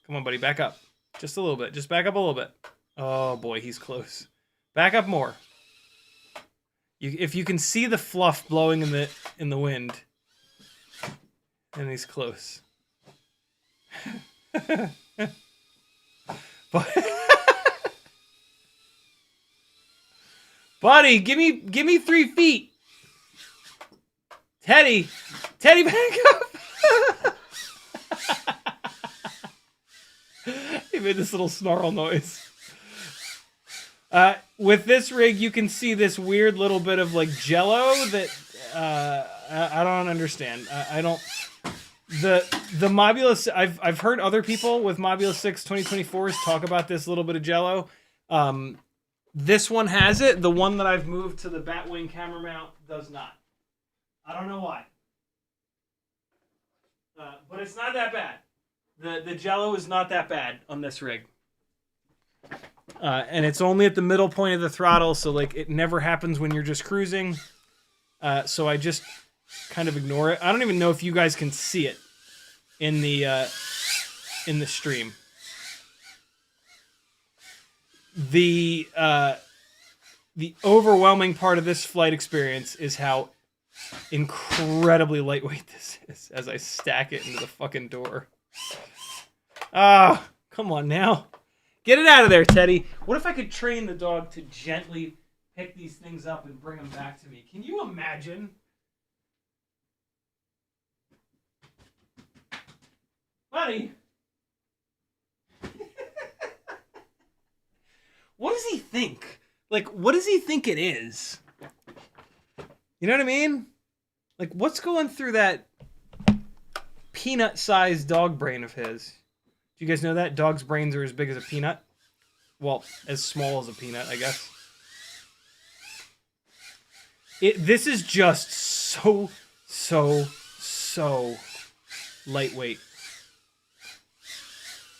Come on, buddy, back up. Just a little bit. Just back up a little bit. Oh boy, he's close. Back up more. If you can see the fluff blowing in the wind, and he's close. Buddy, give me 3 feet. Teddy, back up. He made this little snarl noise. With this rig, you can see this weird little bit of like jello that I don't understand. I don't. The Mobula. I've heard other people with Mobula 6 2024s talk about this little bit of jello. This one has it. The one that I've moved to the Batwing camera mount does not. I don't know why. But it's not that bad. The jello is not that bad on this rig. And it's only at the middle point of the throttle, so like it never happens when you're just cruising. So I just kind of ignore it. I don't even know if you guys can see it in the stream. The overwhelming part of this flight experience is how incredibly lightweight this is as I stack it into the fucking door. Ah, come on now. Get it out of there, Teddy. What if I could train the dog to gently pick these things up and bring them back to me? Can you imagine? Buddy. What does he think? Like, what does he think it is? You know what I mean? Like, what's going through that peanut-sized dog brain of his? Do you guys know that? Dogs' brains are as big as a peanut. Well, as small as a peanut, I guess. This is just so lightweight.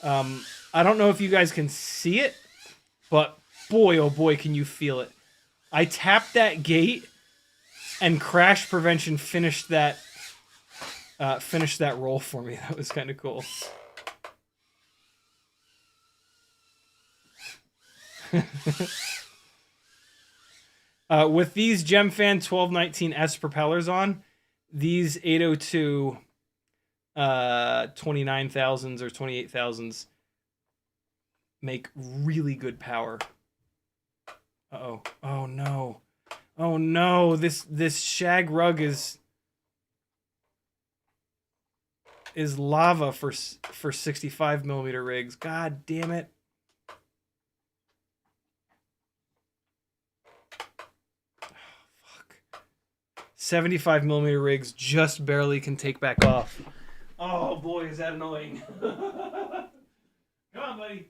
I don't know if you guys can see it, but boy, oh boy, can you feel it. I tapped that gate, and crash prevention finished that roll for me. That was kind of cool. With these Gemfan 1219S propellers on, these 802 29,000s or 28,000s make really good power. Uh-oh. Oh no. Oh no, this shag rug is lava for 65mm rigs. God damn it. 75mm rigs just barely can take back off. Oh boy, is that annoying. Come on, buddy.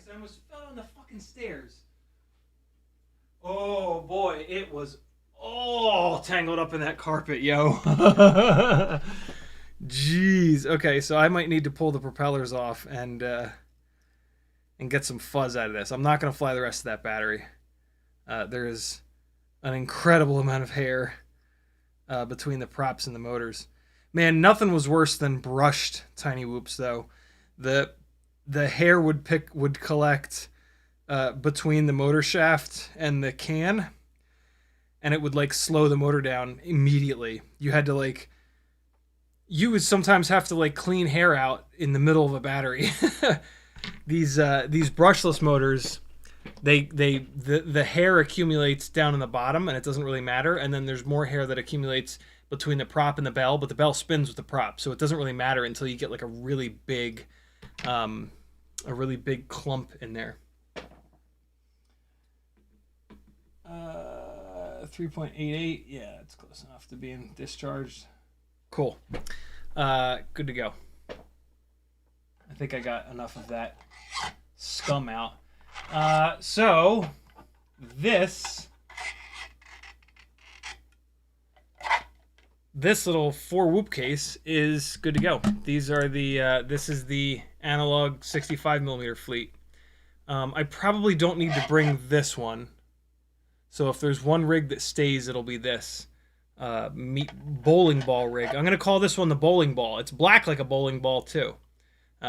I almost fell on the fucking stairs. Oh boy, it was all tangled up in that carpet, yo. Jeez. Okay, so I might need to pull the propellers off and get some fuzz out of this. I'm not going to fly the rest of that battery. There is an incredible amount of hair between the props and the motors. Man, nothing was worse than brushed tiny whoops, though. The hair would collect between the motor shaft and the can, and it would like slow the motor down immediately. You had to like, you would sometimes have to like clean hair out in the middle of a battery. These brushless motors, the hair accumulates down in the bottom, and it doesn't really matter. And then there's more hair that accumulates between the prop and the bell, but the bell spins with the prop, so it doesn't really matter until you get like a really big clump in there. 3.88, yeah, it's close enough to being discharged. Cool. Good to go. I think I got enough of that scum out. So this little 4-whoop case is good to go. These are the this is the analog 65mm fleet. I probably don't need to bring this one. So if there's one rig that stays, it'll be this bowling ball rig. I'm gonna call this one the bowling ball. It's black like a bowling ball too.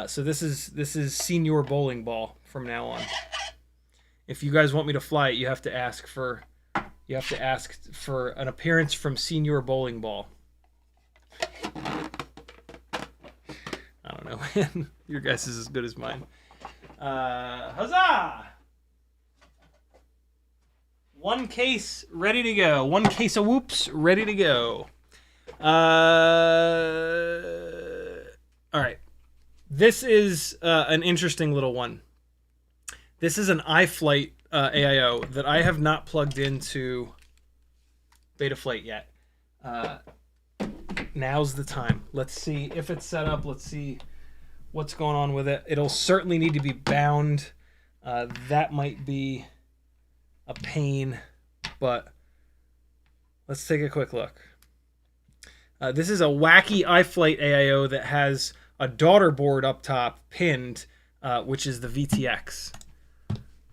So this is senior bowling ball from now on. If you guys want me to fly it, you have to ask for an appearance from senior bowling ball. I don't know, man. Your guess is as good as mine. Huzzah! One case ready to go. One case of whoops ready to go. All right. This is an interesting little one. This is an iFlight AIO that I have not plugged into Betaflight yet. Now's the time. Let's see if it's set up. Let's see what's going on with it. It'll certainly need to be bound. That might be a pain, but let's take a quick look. This is a wacky iFlight AIO that has a daughter board up top pinned, which is the VTX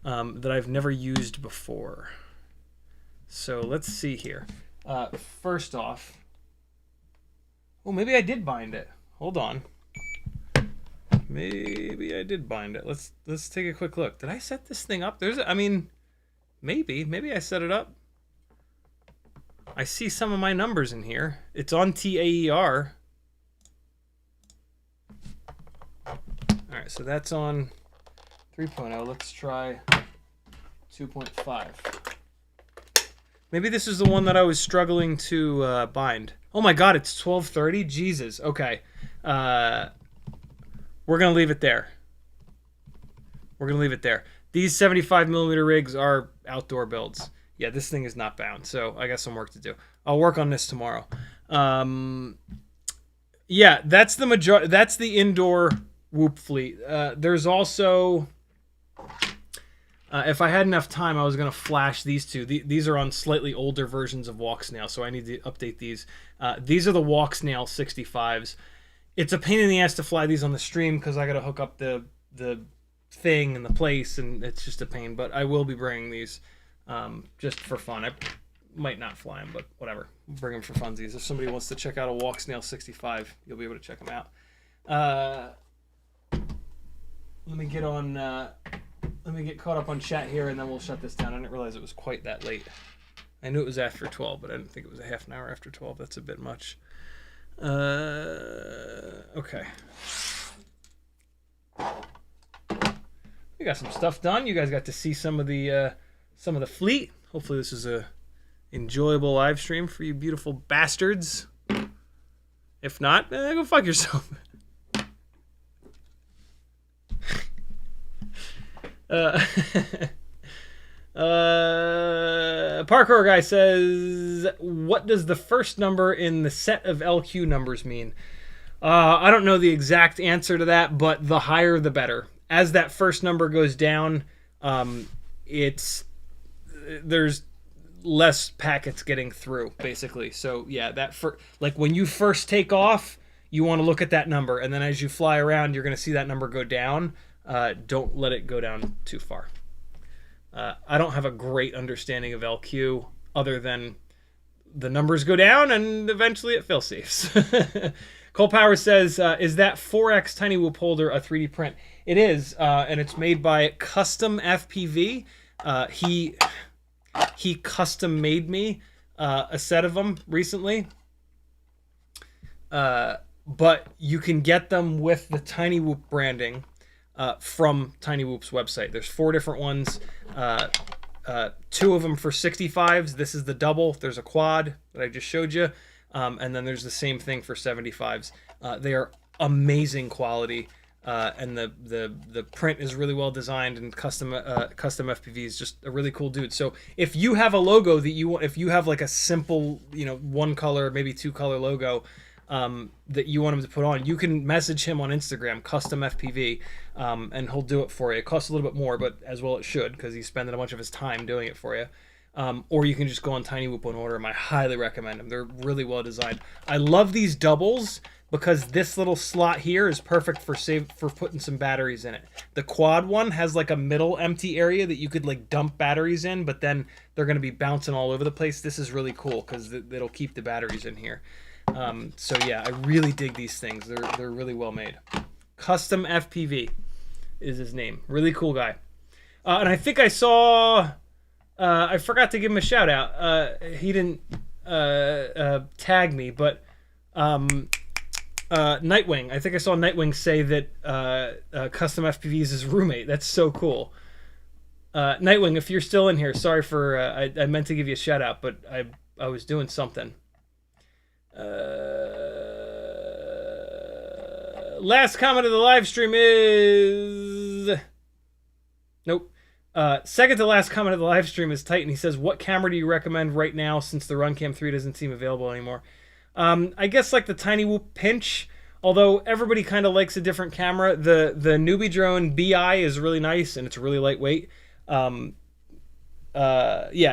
that I've never used before. So let's see here. First off, oh, maybe I did bind it. Hold on. Maybe I did bind it. Let's take a quick look. Did I set this thing up? Maybe I set it up. I see some of my numbers in here. It's on TAER. Alright, so that's on 3.0. Let's try 2.5. Maybe this is the one that I was struggling to bind. Oh my god, it's 12:30? Jesus. Okay. We're going to leave it there. These 75mm rigs are outdoor builds. Yeah, this thing is not bound, so I got some work to do. I'll work on this tomorrow. Yeah, that's the indoor Whoop fleet. There's also, if I had enough time, I was going to flash these two. These are on slightly older versions of Walksnail, so I need to update these. These are the Walksnail 65s. It's a pain in the ass to fly these on the stream because I got to hook up the thing and the place, and it's just a pain. But I will be bringing these just for fun. I might not fly them, but whatever. Bring them for funsies. If somebody wants to check out a Walksnail 65, you'll be able to check them out. Let me get caught up on chat here, and then we'll shut this down. I didn't realize it was quite that late. I knew it was after 12, but I didn't think it was a half an hour after 12. That's a bit much. Okay. We got some stuff done. You guys got to see some of the fleet. Hopefully this is a enjoyable live stream for you beautiful bastards. If not, go fuck yourself. Parkour guy says, what does the first number in the set of LQ numbers mean? I don't know the exact answer to that, but the higher the better. As that first number goes down, there's less packets getting through, basically. So yeah, like when you first take off, you want to look at that number, and then as you fly around, you're going to see that number go down. Don't let it go down too far. I don't have a great understanding of LQ other than the numbers go down and eventually it fail-safes. Cole Power says, is that 4X Tiny Whoop holder a 3D print? It is, and it's made by CustomFPV. He custom made me a set of them recently. But you can get them with the Tiny Whoop branding from Tiny Whoop's website. There's 4 different ones. 2 of them for 65s. This is the double. There's a quad that I just showed you. And then there's the same thing for 75s. They are amazing quality. And the print is really well designed, and CustomFPV is just a really cool dude. So if you have a logo that you want, if you have like a simple, one color, maybe two color logo that you want him to put on, you can message him on Instagram, CustomFPV, and he'll do it for you. It costs a little bit more, but as well it should, because he's spending a bunch of his time doing it for you. Or you can just go on Tiny Whoop and order them. I highly recommend them. They're really well designed. I love these doubles because this little slot here is perfect for putting some batteries in it. The quad one has like a middle empty area that you could like dump batteries in, but then they're going to be bouncing all over the place. This is really cool because it'll keep the batteries in here. So yeah, I really dig these things. They're really well made. CustomFPV is his name. Really cool guy. And I think I saw... I forgot to give him a shout out. He didn't tag me, but Nightwing. I think I saw Nightwing say that CustomFPV is his roommate. That's so cool. Nightwing, if you're still in here, sorry for I meant to give you a shout out, but I was doing something. Last comment of the live stream is nope. Second to last comment of the live stream is Titan. He says, "What camera do you recommend right now since the Runcam 3 doesn't seem available anymore?" I guess like the Tiny Whoop Pinch, although everybody kind of likes a different camera. The Newbie Drone BI is really nice and it's really lightweight. Yeah,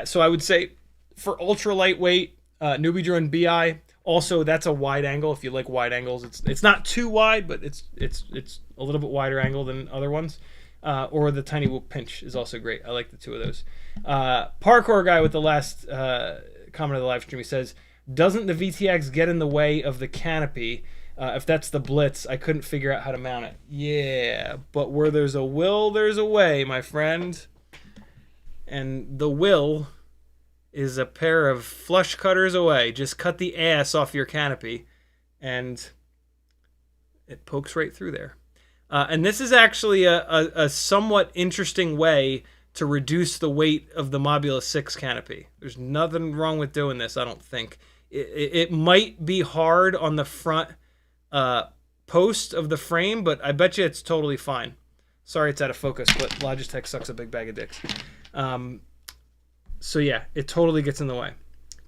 so I would say for ultra lightweight, Newbie Drone BI. Also, that's a wide angle. If you like wide angles, it's not too wide, but it's a little bit wider angle than other ones. Or the Tiny Whoop Pinch is also great. I like the two of those. Parkour guy with the last comment of the live stream, he says, "Doesn't the VTX get in the way of the canopy? If that's the Blitz, I couldn't figure out how to mount it." Yeah, but where there's a will, there's a way, my friend. And the will is a pair of flush cutters away. Just cut the ass off your canopy, and it pokes right through there. And this is actually a somewhat interesting way to reduce the weight of the Mobula 6 canopy. There's nothing wrong with doing this, I don't think. It might be hard on the front post of the frame, but I bet you it's totally fine. Sorry it's out of focus, but Logitech sucks a big bag of dicks. So yeah, it totally gets in the way.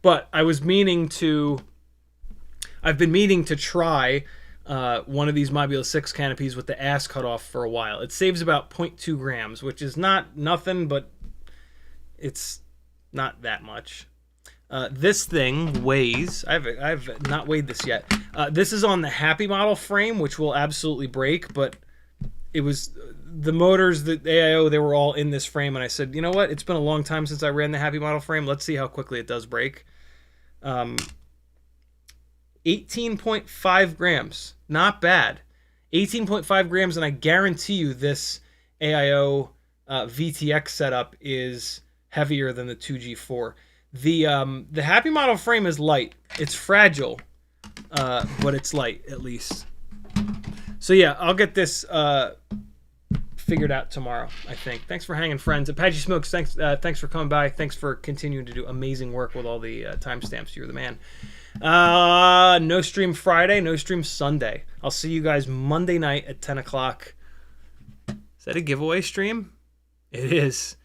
But I've been meaning to try one of these Mobula 6 canopies with the ass cut off for a while. It saves about 0.2 grams, which is not nothing, but it's not that much. This thing weighs, I've not weighed this yet. This is on the HappyModel frame, which will absolutely break, but it was the motors, the AIO, they were all in this frame, and I said, you know what? It's been a long time since I ran the HappyModel frame. Let's see how quickly it does break. 18.5 grams. Not bad. 18.5 grams, and I guarantee you this AIO VTX setup is heavier than the 2G4. The HappyModel frame is light. It's fragile, but it's light, at least. So yeah, I'll get this figured out tomorrow, I think. Thanks for hanging, friends. Apache Smokes, thanks for coming by. Thanks for continuing to do amazing work with all the timestamps. You're the man. No stream Friday, no stream Sunday. I'll see you guys Monday night at 10 o'clock. Is that a giveaway stream? It is.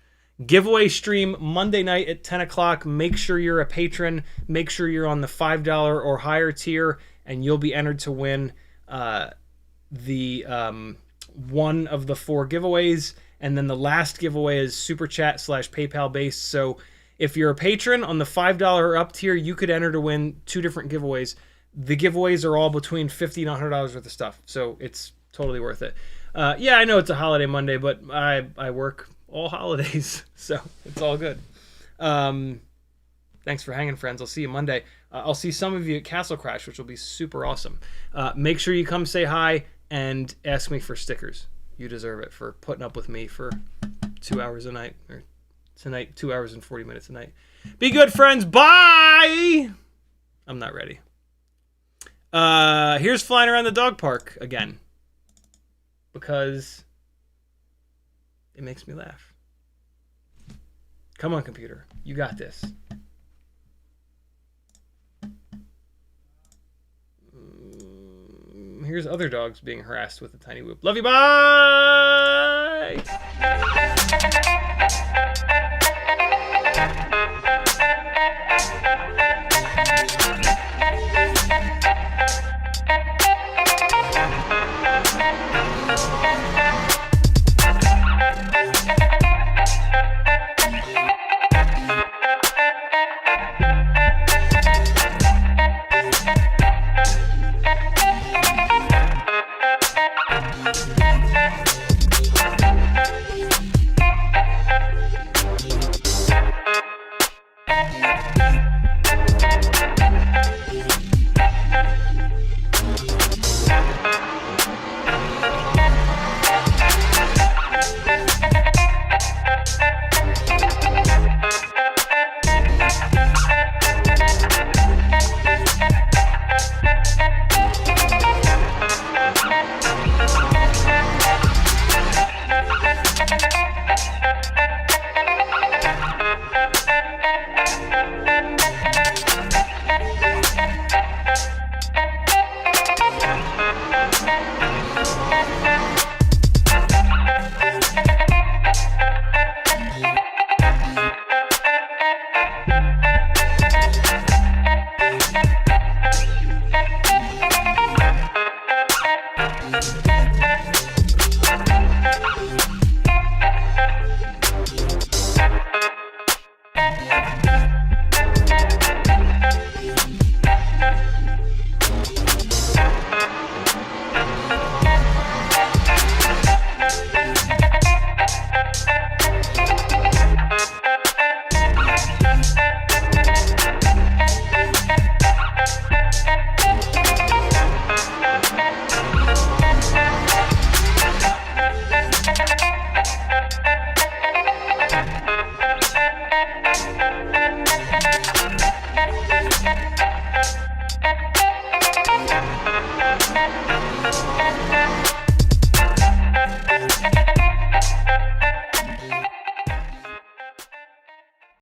Giveaway stream Monday night at 10 o'clock. Make sure you're a patron. Make sure you're on the $5 or higher tier, and you'll be entered to win one of the 4 giveaways. And then the last giveaway is Super Chat / PayPal based. So if you're a patron on the $5 or up tier, you could enter to win 2 different giveaways. The giveaways are all between $50 and $100 worth of stuff, so it's totally worth it. Yeah, I know it's a holiday Monday, but I work all holidays, so it's all good. Thanks for hanging, friends. I'll see you Monday. I'll see some of you at Castle Crash, which will be super awesome. Make sure you come say hi and ask me for stickers. You deserve it for putting up with me for 2 hours a night, or tonight, 2 hours and 40 minutes a night. Be good, friends. Bye! I'm not ready. Here's flying around the dog park again, because it makes me laugh. Come on, computer. You got this. here's other dogs being harassed with a tiny whoop. Love you, bye!